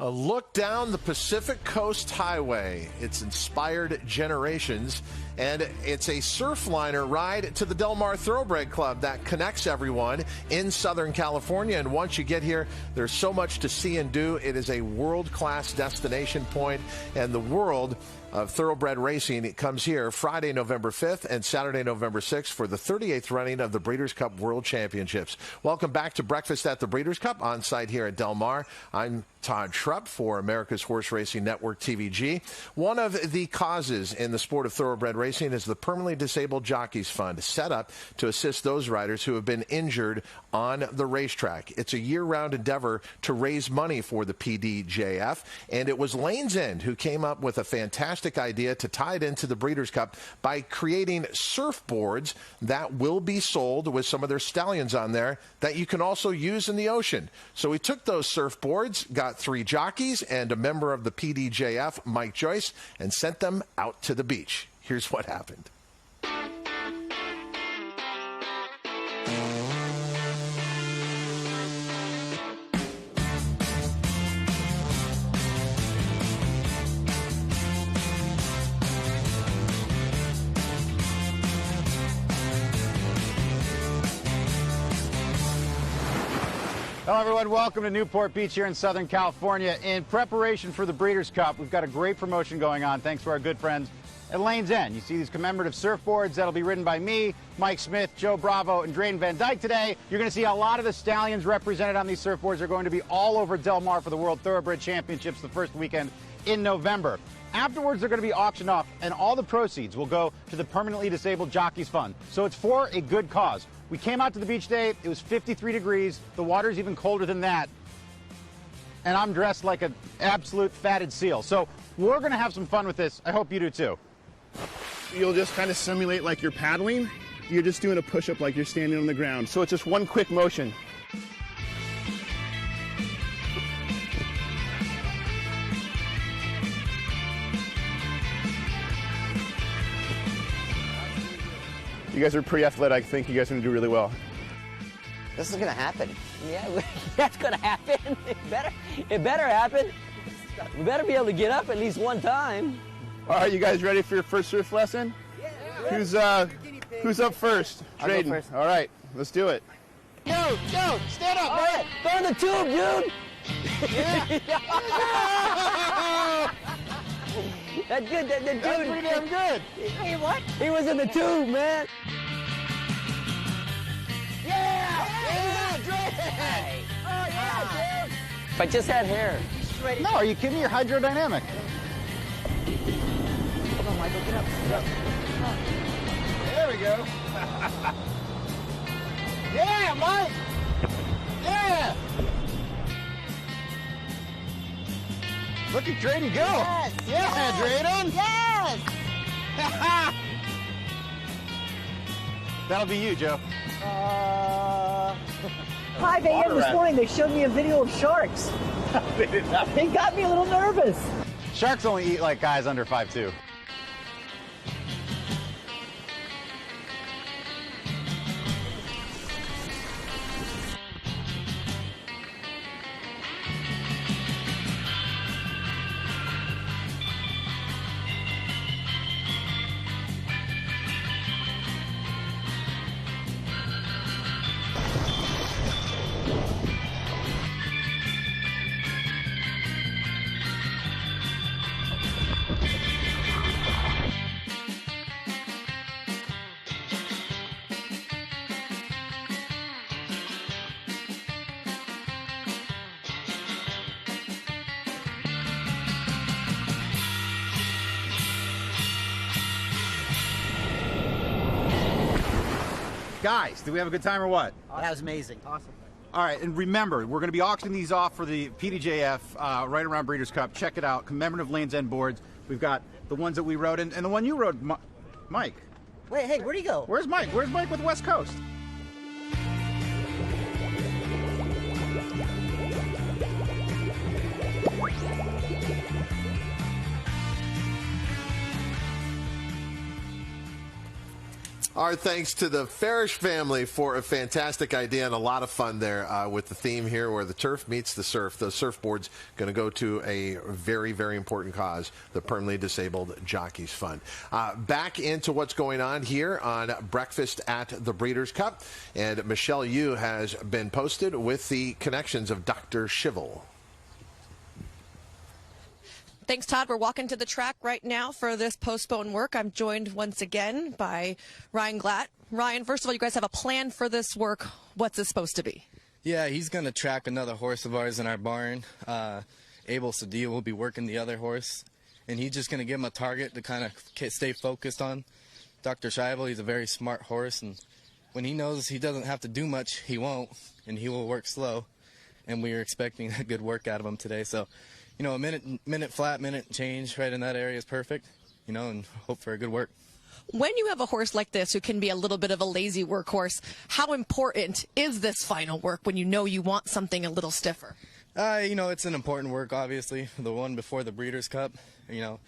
Speaker 2: A look down the Pacific Coast Highway. It's inspired generations, and it's a surfliner ride to the Del Mar Thoroughbred Club that connects everyone in Southern California. And once you get here, there's so much to see and do. It is a world-class destination point, and the world of Thoroughbred racing. It comes here Friday, November 5th and Saturday, November 6th for the 38th running of the Breeders' Cup World Championships. Welcome back to Breakfast at the Breeders' Cup on site here at Del Mar. I'm Todd Schrupp for America's Horse Racing Network, TVG. One of the causes in the sport of thoroughbred racing is the Permanently Disabled Jockeys Fund, set up to assist those riders who have been injured on the racetrack. It's a year-round endeavor to raise money for the PDJF, and it was Lane's End who came up with a fantastic idea to tie it into the Breeders' Cup by creating surfboards that will be sold with some of their stallions on there that you can also use in the ocean. So we took those surfboards, got 3 jockeys and a member of the PDJF, Mike Joyce, and sent them out to the beach. Here's what happened.
Speaker 8: Hello, everyone. Welcome to Newport Beach here in Southern California. In preparation for the Breeders' Cup, we've got a great promotion going on thanks to our good friends at Lane's End. You see these commemorative surfboards that'll be ridden by me, Mike Smith, Joe Bravo, and Drayden Van Dyke today. You're going to see a lot of the stallions represented on these surfboards. Are going to be all over Del Mar for the World Thoroughbred Championships the first weekend in November. Afterwards, they're going to be auctioned off, and all the proceeds will go to the Permanently Disabled Jockeys Fund. So it's for a good cause. We came out to the beach today. It was 53 degrees. The water's even colder than that. And I'm dressed like an absolute fatted seal. So we're going to have some fun with this. I hope you do too.
Speaker 14: You'll just kind of simulate like you're paddling. You're just doing a push-up like you're standing on the ground. So it's just one quick motion. You guys are pretty athletic. I think you guys are going to do really well.
Speaker 16: This is going to happen. Yeah, that's going to happen. It better happen. We better be able to get up at least one time.
Speaker 14: All right, you guys ready for your first surf lesson? Yeah. Who's up first? Drayden. All right, let's do it.
Speaker 16: Yo, stand up, man. Throw in the tube, dude. Yeah. That's good. That's pretty damn good. Hey, what? He was in the tube, man. Yeah! Hey. Oh, yeah, dude. If I just had hair.
Speaker 8: No, are you kidding me? You're hydrodynamic.
Speaker 16: Come on, Michael, get up.
Speaker 8: There we go. Yeah, Mike. Yeah. Look at Drayden go.
Speaker 16: Yes.
Speaker 8: Yeah, Drayden.
Speaker 16: Yes.
Speaker 8: That'll be you, Joe.
Speaker 17: 5 a.m. this morning, they showed me a video of sharks.
Speaker 8: They did not.
Speaker 17: They got me a little nervous.
Speaker 8: Sharks only eat like guys under 5'2". Guys, did we have a good time or what?
Speaker 17: Awesome. That was amazing. Awesome.
Speaker 8: All right, and remember, we're going to be auctioning these off for the PDJF right around Breeders' Cup. Check it out. Commemorative Lane's End boards. We've got the ones that we rode, and the one you rode, Mike.
Speaker 17: Wait, hey, where'd he go?
Speaker 8: Where's Mike? Where's Mike with West Coast?
Speaker 2: Our thanks to the Farish family for a fantastic idea and a lot of fun there with the theme here where the turf meets the surf. Those surfboards going to go to a very, very important cause, the Permanently Disabled Jockeys Fund. Back into what's going on here on Breakfast at the Breeders' Cup. And Michelle Yu has been posted with the connections of Dr. Schivel.
Speaker 6: Thanks, Todd. We're walking to the track right now for this postponed work. I'm joined once again by Ryan Glatt. Ryan, first of all, you guys have a plan for this work. What's this supposed to be?
Speaker 11: Yeah, he's going to track another horse of ours in our barn. Abel Sadie will be working the other horse, and he's just going to give him a target to kind of stay focused on. Dr. Schivel, he's a very smart horse, and when he knows he doesn't have to do much, he won't, and he will work slow. And we are expecting a good work out of him today. So, you know, a minute flat, minute change right in that area is perfect, you know, and hope for a good work.
Speaker 6: When you have a horse like this who can be a little bit of a lazy workhorse, how important is this final work when you know you want something a little stiffer?
Speaker 11: You know, it's an important work, obviously, the one before the Breeders' Cup, you know.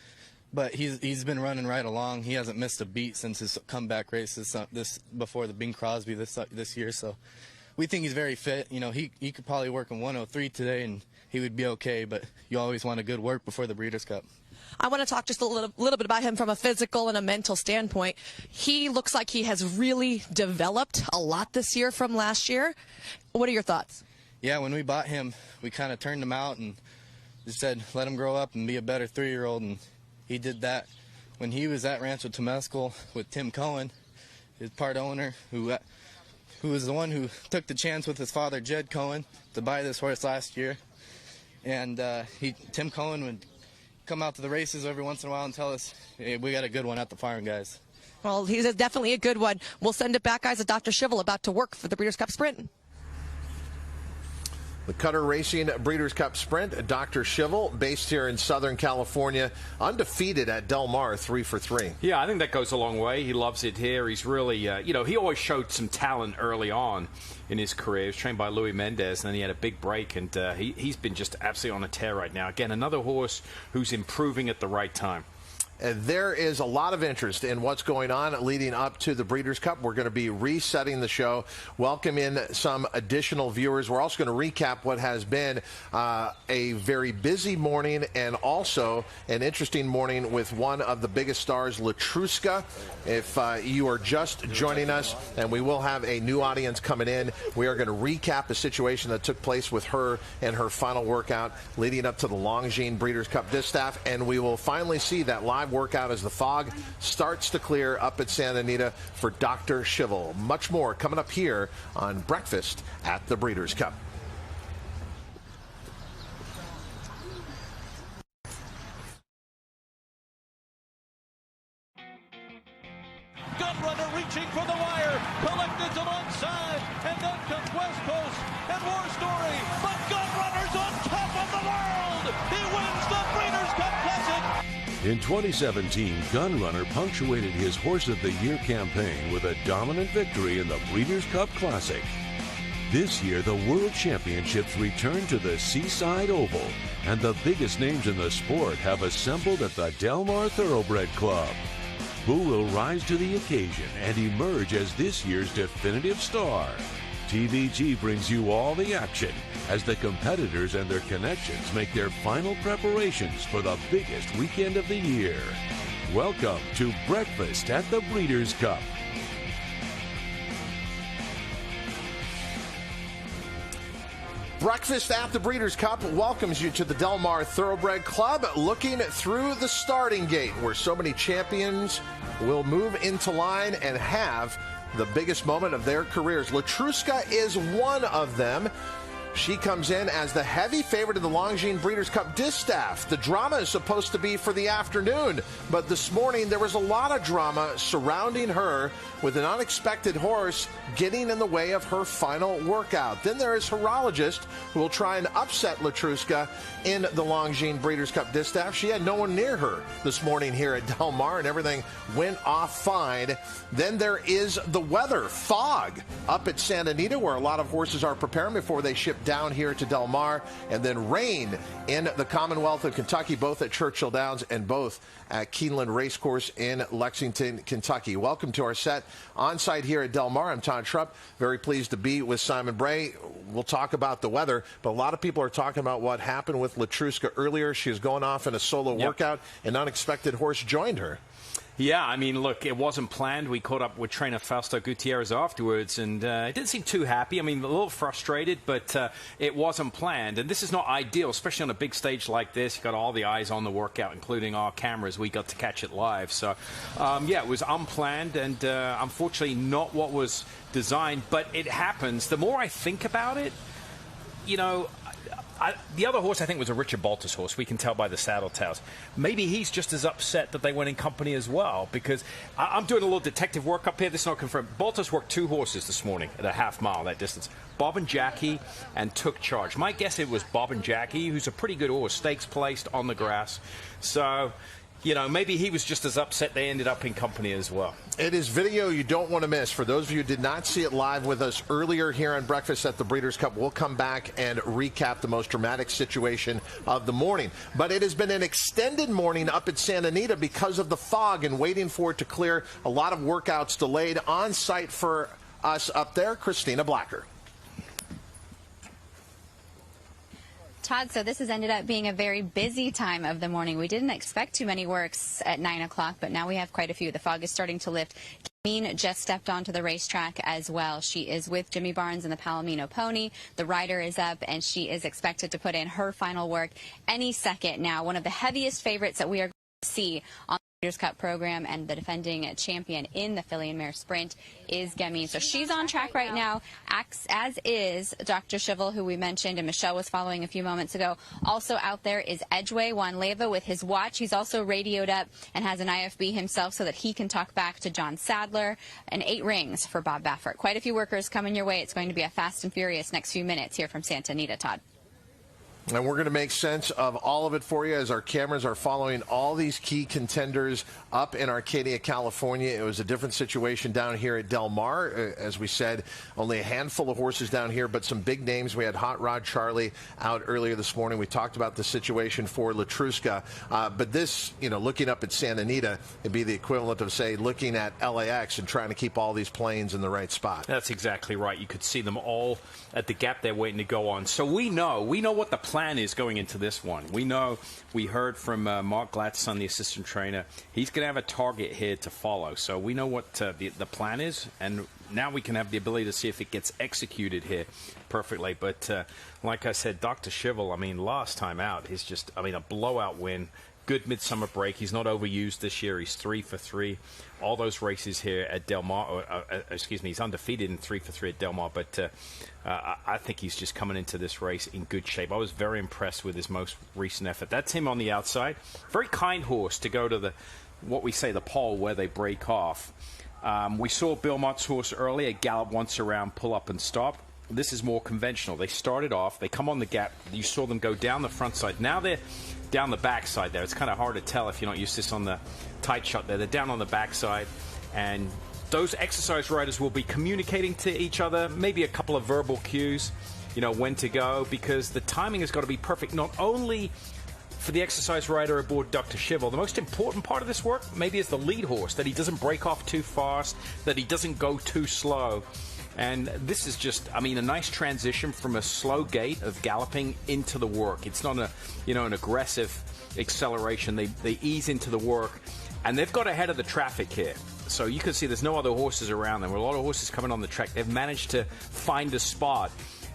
Speaker 11: But he's been running right along. He hasn't missed a beat since his comeback races this before the Bing Crosby this year. So we think he's very fit. You know, he could probably work in 103 today and he would be okay. But you always want a good work before the Breeders' Cup.
Speaker 6: I want to talk just a little bit about him from a physical and a mental standpoint. He looks like he has really developed a lot this year from last year. What are your thoughts?
Speaker 11: Yeah, when we bought him, we kind of turned him out and just said, let him grow up and be a better 3-year-old. And he did that when he was at Rancho Temescal with Tim Cohen, his part owner, who was the one who took the chance with his father, Jed Cohen, to buy this horse last year. And Tim Cohen would come out to the races every once in a while and tell us, hey, we got a good one at the farm, guys.
Speaker 6: Well, he's definitely a good one. We'll send it back, guys, to Dr. Schivel about to work for the Breeders' Cup Sprint.
Speaker 2: The Cutter Racing Breeders' Cup Sprint, Dr. Schivel, based here in Southern California, undefeated at Del Mar, 3 for 3.
Speaker 3: Yeah, I think that goes a long way. He loves it here. He's really, you know, he always showed some talent early on in his career. He was trained by Louis Mendez, and then he had a big break, and he's been just absolutely on a tear right now. Again, another horse who's improving at the right time.
Speaker 2: There is a lot of interest in what's going on leading up to the Breeders' Cup. We're going to be resetting the show, welcome in some additional viewers. We're also going to recap what has been a very busy morning and also an interesting morning with one of the biggest stars, Letrusca. If you are just joining us, and we will have a new audience coming in, we are going to recap a situation that took place with her and her final workout leading up to the Longines Breeders' Cup Distaff, and we will finally see that live workout as the fog starts to clear up at Santa Anita for Dr. Schivel. Much more coming up here on Breakfast at the Breeders' Cup.
Speaker 15: Gunrunner reaching for the wire, collected alongside, and then comes West Coast and War Story, but Gunrunner's on top of the world! He wins the Breeders' Cup Classic!
Speaker 18: In 2017, Gunrunner punctuated his Horse of the Year campaign with a dominant victory in the Breeders' Cup Classic. This year, the World Championships return to the Seaside Oval, and the biggest names in the sport have assembled at the Del Mar Thoroughbred Club. Who will rise to the occasion and emerge as this year's definitive star? TVG brings you all the action as the competitors and their connections make their final preparations for the biggest weekend of the year. Welcome to Breakfast at the Breeders' Cup.
Speaker 2: Breakfast at the Breeders' Cup welcomes you to the Del Mar Thoroughbred Club, looking through the starting gate where so many champions will move into line and have the biggest moment of their careers. Letrusca is one of them. She comes in as the heavy favorite of the Longines Breeders' Cup Distaff. The drama is supposed to be for the afternoon, but this morning there was a lot of drama surrounding her with an unexpected horse getting in the way of her final workout. Then there is Horologist, who will try and upset Letrusca in the Longines Breeders' Cup Distaff. She had no one near her this morning here at Del Mar, and everything went off fine. Then there is the weather, fog, up at Santa Anita, where a lot of horses are preparing before they ship down here to Del Mar, and then rain in the Commonwealth of Kentucky, both at Churchill Downs and both at Keeneland Racecourse in Lexington, Kentucky. Welcome to our set on site here at Del Mar. I'm Todd Schrupp, very pleased to be with Simon Bray. We'll talk about the weather, but a lot of people are talking about what happened with Letrusca earlier. She was going off in a solo workout, an unexpected horse joined her.
Speaker 3: Yeah, I mean, look, it wasn't planned. We caught up with trainer Fausto Gutierrez afterwards, and he didn't seem too happy. I mean, a little frustrated, but it wasn't planned. And this is not ideal, especially on a big stage like this. You've got all the eyes on the workout, including our cameras. We got to catch it live. So, yeah, it was unplanned and unfortunately not what was designed, but it happens. The more I think about it, you know, the other horse, I think, was a Richard Baltas horse. We can tell by the saddle tails. Maybe he's just as upset that they went in company as well, because I'm doing a little detective work up here. This is not confirmed. Baltas worked 2 horses this morning at a half mile, that distance. Bob and Jackie, and took charge. My guess it was Bob and Jackie, who's a pretty good horse, stakes placed on the grass. So, you know, maybe he was just as upset they ended up in company as well.
Speaker 2: It is video you don't want to miss. For those of you who did not see it live with us earlier here on Breakfast at the Breeders' Cup, we'll come back and recap the most dramatic situation of the morning. But it has been an extended morning up at Santa Anita because of the fog and waiting for it to clear. A lot of workouts delayed on site for us up there. Christina Blacker.
Speaker 9: Todd, so this has ended up being a very busy time of the morning. We didn't expect too many works at 9 o'clock, but now we have quite a few. The fog is starting to lift. Mean just stepped onto the racetrack as well. She is with Jimmy Barnes and the Palomino Pony. The rider is up, and she is expected to put in her final work any second now. One of the heaviest favorites that we are going to see on the Breeders' Cup program, and the defending champion in the filly and mare sprint is Gemi. So she's on track right now, as is Dr. Schivel, who we mentioned, and Michelle was following a few moments ago. Also out there is Edgeway, Juan Leyva, with his watch. He's also radioed up and has an IFB himself so that he can talk back to John Sadler. And 8 rings for Bob Baffert. Quite a few workers coming your way. It's going to be a fast and furious next few minutes here from Santa Anita, Todd.
Speaker 2: And we're going to make sense of all of it for you as our cameras are following all these key contenders up in Arcadia, California. It was a different situation down here at Del Mar. As we said, only a handful of horses down here, but some big names. We had Hot Rod Charlie out earlier this morning. We talked about the situation for Letrusca. But this, you know, looking up at Santa Anita, it'd be the equivalent of, say, looking at LAX and trying to keep all these planes in the right spot.
Speaker 3: That's exactly right. You could see them all at the gap they're waiting to go on. So we know what the plan is going into this one. We heard from Mark Gladson, the assistant trainer. He's going to have a target here to follow. So we know what the plan is, and now we can have the ability to see if it gets executed here perfectly. But like I said, Dr. Schivel, I mean, last time out, he's just, I mean, a blowout win. Good midsummer break. He's not overused this year. He's 3 for 3. All those races here at Del Mar, excuse me, he's undefeated in 3 for 3 at Del Mar, but I think he's just coming into this race in good shape. I was very impressed with his most recent effort. That's him on the outside. Very kind horse to go to the, what we say, the pole where they break off. We saw Bill Mott's horse earlier, gallop once around, pull up and stop. This is more conventional. They started off, they come on the gap. You saw them go down the front side. Now they're down the back side there. It's kind of hard to tell if you're not used to this on the tight shot there. They're down on the back side, and those exercise riders will be communicating to each other, maybe a couple of verbal cues, you know, when to go, because the timing has got to be perfect, not only for the exercise rider aboard Dr. Schivel. The most important part of this work maybe is the lead horse, that he doesn't break off too fast, that he doesn't go too slow. And this is just, I mean, a nice transition from a slow gait of galloping into the work. It's not an aggressive acceleration. They ease into the work, and they've got ahead of the traffic here. So you can see there's no other horses around them. There are a lot of horses coming on the track. They've managed to find a spot.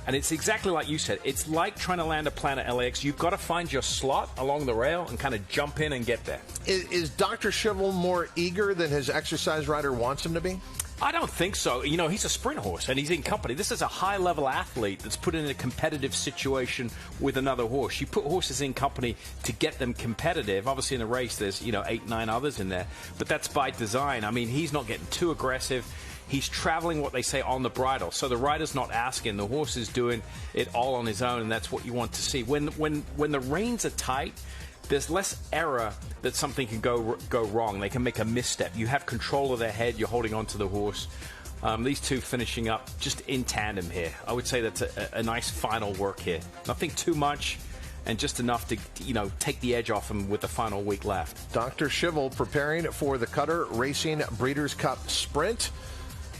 Speaker 3: And it's exactly like you said. It's like trying to land a plan at LAX. You've got to find your slot along the rail and kind of jump in and get there.
Speaker 2: Is Dr. Schivel more eager than his exercise rider wants him to be?
Speaker 3: I don't think so. You know, he's a sprint horse, and he's in company. This is a high-level athlete that's put in a competitive situation with another horse. You put horses in company to get them competitive. Obviously, in a race, there's, 8, 9 others in there. But that's by design. I mean, he's not getting too aggressive. He's traveling, what they say, on the bridle. So the rider's not asking. The horse is doing it all on his own, and that's what you want to see. When the reins are tight, there's less error that something can go wrong. They can make a misstep. You have control of their head. You're holding on to the horse. These two finishing up just in tandem here. I would say that's a nice final work here. Nothing too much, and just enough to, take the edge off them with the final week left.
Speaker 2: Dr. Schivel preparing for the Cutter Racing Breeders' Cup Sprint.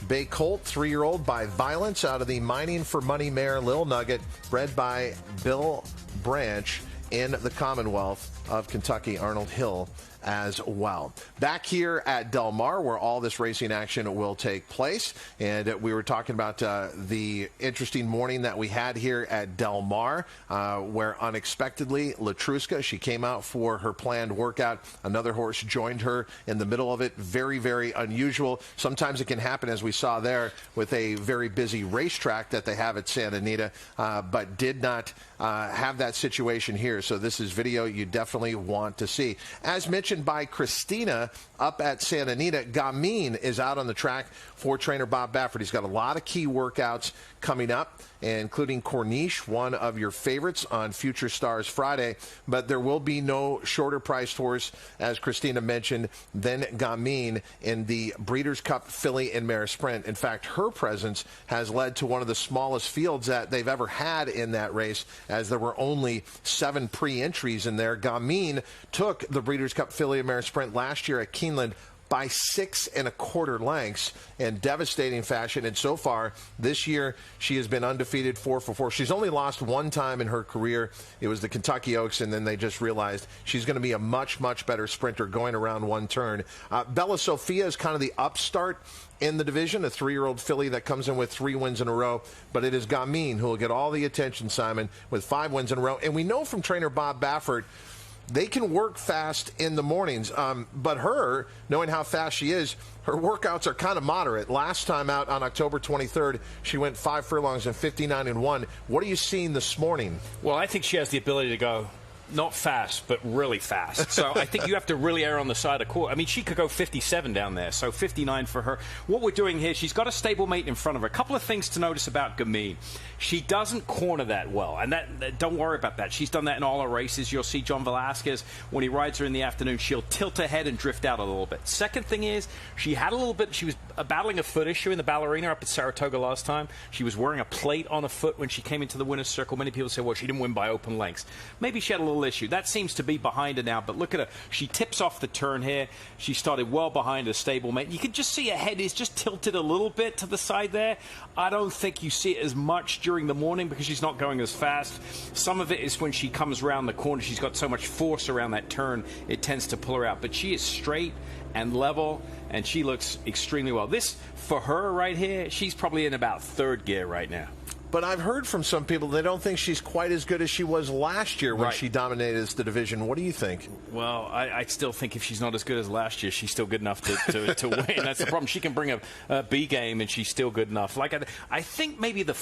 Speaker 2: Bay Colt, 3-year-old by Violence, out of the Mining for Money mare Lil Nugget, bred by Bill Branch in the Commonwealth of Kentucky, Arnold Hill as well. Back here at Del Mar, where all this racing action will take place, and we were talking about the interesting morning that we had here at Del Mar, where unexpectedly Letrusca, she came out for her planned workout. Another horse joined her in the middle of it. Very, very unusual. Sometimes it can happen, as we saw there, with a very busy racetrack that they have at Santa Anita, but did not have that situation here. So this is video you definitely want to see. As mentioned by Christina up at Santa Anita, Gamine is out on the track for trainer Bob Baffert. He's got a lot of key workouts coming up, including Corniche, one of your favorites on Future Stars Friday. But there will be no shorter priced horse, as Christina mentioned, than Gamine in the Breeders' Cup Filly and Mare Sprint. In fact, her presence has led to one of the smallest fields that they've ever had in that race, as there were only 7 pre-entries in there. Gamine took the Breeders' Cup Filly and Mare Sprint last year at Keeneland by 6 1/4 lengths in devastating fashion. And so far this year, she has been undefeated, 4 for 4. She's only lost one time in her career. It was the Kentucky Oaks, and then they just realized she's going to be a much, much better sprinter going around one turn. Bella Sophia is kind of the upstart in the division, a 3-year-old filly that comes in with 3 wins in a row. But it is Gamine who will get all the attention, Simon, with 5 wins in a row. And we know from trainer Bob Baffert, they can work fast in the mornings, but her, knowing how fast she is, her workouts are kind of moderate. Last time out on October 23rd, she went 5 furlongs and 59-1. What are you seeing this morning?
Speaker 3: Well, I think she has the ability to go not fast, but really fast. So I think you have to really err on the side of caution. I mean, she could go 57 down there, so 59 for her. What we're doing here, she's got a stablemate in front of her. A couple of things to notice about Gamine. She doesn't corner that well, and don't worry about that. She's done that in all her races. You'll see John Velasquez, when he rides her in the afternoon, she'll tilt her head and drift out a little bit. Second thing is, she had a little bit, she was battling a foot issue in the ballerina up at Saratoga last time. She was wearing a plate on a foot when she came into the winner's circle. Many people say, well, she didn't win by open lengths. Maybe she had a little issue. That seems to be behind her now, but look at her. She tips off the turn here. She started well behind her stablemate. You can just see her head is just tilted a little bit to the side there. I don't think you see it as much during the morning because she's not going as fast. Some of it is when she comes around the corner. She's got so much force around that turn, it tends to pull her out. But she is straight and level, and she looks extremely well. This, for her right here, she's probably in about 3rd gear right now.
Speaker 2: But I've heard from some people they don't think she's quite as good as she was last year when she dominated the division. What do you think?
Speaker 3: Well, I still think if she's not as good as last year, she's still good enough to win. That's the problem. She can bring a B game, and she's still good enough. Like I think maybe the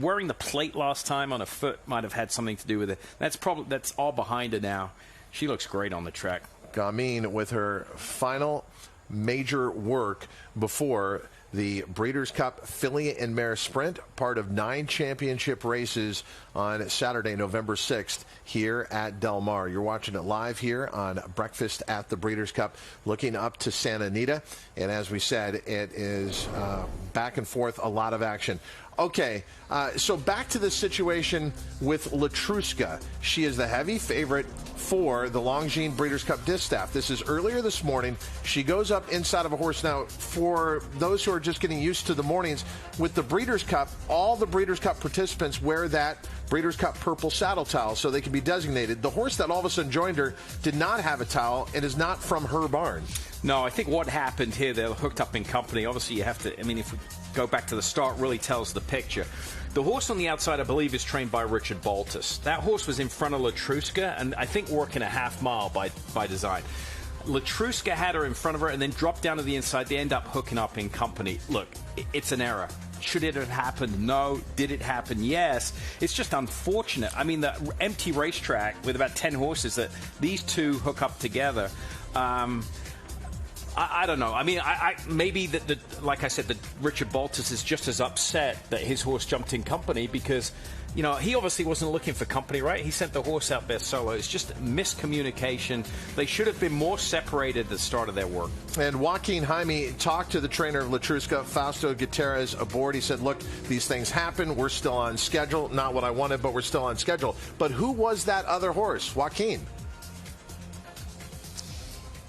Speaker 3: wearing the plate last time on her foot might have had something to do with it. That's all behind her now. She looks great on the track.
Speaker 2: Gamine with her final major work before the Breeders' Cup Filly and Mare Sprint, part of 9 championship races on Saturday, November 6th, here at Del Mar. You're watching it live here on Breakfast at the Breeders' Cup, looking up to Santa Anita. And as we said, it is back and forth, a lot of action. Okay, so back to the situation with Letrusca. She is the heavy favorite for the Longines Breeders' Cup Distaff. This is earlier this morning. She goes up inside of a horse. Now, for those who are just getting used to the mornings, with the Breeders' Cup, all the Breeders' Cup participants wear that Breeders' Cup purple saddle towel so they can be designated. The horse that all of a sudden joined her did not have a towel and is not from her barn.
Speaker 3: No, I think what happened here, they're hooked up in company. Obviously, you have to, I mean, if we go back to the start, really tells the picture. The horse on the outside, I believe, is trained by Richard Baltus. That horse was in front of Letrusca, and I think working a half mile by design. Letrusca had her in front of her and then dropped down to the inside. They end up hooking up in company. Look, it's an error. Should it have happened? No. Did it happen? Yes. It's just unfortunate. I mean, the empty racetrack with about 10 horses that these two hook up together. I don't know. I mean, maybe like I said, that Richard Baltus is just as upset that his horse jumped in company because, you know, he obviously wasn't looking for company, right? He sent the horse out there solo. It's just miscommunication. They should have been more separated at the start of their work.
Speaker 2: And Joaquin Jaime talked to the trainer of Letrusca, Fausto Gutierrez, aboard. He said, look, these things happen. We're still on schedule. Not what I wanted, but we're still on schedule. But who was that other horse? Joaquin.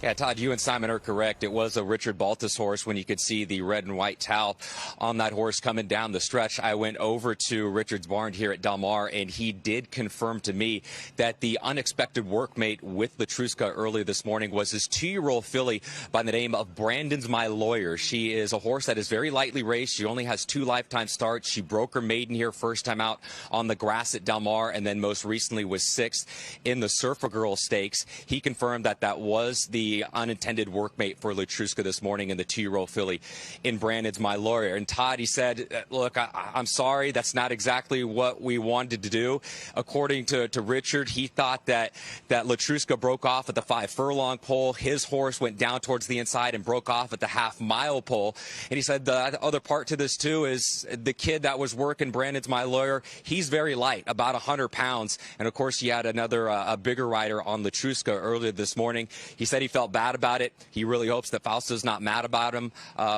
Speaker 4: Yeah, Todd, you and Simon are correct. It was a Richard Baltus horse when you could see the red and white towel on that horse coming down the stretch. I went over to Richard's barn here at Del Mar, and he did confirm to me that the unexpected workmate with Letrusca early this morning was his 2-year-old filly by the name of Brandon's My Lawyer. She is a horse that is very lightly raced. She only has 2 lifetime starts. She broke her maiden here first time out on the grass at Del Mar, and then most recently was 6th in the Surfer Girl Stakes. He confirmed that that was the unintended workmate for Letrusca this morning in the 2-year-old filly in Brandon's My Lawyer. And Todd, he said, look, I'm sorry, that's not exactly what we wanted to do. According to Richard, he thought that Letrusca broke off at the 5-furlong pole. His horse went down towards the inside and broke off at the half-mile pole. And he said the other part to this, too, is the kid that was working Brandon's My Lawyer, he's very light, about 100 pounds. And, of course, he had another a bigger rider on Letrusca earlier this morning. He said he felt bad about it. He really hopes that Fausto's not mad about him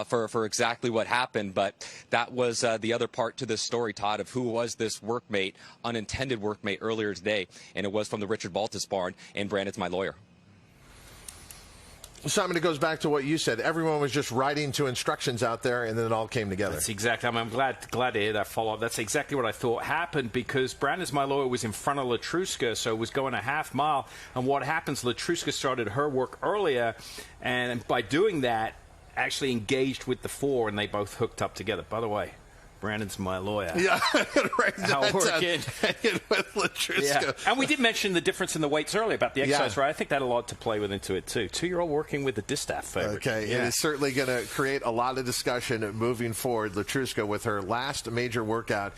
Speaker 4: for exactly what happened. But that was the other part to this story, Todd, of who was this workmate, unintended workmate earlier today. And it was from the Richard Baltus barn, and Brandon's My Lawyer.
Speaker 2: Simon, it goes back to what you said. Everyone was just writing to instructions out there, and then it all came together.
Speaker 3: That's exactly. I'm glad to hear that follow-up. That's exactly what I thought happened, because Brandon's My Lawyer was in front of Letrusca, so it was going a half mile. And what happens, Letrusca started her work earlier, and by doing that, actually engaged with the 4, and they both hooked up together. By the way, Brandon's My Lawyer.
Speaker 2: Yeah, right.
Speaker 3: I'll work in
Speaker 2: with Letrusca.
Speaker 3: Yeah. And we did mention the difference in the weights earlier about the exercise, right? I think that had a lot to play with into it, too. 2-year-old working with the distaff favorite.
Speaker 2: Okay,
Speaker 3: yeah.
Speaker 2: It is certainly going to create a lot of discussion moving forward. Letrusca with her last major workout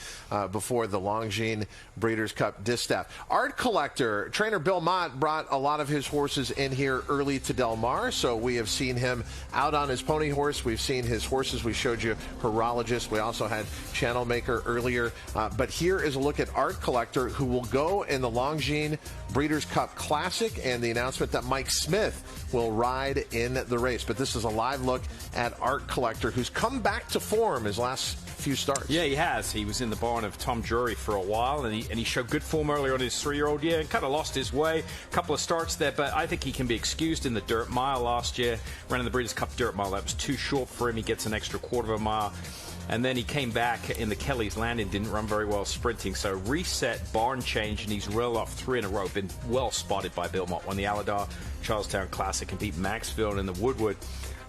Speaker 2: before the Longines Breeders' Cup distaff. Art collector, trainer Bill Mott brought a lot of his horses in here early to Del Mar, so we have seen him out on his pony horse. We've seen his horses. We showed you Horologist. We also had Channel Maker earlier. But here is a look at Art Collector, who will go in the Longines Breeders' Cup Classic, and the announcement that Mike Smith will ride in the race. But this is a live look at Art Collector, who's come back to form his last few starts.
Speaker 3: Yeah, he has. He was in the barn of Tom Drury for a while, and he showed good form earlier on his 3-year-old year and kind of lost his way. A couple of starts there, but I think he can be excused in the dirt mile last year. Ran in the Breeders' Cup dirt mile. That was too short for him. He gets an extra quarter of a mile. And then he came back in the Kelly's Landing, didn't run very well sprinting. So reset, barn change, and he's rolled off 3 in a row. Been well spotted by Bill Mott. Won the Aladar Charlestown Classic and beat Maxfield in the Woodward.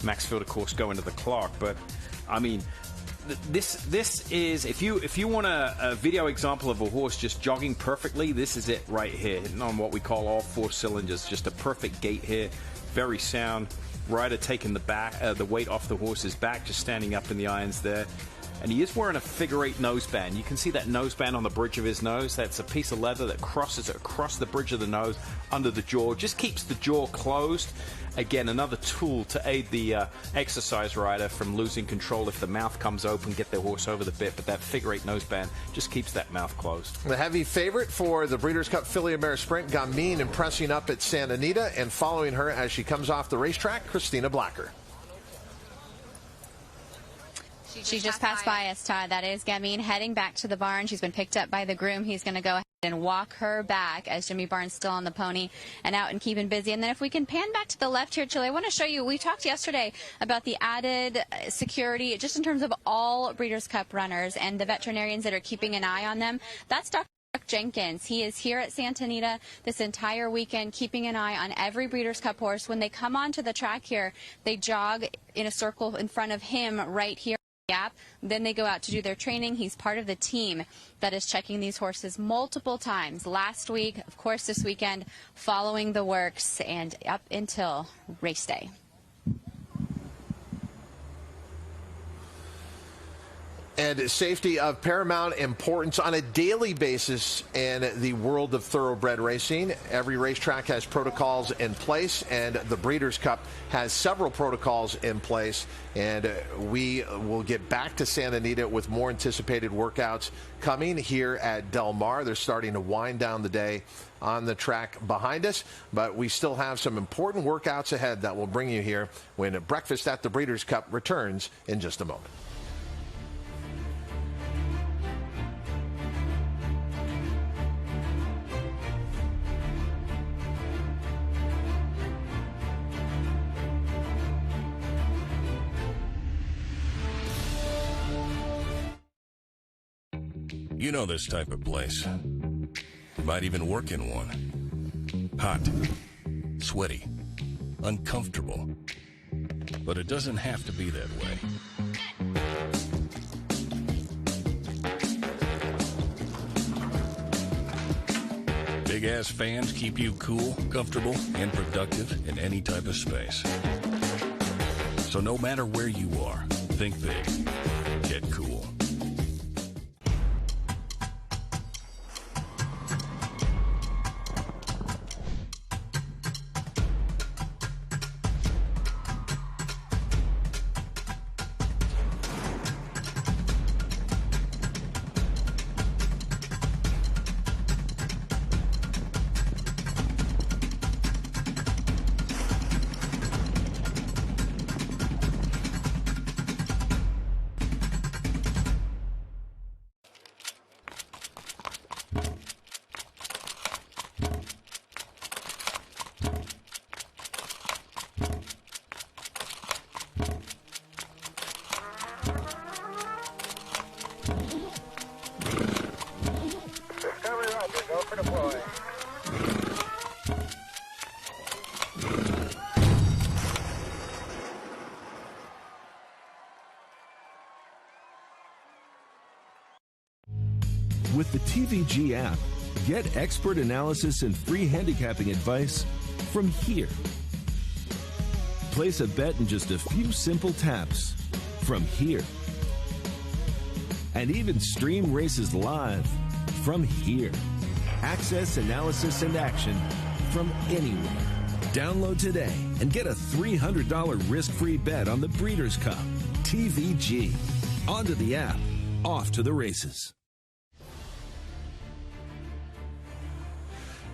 Speaker 3: Maxfield, of course, going to the Clark. But, I mean, this is, if you want a video example of a horse just jogging perfectly, this is it right here. Hitting on what we call all 4 cylinders. Just a perfect gait here. Very sound. Rider taking the weight off the horse's back, just standing up in the irons there. And he is wearing a figure-8 noseband. You can see that noseband on the bridge of his nose. That's a piece of leather that crosses across the bridge of the nose under the jaw. Just keeps the jaw closed. Again, another tool to aid the exercise rider from losing control if the mouth comes open, get their horse over the bit. But that figure-8 noseband just keeps that mouth closed.
Speaker 2: The heavy favorite for the Breeders' Cup Filly Mare Sprint, Gamine, impressing up at Santa Anita, and following her as she comes off the racetrack, Christina Blacker.
Speaker 9: She just passed by us, Todd. That is Gamine heading back to the barn. She's been picked up by the groom. He's going to go ahead and walk her back as Jimmy Barnes still on the pony and out and keeping busy. And then if we can pan back to the left here, Chile, I want to show you, we talked yesterday about the added security just in terms of all Breeders' Cup runners and the veterinarians that are keeping an eye on them. That's Dr. Jenkins. He is here at Santa Anita this entire weekend, keeping an eye on every Breeders' Cup horse. When they come onto the track here, they jog in a circle in front of him right here. Gap. Then they go out to do their training. He's part of the team that is checking these horses multiple times. Last week, of course, this weekend, following the works and up until race day.
Speaker 2: And safety of paramount importance on a daily basis in the world of thoroughbred racing. Every racetrack has protocols in place, and the Breeders' Cup has several protocols in place. And we will get back to Santa Anita with more anticipated workouts coming here at Del Mar. They're starting to wind down the day on the track behind us, but we still have some important workouts ahead that will bring you here when Breakfast at the Breeders' Cup returns in just a moment.
Speaker 18: You know this type of place. You might even work in one. Hot, sweaty, uncomfortable. But it doesn't have to be that way. Big-ass fans keep you cool, comfortable, and productive in any type of space. So no matter where you are, think big. Get cool.
Speaker 10: With the TVG app, get expert analysis and free handicapping advice from here. Place a bet in just a few simple taps from here. And even stream races live from here. Access, analysis, and action from anywhere. Download today and get a $300 risk-free bet on the Breeders' Cup. TVG. Onto the app. Off to the races.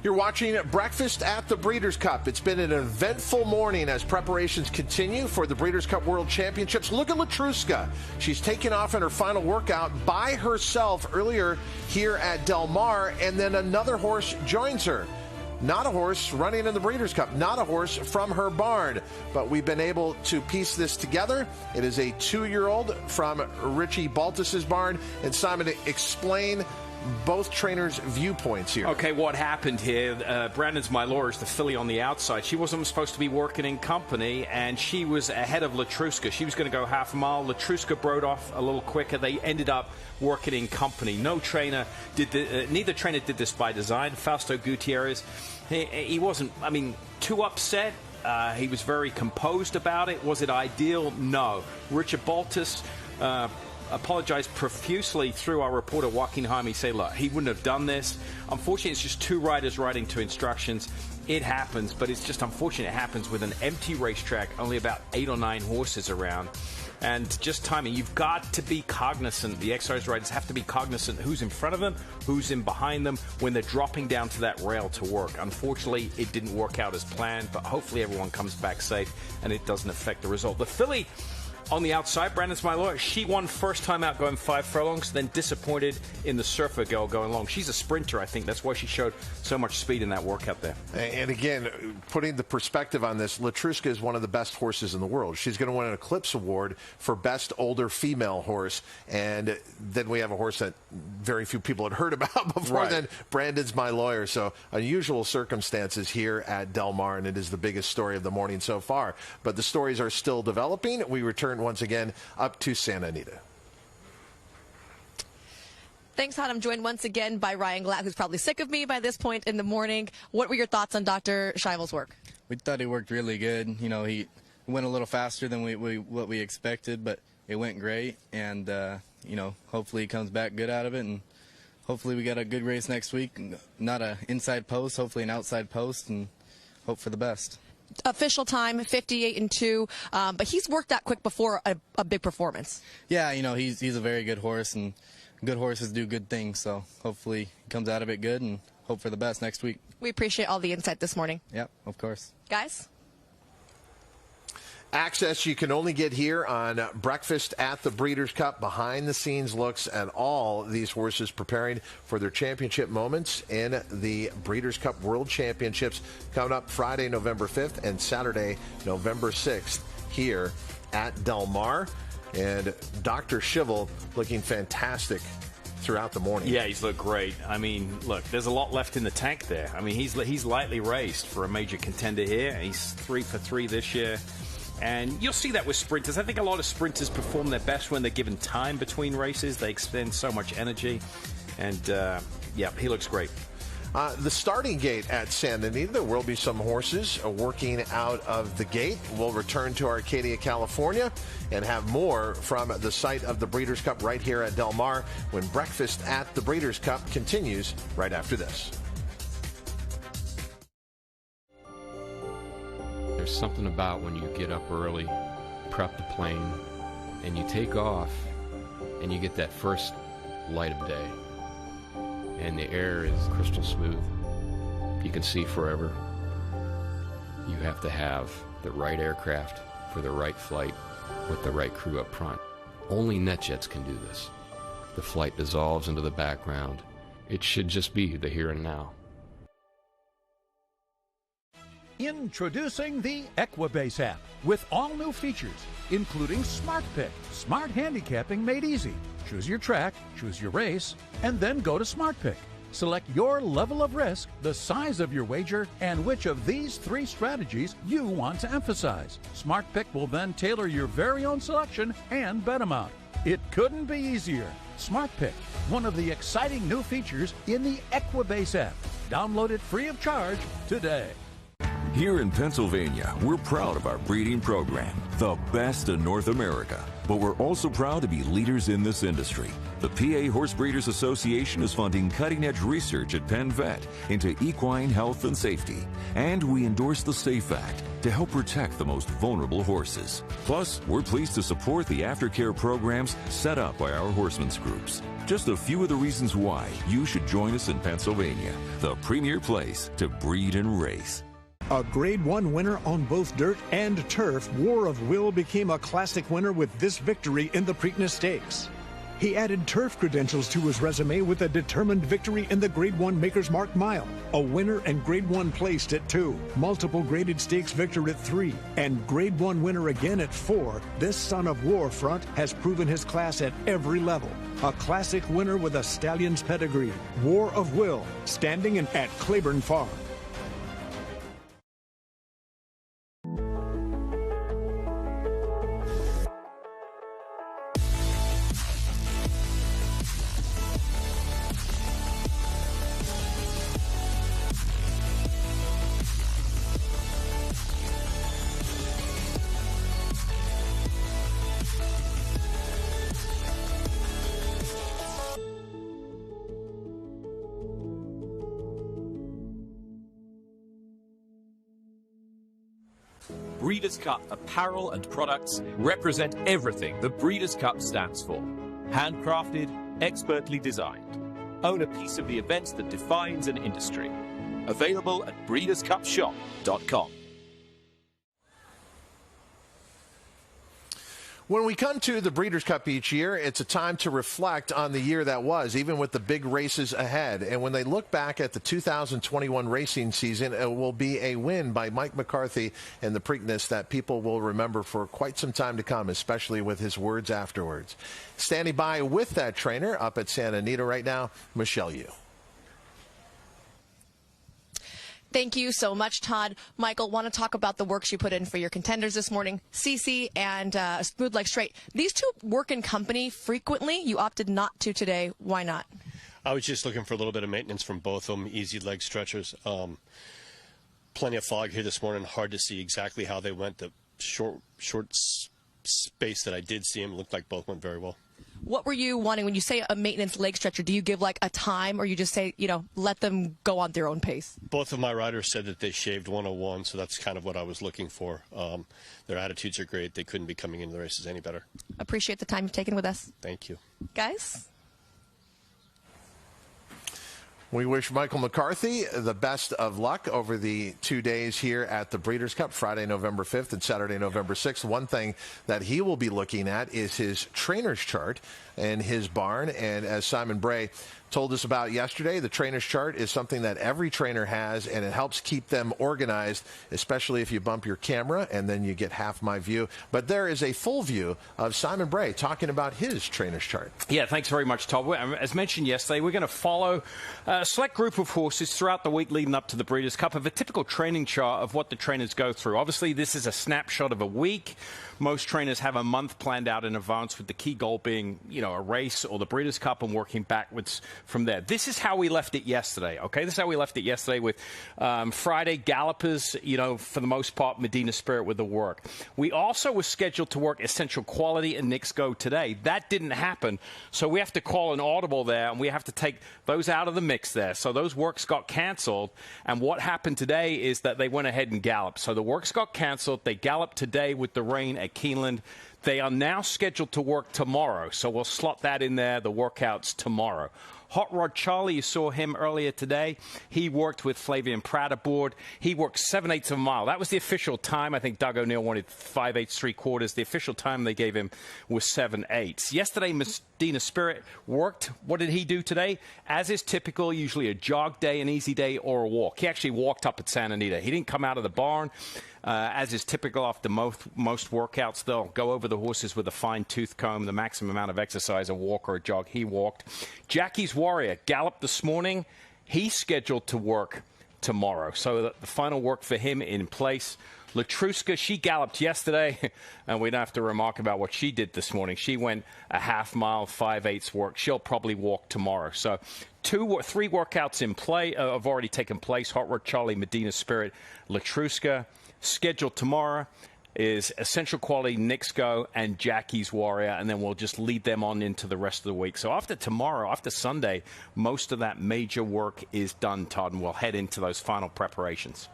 Speaker 2: You're watching Breakfast at the Breeders' Cup. It's been an eventful morning as preparations continue for the Breeders' Cup World Championships. Look at Letrusca. She's taken off in her final workout by herself earlier here at Del Mar, and then another horse joins her. Not a horse running in the Breeders' Cup, not a horse from her barn, but we've been able to piece this together. It is a 2-year-old from Richie Baltus's barn. And Simon, explain both trainers' viewpoints here.
Speaker 3: Okay, what happened here? Brandon's my lawyer is the filly on the outside. She wasn't supposed to be working in company, and she was ahead of Letrusca. She was going to go half a mile. Letrusca broke off a little quicker. They ended up working in company. No trainer did neither trainer did this by design. Fausto Gutierrez, he wasn't, too upset. He was very composed about it. Was it ideal? No. Richard Baltus apologized profusely through our reporter Joaquin Jaime. Say, look, he wouldn't have done this. Unfortunately, it's just two riders riding to instructions. It happens, but it's just unfortunate it happens with an empty racetrack, only about 8 or 9 horses around. And just timing, you've got to be cognizant. The exercise riders have to be cognizant who's in front of them, who's in behind them when they're dropping down to that rail to work. Unfortunately, it didn't work out as planned, but hopefully everyone comes back safe and it doesn't affect the result. The filly on the outside, Brandon's my lawyer, she won first time out going 5 furlongs, then disappointed in the Surfer Girl going long. She's a sprinter, I think. That's why she showed so much speed in that workout there.
Speaker 2: And again, putting the perspective on this, Letrusca is one of the best horses in the world. She's going to win an Eclipse Award for Best Older Female Horse. And then we have a horse that very few people had heard about before
Speaker 3: Right.
Speaker 2: then. Brandon's my lawyer. So unusual circumstances here at Del Mar, and it is the biggest story of the morning so far. But the stories are still developing. We return once again up to Santa Anita.
Speaker 6: Thanks, Hot. I'm joined once again by Ryan Glatt, who's probably sick of me by this point in the morning. What were your thoughts on Dr. Schivel's work?
Speaker 11: We thought he worked really good. You know, he went a little faster than what we expected, but it went great. And, you know, hopefully he comes back good out of it. And hopefully we got a good race next week. Not an inside post, hopefully an outside post, and hope for the best.
Speaker 6: Official time, 58-2, but he's worked that quick before a big performance.
Speaker 11: Yeah, you know, he's a very good horse, and good horses do good things, so hopefully he comes out of it good and hope for the best next week.
Speaker 6: We appreciate all the insight this morning.
Speaker 11: Yep, of course.
Speaker 6: Guys?
Speaker 2: Access you can only get here on Breakfast at the Breeders' Cup. Behind-the-scenes looks at all these horses preparing for their championship moments in the Breeders' Cup World Championships coming up Friday, November 5th and Saturday, November 6th here at Del Mar. And Dr. Schivel looking fantastic throughout the morning.
Speaker 3: Yeah, he's looked great. I mean, look, there's a lot left in the tank there. I mean, he's lightly raced for a major contender here. He's 3 for 3 this year. And you'll see that with sprinters. I think a lot of sprinters perform their best when they're given time between races. They expend so much energy. And, yeah, he looks great.
Speaker 2: The starting gate at Santa Anita, there will be some horses working out of the gate. We'll return to Arcadia, California, and have more from the site of the Breeders' Cup right here at Del Mar when breakfast at the Breeders' Cup continues right after this.
Speaker 19: There's something about when you get up early, prep the plane, and you take off, and you get that first light of day. And the air is crystal smooth. You can see forever. You have to have the right aircraft for the right flight with the right crew up front. Only NetJets can do this. The flight dissolves into the background. It should just be the here and now.
Speaker 20: Introducing the Equibase app with all new features, including Smart Pick, smart handicapping made easy. Choose your track, choose your race, and then go to Smart Pick. Select your level of risk, the size of your wager, and which of these 3 strategies you want to emphasize. Smart Pick will then tailor your very own selection and bet amount. It couldn't be easier. Smart Pick, one of the exciting new features in the Equibase app. Download it free of charge today.
Speaker 21: Here in Pennsylvania, we're proud of our breeding program, the best in North America. But we're also proud to be leaders in this industry. The PA Horse Breeders Association is funding cutting-edge research at Penn Vet into equine health and safety. And we endorse the SAFE Act to help protect the most vulnerable horses. Plus, we're pleased to support the aftercare programs set up by our horsemen's groups. Just a few of the reasons why you should join us in Pennsylvania, the premier place to breed and race.
Speaker 22: A Grade 1 winner on both dirt and turf, War of Will became a classic winner with this victory in the Preakness Stakes. He added turf credentials to his resume with a determined victory in the Grade 1 Maker's Mark Mile, a winner and Grade 1 placed at 2, multiple graded stakes victor at 3, and Grade 1 winner again at 4. This son of War Front has proven his class at every level. A classic winner with a stallion's pedigree. War of Will, standing in at Claiborne Farm.
Speaker 23: Breeders' Cup apparel and products represent everything the Breeders' Cup stands for. Handcrafted, expertly designed. Own a piece of the events that defines an industry. Available at breederscupshop.com.
Speaker 2: When we come to the Breeders' Cup each year, it's a time to reflect on the year that was, even with the big races ahead. And when they look back at the 2021 racing season, it will be a win by Mike McCarthy and the Preakness that people will remember for quite some time to come, especially with his words afterwards. Standing by with that trainer up at Santa Anita right now, Michelle Yu.
Speaker 6: Thank you so much, Todd. Michael, want to talk about the work you put in for your contenders this morning, CC and Smooth Like Straight. These two work in company frequently. You opted not to today. Why not?
Speaker 24: I was just looking for a little bit of maintenance from both of them, easy leg stretchers. Plenty of fog here this morning. Hard to see exactly how they went. The short space that I did see them looked like both went very well.
Speaker 6: What were you wanting when you say a maintenance leg stretcher? Do you give like a time, or you just say, you know, let them go on their own pace?
Speaker 24: Both of my riders said that they shaved 101, so that's kind of what I was looking for. Their attitudes are great. They couldn't be coming into the races any better.
Speaker 6: Appreciate the time you've taken with us.
Speaker 24: Thank you.
Speaker 6: Guys?
Speaker 2: We wish Michael McCarthy the best of luck over the 2 days here at the Breeders' Cup, Friday, November 5th and Saturday, November 6th. One thing that he will be looking at is his trainer's chart and his barn. And as Simon Bray told us about yesterday. The trainer's chart is something that every trainer has, and it helps keep them organized, especially if you bump your camera and then you get half my view. But there is a full view of Simon Bray talking about his trainer's chart.
Speaker 3: Yeah, thanks very much, Todd. As mentioned yesterday, we're going to follow a select group of horses throughout the week leading up to the Breeders' Cup of a typical training chart of what the trainers go through. Obviously, this is a snapshot of a week. Most trainers have a month planned out in advance, with the key goal being, a race or the Breeders' Cup, and working backwards from there. This is how we left it yesterday, okay? This is how we left it yesterday with Friday gallopers, for the most part, Medina Spirit with the work. We also were scheduled to work Essential Quality and Knicks Go today. That didn't happen, so we have to call an audible there, and we have to take those out of the mix there. So those works got canceled, and what happened today is that they went ahead and galloped. So the works got canceled. They galloped today with the rain at Keeneland. They are now scheduled to work tomorrow, so we'll slot that in there, the workouts tomorrow. Hot Rod Charlie, you saw him earlier today. He worked with Flavian Pratt aboard. He worked 7/8 of a mile. That was the official time. I think Doug O'Neill wanted 5/8 3/4. The official time they gave him was 7/8. Yesterday, Medina Spirit worked. What did he do today? As is typical, usually a jog day, an easy day, or a walk. He actually walked up at Santa Anita. He didn't come out of the barn. As is typical after most workouts, they'll go over the horses with a fine-tooth comb, the maximum amount of exercise, a walk or a jog. He walked. Jackie's Warrior galloped this morning. He's scheduled to work tomorrow. So the final work for him in place. Letrusca, she galloped yesterday, and we don't have to remark about what she did this morning. She went a half mile, 5/8 work. She'll probably walk tomorrow. So 2 or 3 workouts in play have already taken place. Hot Rod Charlie, Medina Spirit, Letrusca. Scheduled tomorrow is Essential Quality, Knicks Go, and Jackie's Warrior, and then we'll just lead them on into the rest of the week. So after tomorrow, after Sunday, most of that major work is done, Todd, and we'll head into those final preparations.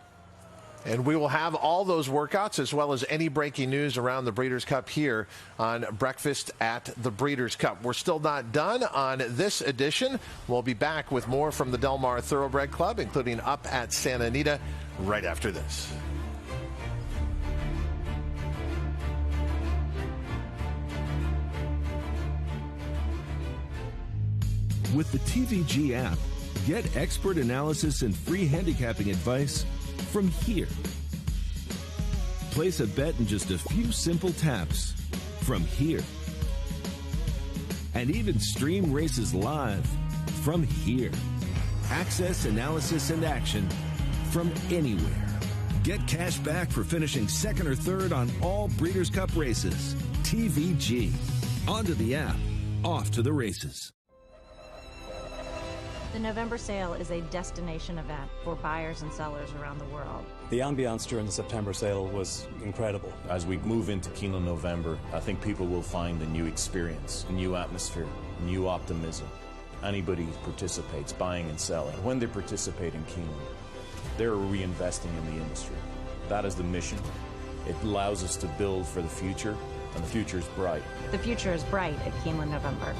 Speaker 2: And we will have all those workouts as well as any breaking news around the Breeders' Cup here on Breakfast at the Breeders' Cup. We're still not done on this edition. We'll be back with more from the Del Mar Thoroughbred Club, including up at Santa Anita, right after this.
Speaker 10: With the TVG app, get expert analysis and free handicapping advice from here. Place a bet in just a few simple taps from here. And even stream races live from here. Access, analysis, and action from anywhere. Get cash back for finishing second or third on all Breeders' Cup races. TVG. Onto the app. Off to the races.
Speaker 1: The November sale is a destination event for buyers and sellers around the world.
Speaker 7: The ambiance during the September sale was incredible.
Speaker 12: As we move into Keeneland November, I think people will find a new experience, a new atmosphere, new optimism. Anybody who participates, buying and selling, when they participate in Keeneland, they're reinvesting in the industry. That is the mission. It allows us to build for the future, and the future is bright.
Speaker 1: The future is bright at Keeneland November.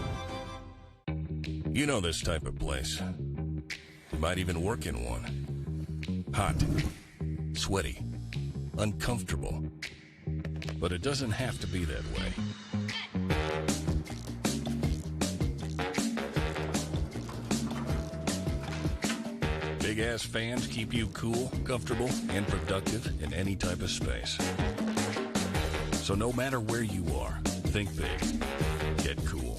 Speaker 13: You know this type of place. You might even work in one. Hot, sweaty, uncomfortable. But it doesn't have to be that way. Big-ass fans keep you cool, comfortable, and productive in any type of space. So no matter where you are, think big. Get cool.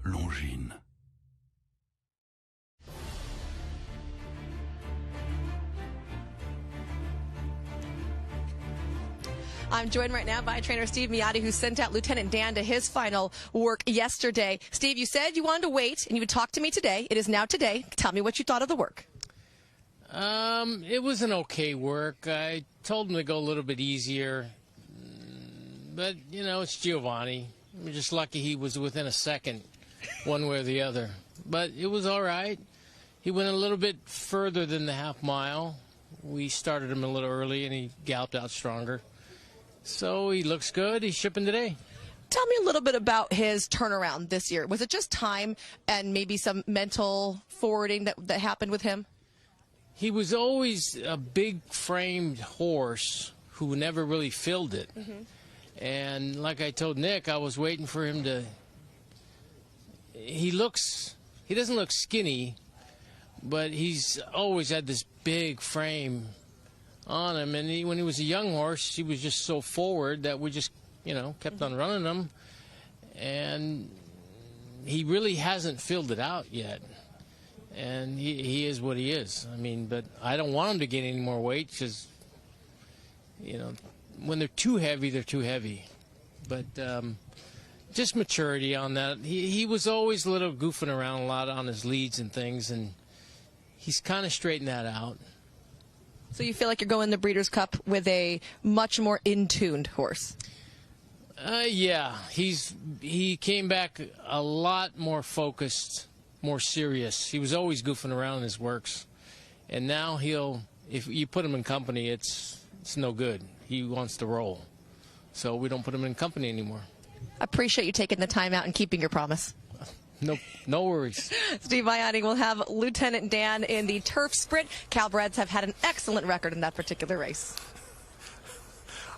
Speaker 10: Longines.
Speaker 6: I'm joined right now by trainer Steve Miyati, who sent out Lieutenant Dan to his final work yesterday. Steve, you said you wanted to wait and you would talk to me today. It is now today. Tell me what you thought of the work.
Speaker 25: It was an okay work. I told him to go a little bit easier, but, you know, it's Giovanni. We're just lucky he was within a second, one way or the other. But it was all right. He went a little bit further than the half mile. We started him a little early, and he galloped out stronger. So he looks good. He's shipping today.
Speaker 6: Tell me a little bit about his turnaround this year. Was it just time and maybe some mental forwarding that happened with him?
Speaker 25: He was always a big-framed horse who never really filled it. And like I told Nick, I was waiting for him to... He doesn't look skinny, but he's always had this big frame on him. And when he was a young horse, he was just so forward that we just, kept on running him. And he really hasn't filled it out yet. And he is what he is. I mean, but I don't want him to gain any more weight because, when they're too heavy, they're too heavy. But just maturity on that. He was always a little goofing around a lot on his leads and things, and he's kind of straightened that out.
Speaker 6: So you feel like you're going the Breeders' Cup with a much more in-tuned horse?
Speaker 25: Yeah. He came back a lot more focused, more serious. He was always goofing around in his works. And now if you put him in company, it's no good. He wants to roll. So we don't put him in company anymore.
Speaker 6: I appreciate you taking the time out and keeping your promise.
Speaker 25: No worries.
Speaker 6: Steve Miyati will have Lieutenant Dan in the turf sprint. Calbreds have had an excellent record in that particular race.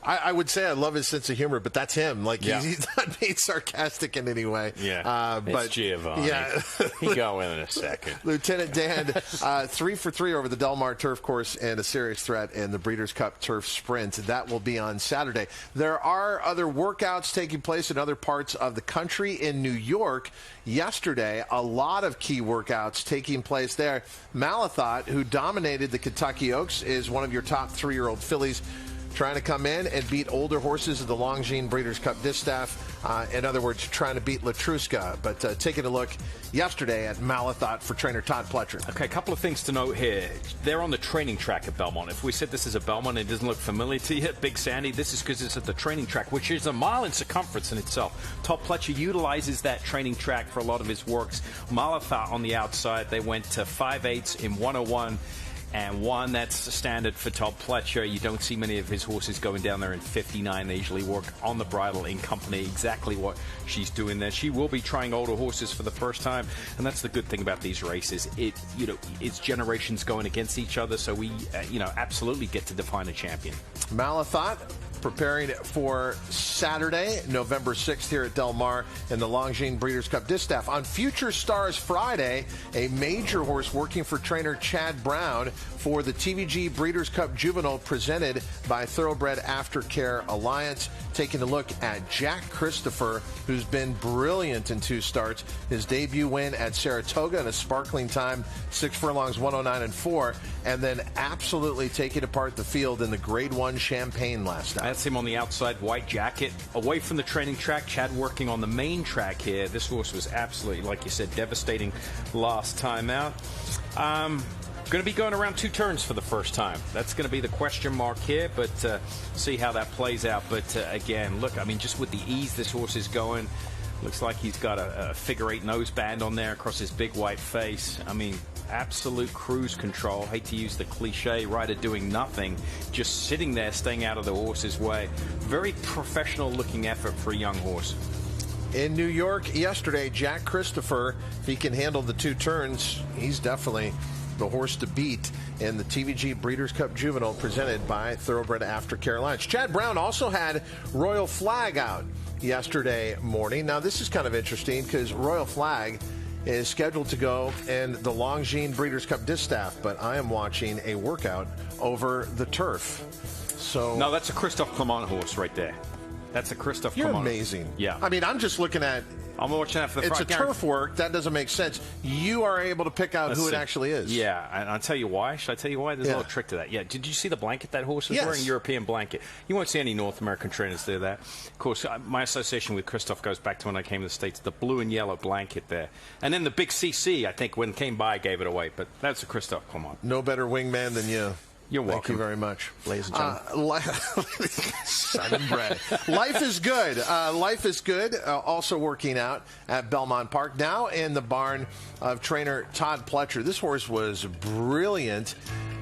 Speaker 2: I would say I love his sense of humor, but that's him. Like, he's not being sarcastic in any way.
Speaker 5: Yeah,
Speaker 2: but
Speaker 5: it's Giovanni.
Speaker 2: Yeah.
Speaker 5: He'll go in a second.
Speaker 2: Lieutenant Dan, 3 for 3 over the Del Mar turf course and a serious threat in the Breeders' Cup turf sprint. That will be on Saturday. There are other workouts taking place in other parts of the country. In New York yesterday, a lot of key workouts taking place there. Malathaat, who dominated the Kentucky Oaks, is one of your top 3-year-old fillies, trying to come in and beat older horses of the Longines Breeders' Cup Distaff. In other words, trying to beat Letrusca. But taking a look yesterday at Malathaat for trainer Todd Pletcher.
Speaker 3: Okay, a couple of things to note here. They're on the training track at Belmont. If we said this is a Belmont and it doesn't look familiar to you, Big Sandy, this is because it's at the training track, which is 1 mile in circumference in itself. Todd Pletcher utilizes that training track for a lot of his works. Malathaat on the outside, they went to 5/8 in 101. And 1, that's the standard for Todd Pletcher. You don't see many of his horses going down there in 59. They usually work on the bridle in company, exactly what she's doing there. She will be trying older horses for the first time, and that's the good thing about these races. It's generations going against each other, so we, absolutely get to define a champion.
Speaker 2: Malathaat preparing for Saturday, November 6th here at Del Mar in the Longines Breeders' Cup Distaff. On Future Stars Friday, a major horse working for trainer Chad Brown for the TVG Breeders' Cup Juvenile presented by Thoroughbred Aftercare Alliance. Taking a look at Jack Christopher, who's been brilliant in 2 starts. His debut win at Saratoga in a sparkling time, 6 furlongs, 109.4, and then absolutely taking apart the field in the Grade 1 Champagne last night.
Speaker 3: That's him on the outside, white jacket, away from the training track. Chad working on the main track here. This horse was absolutely, like you said, devastating last time out. Going to be going around 2 turns for the first time. That's going to be the question mark here, but see how that plays out. But again, look, I mean, just with the ease this horse is going, looks like he's got a figure-8 noseband on there across his big white face. I mean, absolute cruise control. Hate to use the cliche, rider doing nothing, just sitting there, staying out of the horse's way. Very professional-looking effort for a young horse.
Speaker 2: In New York yesterday, Jack Christopher, if he can handle the 2 turns, he's definitely the horse to beat in the TVG Breeders' Cup Juvenile presented by Thoroughbred Aftercare Alliance. Chad Brown also had Royal Flag out yesterday morning. Now, this is kind of interesting because Royal Flag is scheduled to go in the Longines Breeders' Cup Distaff, but I am watching a workout over the turf. So
Speaker 3: no, that's a Christophe Clement horse right there. That's a Christophe Clement.
Speaker 2: You're amazing.
Speaker 3: Yeah.
Speaker 2: I mean, I'm just looking at...
Speaker 3: I'm watching that for the
Speaker 2: It's a turf work. That doesn't make sense. You are able to pick out who it actually is.
Speaker 3: Yeah, and I'll tell you why. Should I tell you why? There's a little trick to that. Yeah, did you see the blanket that horse was wearing? European blanket. You won't see any North American trainers do that. Of course, my association with Christophe goes back to when I came to the States, the blue and yellow blanket there. And then the big CC, I think, when it came by, gave it away. But that's a Christophe Clement.
Speaker 2: No better wingman than you.
Speaker 3: You're welcome.
Speaker 2: Thank you very much,
Speaker 3: ladies and gentlemen.
Speaker 2: Simon Bray. Life is good. Life is good. Also working out at Belmont Park. Now in the barn of trainer Todd Pletcher. This horse was brilliant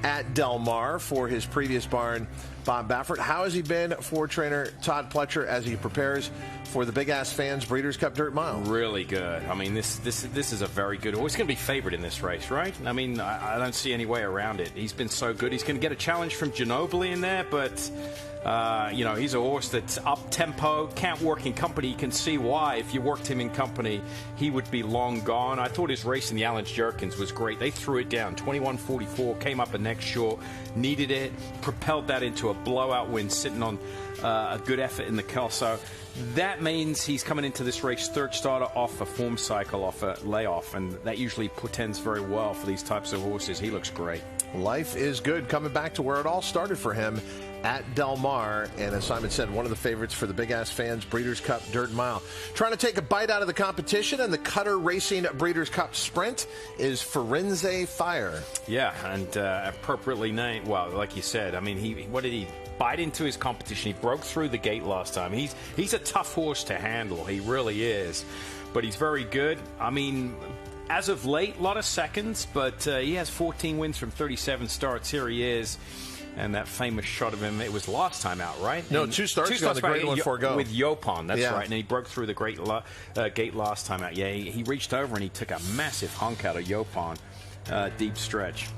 Speaker 2: at Del Mar for his previous barn, Bob Baffert. How has he been for trainer Todd Pletcher as he prepares for the Big Ass Fans Breeders' Cup Dirt Mile?
Speaker 3: Really good. I mean, this is a very good horse. He's going to be favored in this race, right? I mean, I don't see any way around it. He's been so good. He's going to get a challenge from Ginobili in there, but he's a horse that's up-tempo, can't work in company. You can see why. If you worked him in company, he would be long gone. I thought his race in the Allen's Jerkins was great. They threw it down, 21.44, came up a next short, needed it, propelled that into a blowout win, sitting on a good effort in the Kelso. That means he's coming into this race third starter off a form cycle, off a layoff, and that usually portends very well for these types of horses. He looks great.
Speaker 2: Life is good, coming back to where it all started for him at Del Mar, and as Simon said, one of the favorites for the Big Ass Fans Breeders' Cup Dirt Mile. Trying to take a bite out of the competition, and the Cutter Racing Breeders' Cup Sprint is Firenze Fire.
Speaker 3: Yeah, and appropriately named. Well, like you said, I mean, what did he bite into his competition? He broke through the gate last time. He's a tough horse to handle. He really is, but he's very good. I mean, as of late, a lot of seconds, but he has 14 wins from 37 starts. Here he is. And that famous shot of him, it was last time out, right?
Speaker 2: No, two starts ago, the Grade 1 4-Go.
Speaker 3: With Yopon, that's right. And he broke through the gate last time out. Yeah, he reached over and he took a massive hunk out of Yopon, deep stretch.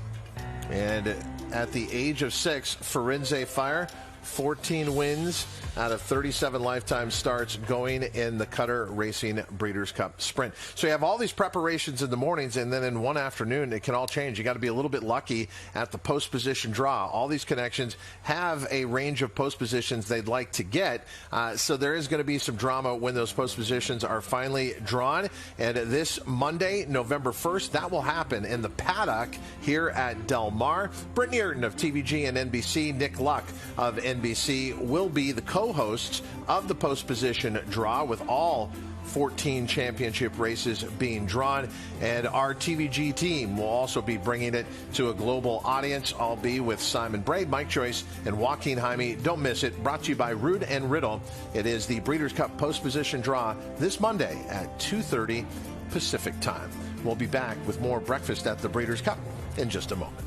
Speaker 2: And at the age of 6, Firenze Fire, 14 wins out of 37 lifetime starts going in the Cutter Racing Breeders' Cup Sprint. So you have all these preparations in the mornings, and then in one afternoon, it can all change. You got to be a little bit lucky at the post position draw. All these connections have a range of post positions they'd like to get. So there is going to be some drama when those post positions are finally drawn. And this Monday, November 1st, that will happen in the paddock here at Del Mar. Brittany Ayrton of TVG and NBC, Nick Luck of NBC will be the co-hosts of the post position draw, with all 14 championship races being drawn, and our TVG team will also be bringing it to a global audience. I'll be with Simon Braid, Mike Joyce, and Joaquin Jaime. Don't miss it. Brought to you by Rood and Riddle. It is the Breeders' Cup post position draw this Monday at 2:30 Pacific time. We'll be back with more Breakfast at the Breeders' Cup in just a moment.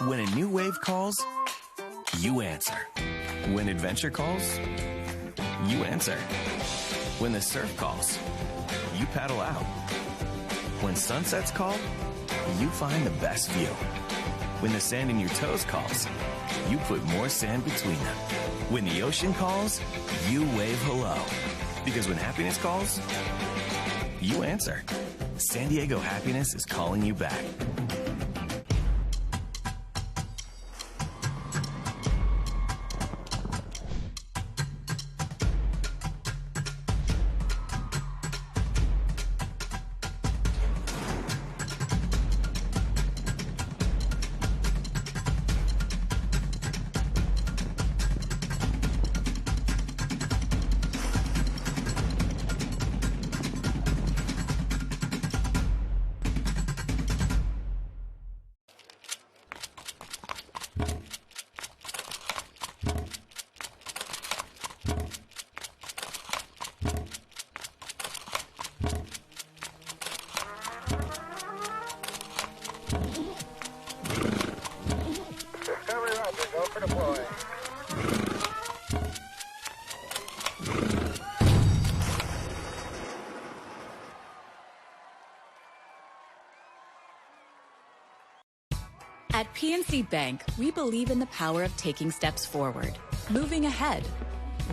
Speaker 8: When a new wave calls, you answer. When adventure calls, you answer. When the surf calls, you paddle out. When sunsets call, you find the best view. When the sand in your toes calls, you put more sand between them. When the ocean calls, you wave hello. Because when happiness calls, you answer. San Diego Happiness is calling you back.
Speaker 14: At PNC Bank, we believe in the power of taking steps forward, moving ahead,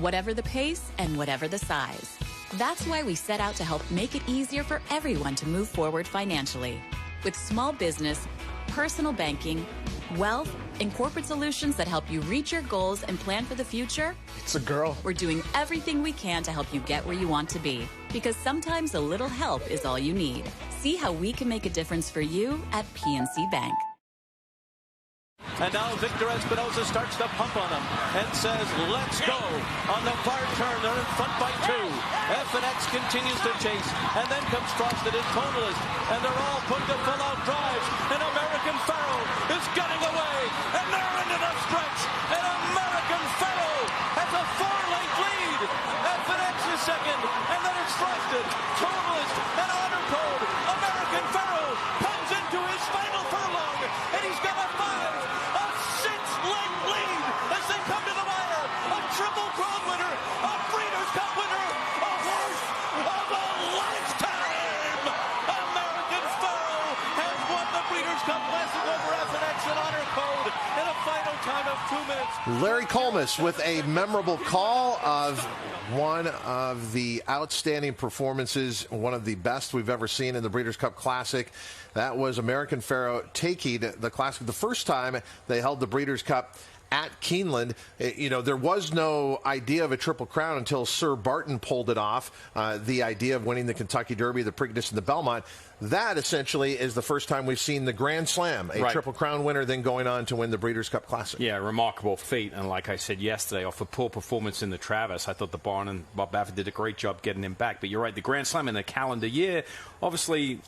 Speaker 14: whatever the pace and whatever the size. That's why we set out to help make it easier for everyone to move forward financially. With small business, personal banking, wealth, and corporate solutions that help you reach your goals and plan for the future.
Speaker 15: It's a girl.
Speaker 14: We're doing everything we can to help you get where you want to be. Because sometimes a little help is all you need. See how we can make a difference for you at PNC Bank.
Speaker 4: And now Victor Espinosa starts to pump on him and says, let's go. On the far turn, they're in front by 2. F&X continues to chase. And then comes Frosted and Tonalist. And they're all put to full-out drives. And American Pharoah is getting away. And they're into the stretch. And American Pharoah has a 4-length lead. F&X is second. And then it's Frosted, Tonalist, and Honor Code. American Pharoah comes into his final furlong. And he's got a 6-length lead as they come to the wire. A Triple Crown winner, a Breeders' Cup winner, a horse of a lifetime. American Pharoah has won the Breeders' Cup Classic over F&X and Honor Code in a final time of 2 minutes.
Speaker 2: Larry Colmus with a memorable call of one of the outstanding performances, one of the best we've ever seen in the Breeders' Cup Classic. That was American Pharoah taking the Classic the first time they held the Breeders' Cup at Keeneland. There was no idea of a Triple Crown until Sir Barton pulled it off, the idea of winning the Kentucky Derby, the Preakness, and the Belmont. That essentially is the first time we've seen the Grand Slam, a Triple Crown winner then going on to win the Breeders' Cup Classic.
Speaker 3: Yeah, remarkable feat. And like I said yesterday, off a poor performance in the Travis, I thought the barn and Bob Baffert did a great job getting him back. But you're right, the Grand Slam in the calendar year, obviously,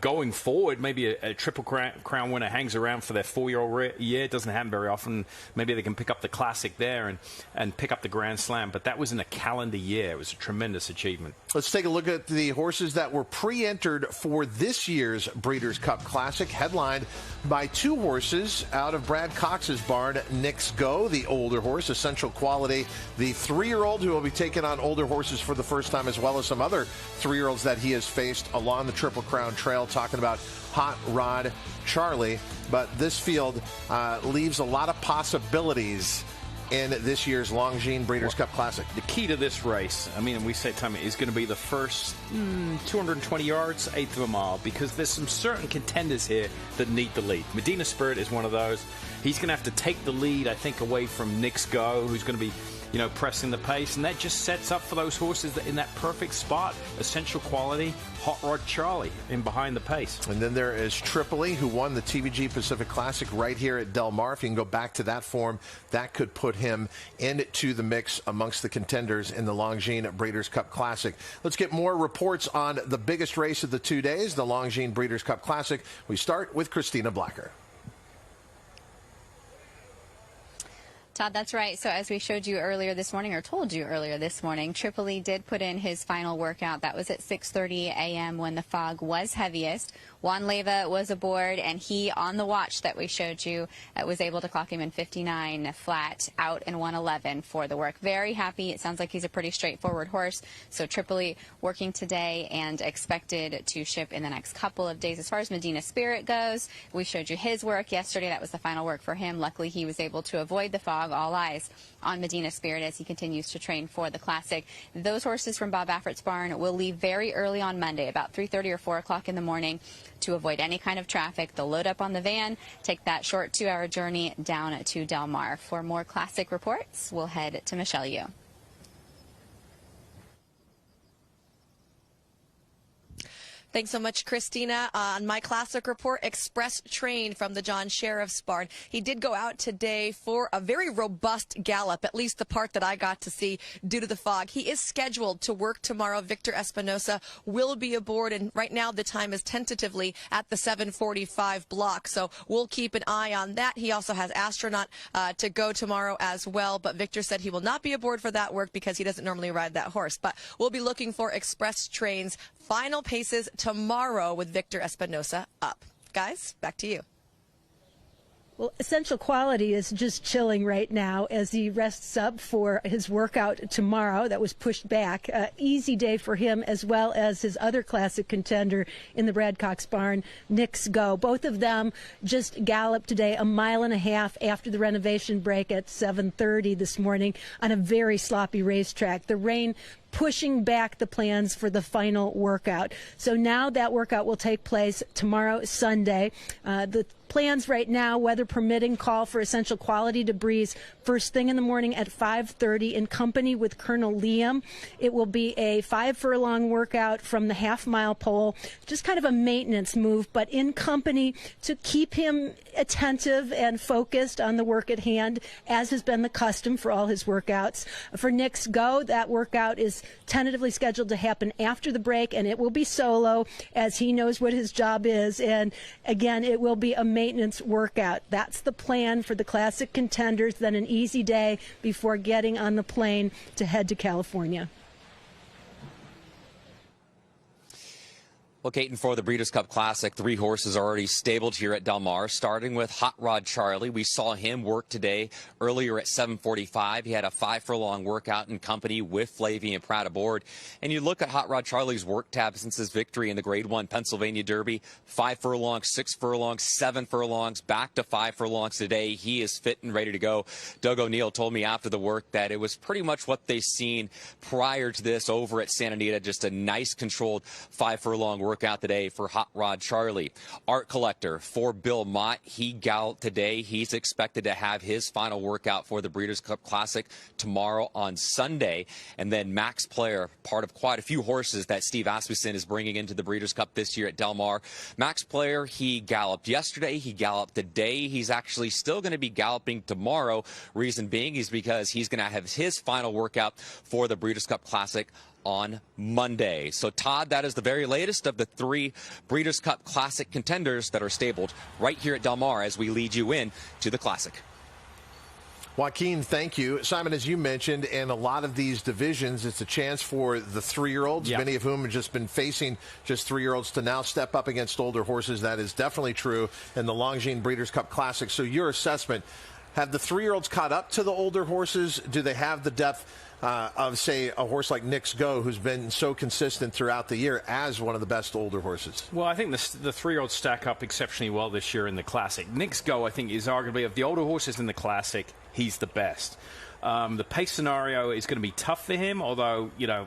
Speaker 3: going forward, maybe a Triple Crown winner hangs around for their 4-year-old year. It doesn't happen very often. Maybe they can pick up the Classic there and pick up the Grand Slam. But that was in a calendar year. It was a tremendous achievement.
Speaker 2: Let's take a look at the horses that were pre-entered for this year's Breeders' Cup Classic, headlined by 2 horses out of Brad Cox's barn. Knicks Go, the older horse, Essential Quality, the 3-year-old who will be taking on older horses for the first time, as well as some other 3-year-olds that he has faced along the Triple Crown Trail, talking about Hot Rod Charlie. But this field leaves a lot of possibilities in this year's Longines Breeders' Cup Classic.
Speaker 3: The key to this race, we say time, is going to be the first 220 yards, 1/8 of a mile, because there's some certain contenders here that need the lead. Medina Spirit is one of those. He's going to have to take the lead, I think, away from Knicks Go, who's going to be pressing the pace, and that just sets up for those horses that in that perfect spot. Essential Quality, Hot Rod Charlie in behind the pace.
Speaker 2: And then there is Tripoli, who won the TVG Pacific Classic right here at Del Mar. If you can go back to that form, that could put him into the mix amongst the contenders in the Longines Breeders' Cup Classic. Let's get more reports on the biggest race of the 2 days, the Longines Breeders' Cup Classic. We start with Christina Blacker.
Speaker 9: Todd, that's right. So as we showed you earlier this morning, or told you earlier this morning, Tripoli did put in his final workout. That was at 6:30 a.m. when the fog was heaviest. Juan Leyva was aboard, and he, on the watch that we showed you, was able to clock him in 59 flat, out in 111 for the work. Very happy. It sounds like he's a pretty straightforward horse. So Tripoli working today and expected to ship in the next couple of days. As far as Medina Spirit goes, we showed you his work yesterday. That was the final work for him. Luckily, he was able to avoid the fog. All eyes on Medina Spirit as he continues to train for the Classic. Those horses from Bob Baffert's barn will leave very early on Monday, about 3:30 or 4 o'clock in the morning, to avoid any kind of traffic. They'll load up on the van, take that short 2-hour journey down to Del Mar. For more Classic reports, we'll head to Michelle Yu.
Speaker 6: Thanks so much, Christina. On my Classic report, Express Train from the John Sheriff's barn. He did go out today for a very robust gallop, at least the part that I got to see due to the fog. He is scheduled to work tomorrow. Victor Espinosa will be aboard, and right now the time is tentatively at the 7:45 block, so we'll keep an eye on that. He also has Astronaut to go tomorrow as well, but Victor said he will not be aboard for that work because he doesn't normally ride that horse. But we'll be looking for Express Train's final paces tomorrow with Victor Espinosa up. Guys, back to you.
Speaker 15: Well, Essential Quality is just chilling right now as he rests up for his workout tomorrow. That was pushed back. Easy day for him, as well as his other Classic contender in the Brad Cox barn, Knicks Go. Both of them just galloped today 1.5 miles after the renovation break at 7:30 this morning on a very sloppy racetrack. The rain pushing back the plans for the final workout. So now that workout will take place tomorrow, Sunday. The plans right now, weather permitting, call for Essential Quality to breeze first thing in the morning at 5:30 in company with Colonel Liam. It will be a 5-furlong workout from the half-mile pole, just kind of a maintenance move, but in company to keep him attentive and focused on the work at hand, as has been the custom for all his workouts. For Knicks Go, that workout is tentatively scheduled to happen after the break, and it will be solo, as he knows what his job is. And again, it will be a maintenance workout. That's the plan for the Classic contenders, then an easy day before getting on the plane to head to California.
Speaker 11: Well, Caton, for the Breeders' Cup Classic, 3 horses are already stabled here at Del Mar, starting with Hot Rod Charlie. We saw him work today earlier at 7:45. He had a 5-furlong workout in company with Flavie and Pratt aboard. And you look at Hot Rod Charlie's work tab since his victory in the Grade 1 Pennsylvania Derby, 5 furlongs, 6 furlongs, 7 furlongs, back to 5 furlongs today. He is fit and ready to go. Doug O'Neill told me after the work that it was pretty much what they've seen prior to this over at Santa Anita, just a nice controlled 5-furlong workout today for Hot Rod Charlie. Art Collector for Bill Mott, he galloped today. He's expected to have his final workout for the Breeders' Cup Classic tomorrow on Sunday. And then Max Player, part of quite a few horses that Steve Asmussen is bringing into the Breeders' Cup this year at Del Mar. Max Player, he galloped yesterday, he galloped today. He's actually still going to be galloping tomorrow. Reason being is because he's going to have his final workout for the Breeders' Cup Classic on Monday. So, Todd, that is the very latest of the 3 Breeders' Cup Classic contenders that are stabled right here at Del Mar as we lead you in to the Classic.
Speaker 2: Joaquin, thank you. Simon, as you mentioned, in a lot of these divisions, it's a chance for the 3-year-olds, many of whom have just been facing just 3-year-olds, to now step up against older horses. That is definitely true in the Longines Breeders' Cup Classic. So your assessment, have the 3-year-olds caught up to the older horses? Do they have the depth of, say, a horse like Knicks Go, who's been so consistent throughout the year as one of the best older horses?
Speaker 3: Well, I think the 3-year-olds stack up exceptionally well this year in the Classic. Knicks Go, I think, is arguably, of the older horses in the Classic, he's the best. The pace scenario is going to be tough for him, although, you know,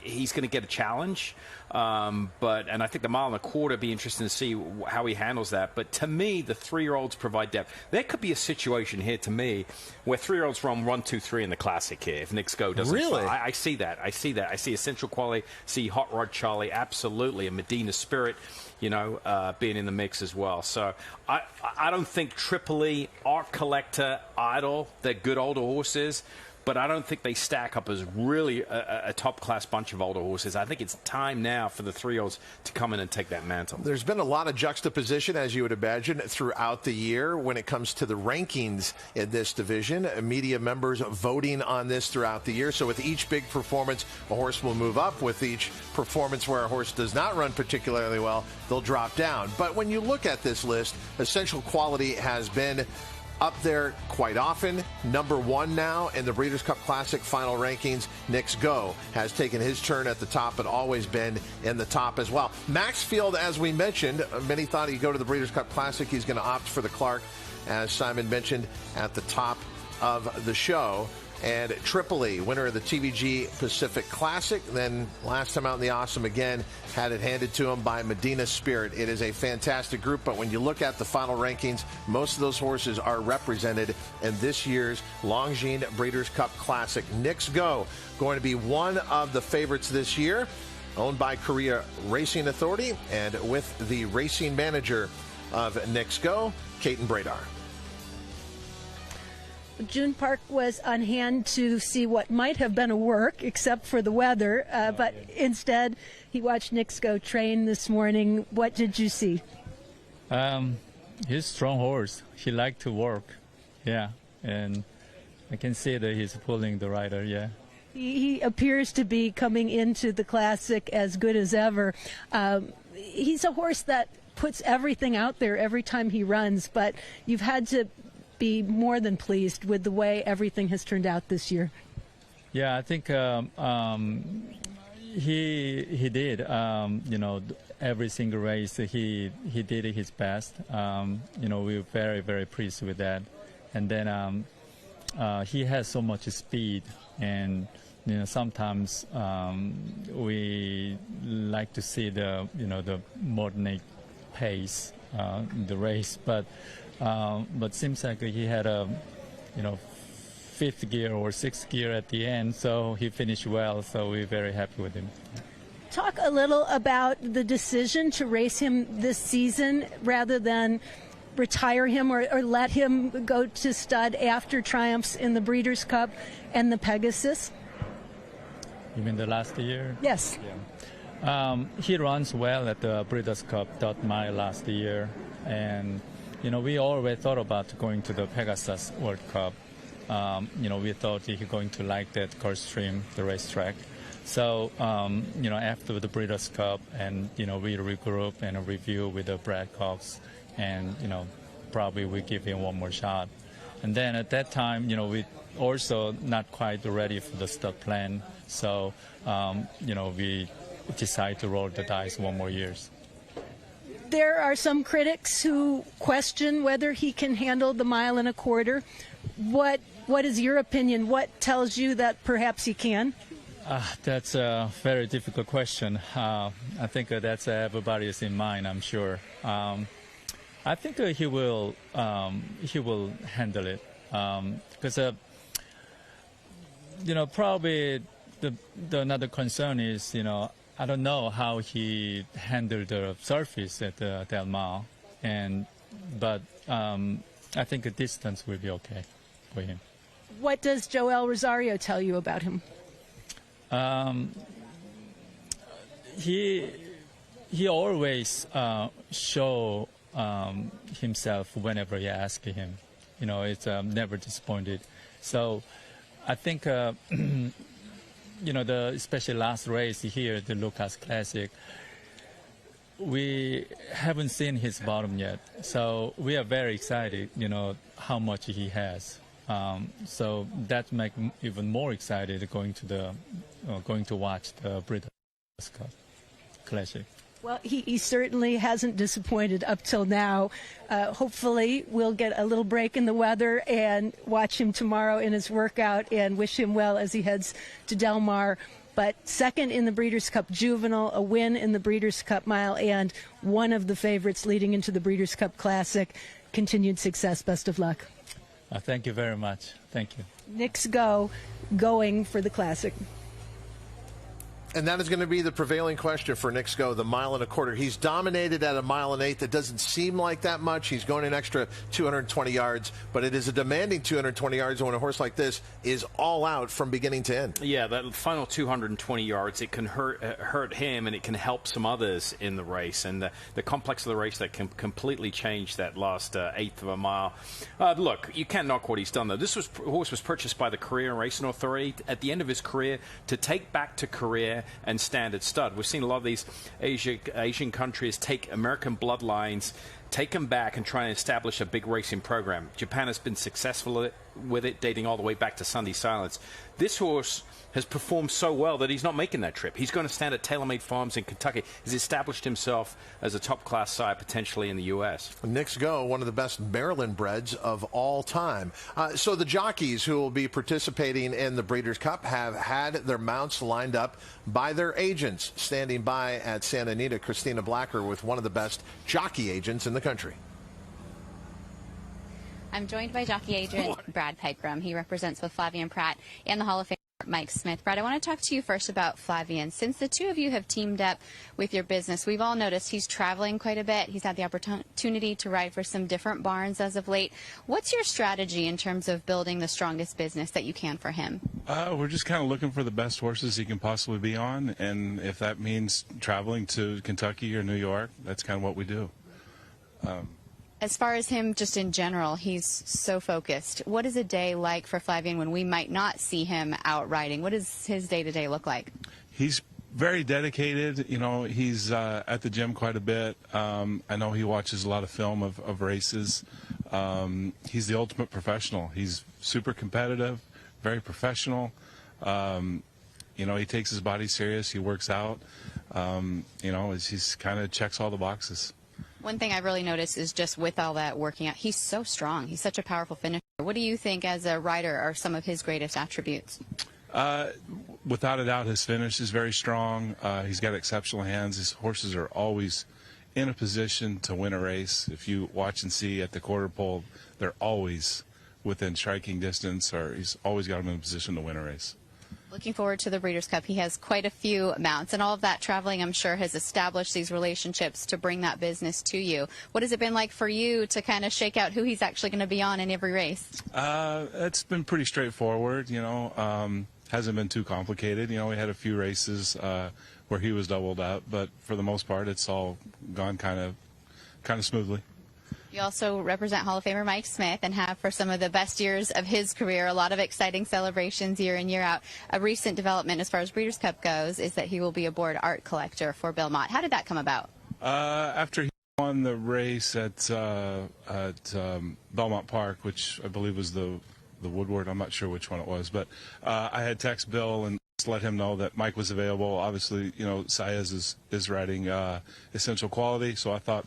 Speaker 3: he's going to get a challenge. And I think the 1.25 mile be interesting to see how he handles that. But to me, the 3-year-olds provide depth. There could be a situation here, to me, where 3-year-olds run 1, 2, 3 in the Classic here if Knicks Go doesn't.
Speaker 2: Really?
Speaker 3: I see that. I see that. I see Essential Quality, see Hot Rod Charlie, absolutely, and Medina Spirit, you know, being in the mix as well. So I don't think Tripoli, Art Collector, Idol, they're good older horses, but I don't think they stack up as really a top-class bunch of older horses. I think it's time now for the 3-year-olds to come in and take that mantle.
Speaker 2: There's been a lot of juxtaposition, as you would imagine, throughout the year when it comes to the rankings in this division. Media members voting on this throughout the year. So with each big performance, a horse will move up. With each performance where a horse does not run particularly well, they'll drop down. But when you look at this list, Essential Quality has been up there quite often. Number 1 now in the Breeders' Cup Classic final rankings. Knicks Go has taken his turn at the top and always been in the top as well. Maxfield, as we mentioned, many thought he'd go to the Breeders' Cup Classic. He's going to opt for the Clark, as Simon mentioned at the top of the show. And Tripoli, winner of the TVG Pacific Classic. Then last time out in the Awesome again, had it handed to him by Medina Spirit. It is a fantastic group, but when you look at the final rankings, most of those horses are represented in this year's Longines Breeders' Cup Classic. Knicks Go, going to be one of the favorites this year, owned by Korea Racing Authority, and with the racing manager of Knicks Go, Caton Bradar.
Speaker 15: June Park was on hand to see what might have been a work, except for the weather, but instead he watched Knicks Go train this morning. What did you see?
Speaker 16: He's a strong horse. He likes to work, yeah, and I can see that he's pulling the rider, yeah.
Speaker 15: He appears to be coming into the Classic as good as ever. He's a horse that puts everything out there every time he runs, but you've had to be more than pleased with the way everything has turned out this year.
Speaker 16: Yeah, I think he did. You know, every single race he did his best. You know, we were very, very pleased with that. And then he has so much speed, and you know, sometimes we like to see the modern pace the race, but seems like he had a, fifth gear or sixth gear at the end, so he finished well, so we're very happy with him.
Speaker 15: Talk a little about the decision to race him this season rather than retire him or let him go to stud after triumphs in the Breeders' Cup and the Pegasus?
Speaker 16: You mean the last year?
Speaker 15: Yes.
Speaker 16: Yeah. He runs well at the Breeders' Cup .mile last year, and we always thought about going to the Pegasus World Cup. We thought he's going to like that Gulfstream, the racetrack. So, after the Breeders' Cup, and we regroup and review with the Brad Cox, and probably we give him one more shot. And then at that time, we also not quite ready for the stud plan. So, we decide to roll the dice one more year.
Speaker 15: There are some critics who question whether he can handle the 1.25 miles. What is your opinion? What tells you that perhaps he can?
Speaker 16: That's a very difficult question. I think that's everybody's in mind, I'm sure. I think he will handle it because probably the another concern is I don't know how he handled the surface at Del Mar, but I think the distance will be okay for him.
Speaker 15: What does Joel Rosario tell you about him?
Speaker 16: He always show himself whenever you ask him. It's never disappointed. So I think especially last race here, the Lucas Classic, we haven't seen his bottom yet. So we are very excited, how much he has. So that makes me even more excited going to watch the Breeders' Cup Classic.
Speaker 15: Well, he certainly hasn't disappointed up till now. Hopefully, we'll get a little break in the weather and watch him tomorrow in his workout and wish him well as he heads to Del Mar. But second in the Breeders' Cup Juvenile, a win in the Breeders' Cup Mile, and one of the favorites leading into the Breeders' Cup Classic. Continued success. Best of luck.
Speaker 16: Thank you very much. Thank you.
Speaker 15: Knicks Go, going for the Classic.
Speaker 2: And that is going to be the prevailing question for Knicks Go, the 1.25 miles. He's dominated at a 1.8 miles. That doesn't seem like that much. He's going an extra 220 yards, but it is a demanding 220 yards when a horse like this is all out from beginning to end.
Speaker 3: Yeah, that final 220 yards, it can hurt him and it can help some others in the race. And the complex of the race that can completely change that last eighth of a mile. Look, you can't knock what he's done, though. This horse was purchased by the Korean Racing Authority at the end of his career to take back to Korea and standard stud. We've seen a lot of these Asian countries take American bloodlines, take them back and try and establish a big racing program. Japan has been successful with it, dating all the way back to Sunday Silence. This horse has performed so well that he's not making that trip. He's going to stand at TaylorMade Farms in Kentucky. He's established himself as a top-class sire potentially in the U.S.
Speaker 2: Knicks Go, one of the best Maryland breds of all time. So the jockeys who will be participating in the Breeders' Cup have had their mounts lined up by their agents. Standing by at Santa Anita, Christina Blacker with one of the best jockey agents in the country.
Speaker 9: I'm joined by jockey agent Brad Pegram. He represents with Flavien Prat and the Hall of Fame Mike Smith. Brad, I want to talk to you first about Flavien. Since the two of you have teamed up with your business, we've all noticed he's traveling quite a bit. He's had the opportunity to ride for some different barns as of late. What's your strategy in terms of building the strongest business that you can for him?
Speaker 17: We're just kind of looking for the best horses he can possibly be on, and if that means traveling to Kentucky or New York, that's kind of what we do.
Speaker 9: As far as him just in general, he's so focused. What is a day like for Flavien when we might not see him out riding? What does his day-to-day look like?
Speaker 17: He's very dedicated. He's at the gym quite a bit. I know he watches a lot of film of races. He's the ultimate professional. He's super competitive, very professional. He takes his body serious. He works out. He's kind of checks all the boxes.
Speaker 9: One thing I've really noticed is just with all that working out, he's so strong. He's such a powerful finisher. What do you think as a rider are some of his greatest attributes?
Speaker 17: Without a doubt, his finish is very strong. He's got exceptional hands. His horses are always in a position to win a race. If you watch and see at the quarter pole, they're always within striking distance, or he's always got them in a position to win a race.
Speaker 9: Looking forward to the Breeders' Cup. He has quite a few mounts, and all of that traveling, I'm sure, has established these relationships to bring that business to you. What has it been like for you to kind of shake out who he's actually going to be on in every race?
Speaker 17: It's been pretty straightforward, hasn't been too complicated. We had a few races where he was doubled up, but for the most part, it's all gone kind of smoothly.
Speaker 9: You also represent Hall of Famer Mike Smith and have for some of the best years of his career, a lot of exciting celebrations year in, year out. A recent development as far as Breeders' Cup goes is that he will be a board art collector for Bill Mott. How did that come about?
Speaker 17: After he won the race at Belmont Park, which I believe was the Woodward, I'm not sure which one it was, but I had text Bill and let him know that Mike was available. Obviously, Saez is riding Essential Quality, so I thought,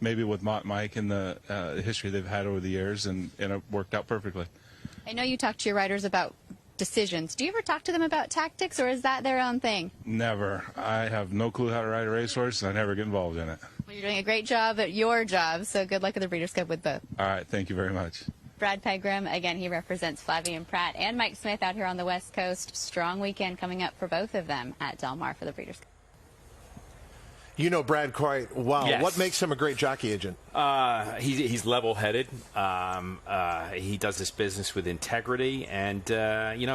Speaker 17: maybe with Mike and the history they've had over the years, and it worked out perfectly.
Speaker 9: I know you talk to your riders about decisions. Do you ever talk to them about tactics, or is that their own thing?
Speaker 17: Never. I have no clue how to ride a racehorse, and I never get involved in it.
Speaker 9: Well, you're doing a great job at your job, so good luck at the Breeders' Cup with both.
Speaker 17: All right, thank you very much.
Speaker 9: Brad Pegram, again, he represents Flavien Prat and Mike Smith out here on the West Coast. Strong weekend coming up for both of them at Del Mar for the Breeders' Cup.
Speaker 2: You know Brad quite well.
Speaker 3: Yes.
Speaker 2: What makes him a great jockey agent?
Speaker 3: He's level-headed. He does this business with integrity, and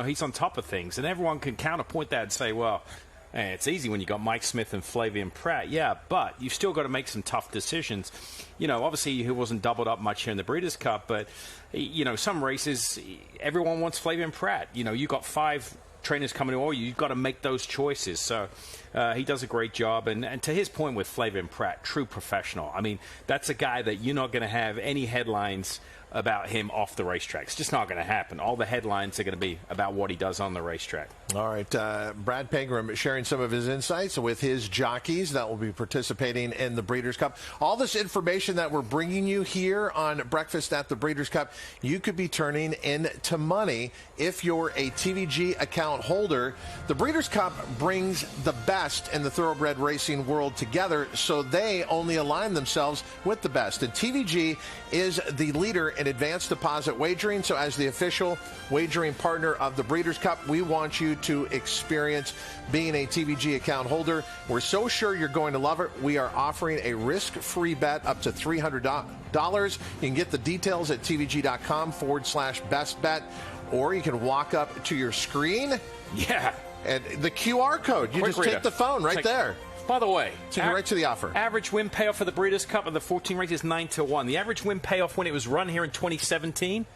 Speaker 3: he's on top of things. And everyone can counterpoint that and say, well, it's easy when you got Mike Smith and Flavien Prat. Yeah, but you've still got to make some tough decisions. Obviously he wasn't doubled up much here in the Breeders' Cup, but some races everyone wants Flavien Prat. You got 5 trainers coming to all you've got to make those choices. So he does a great job. And to his point with Flavien Prat, true professional. I mean, that's a guy that you're not going to have any headlines about him off the racetrack. It's just not going to happen. All the headlines are going to be about what he does on the racetrack.
Speaker 2: All right, Brad Pegram sharing some of his insights with his jockeys that will be participating in the Breeders' Cup. All this information that we're bringing you here on Breakfast at the Breeders' Cup, you could be turning into money if you're a TVG account holder. The Breeders' Cup brings the best in the thoroughbred racing world together, so they only align themselves with the best. And TVG is the leader in advanced deposit wagering. So as the official wagering partner of the Breeders' Cup, we want you to experience being a TVG account holder. We're so sure you're going to love it. We are offering a risk-free bet up to $300. You can get the details at tvg.com/best bet, or you can walk up to your screen.
Speaker 3: Yeah.
Speaker 2: And the QR code. You just take the phone right there.
Speaker 3: By the way,
Speaker 2: take it right to the offer.
Speaker 3: Average win payoff for the Breeders' Cup of the 14 races 9-1. The average win payoff when it was run here in 2017,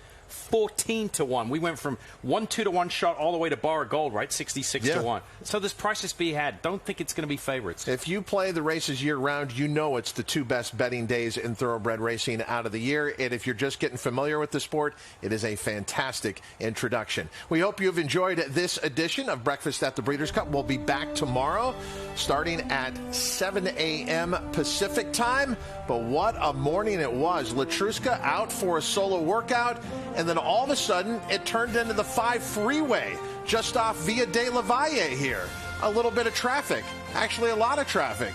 Speaker 3: 14-1. We went from 1-2-1 shot all the way to bar of gold, right? 66-1. So there's prices to be had. Don't think it's going to be favorites.
Speaker 2: If you play the races year-round, you know it's the 2 best betting days in thoroughbred racing out of the year. And if you're just getting familiar with the sport, it is a fantastic introduction. We hope you've enjoyed this edition of Breakfast at the Breeders' Cup. We'll be back tomorrow starting at 7 a.m. Pacific time. But what a morning it was. Letrusca out for a solo workout, and then all of a sudden it turned into the 5 freeway just off Via de la Valle here. A little bit of traffic, actually a lot of traffic.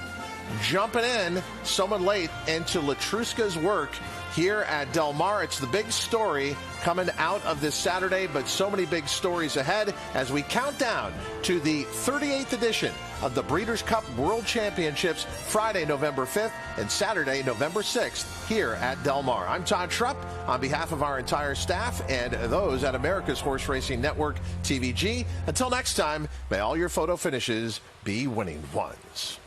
Speaker 2: Jumping in, someone late into Letrusca's work here at Del Mar. It's the big story coming out of this Saturday, but so many big stories ahead as we count down to the 38th edition of the Breeders' Cup World Championships, Friday, November 5th and Saturday, November 6th here at Del Mar. I'm Todd Schrupp on behalf of our entire staff and those at America's Horse Racing Network, TVG. Until next time, may all your photo finishes be winning ones.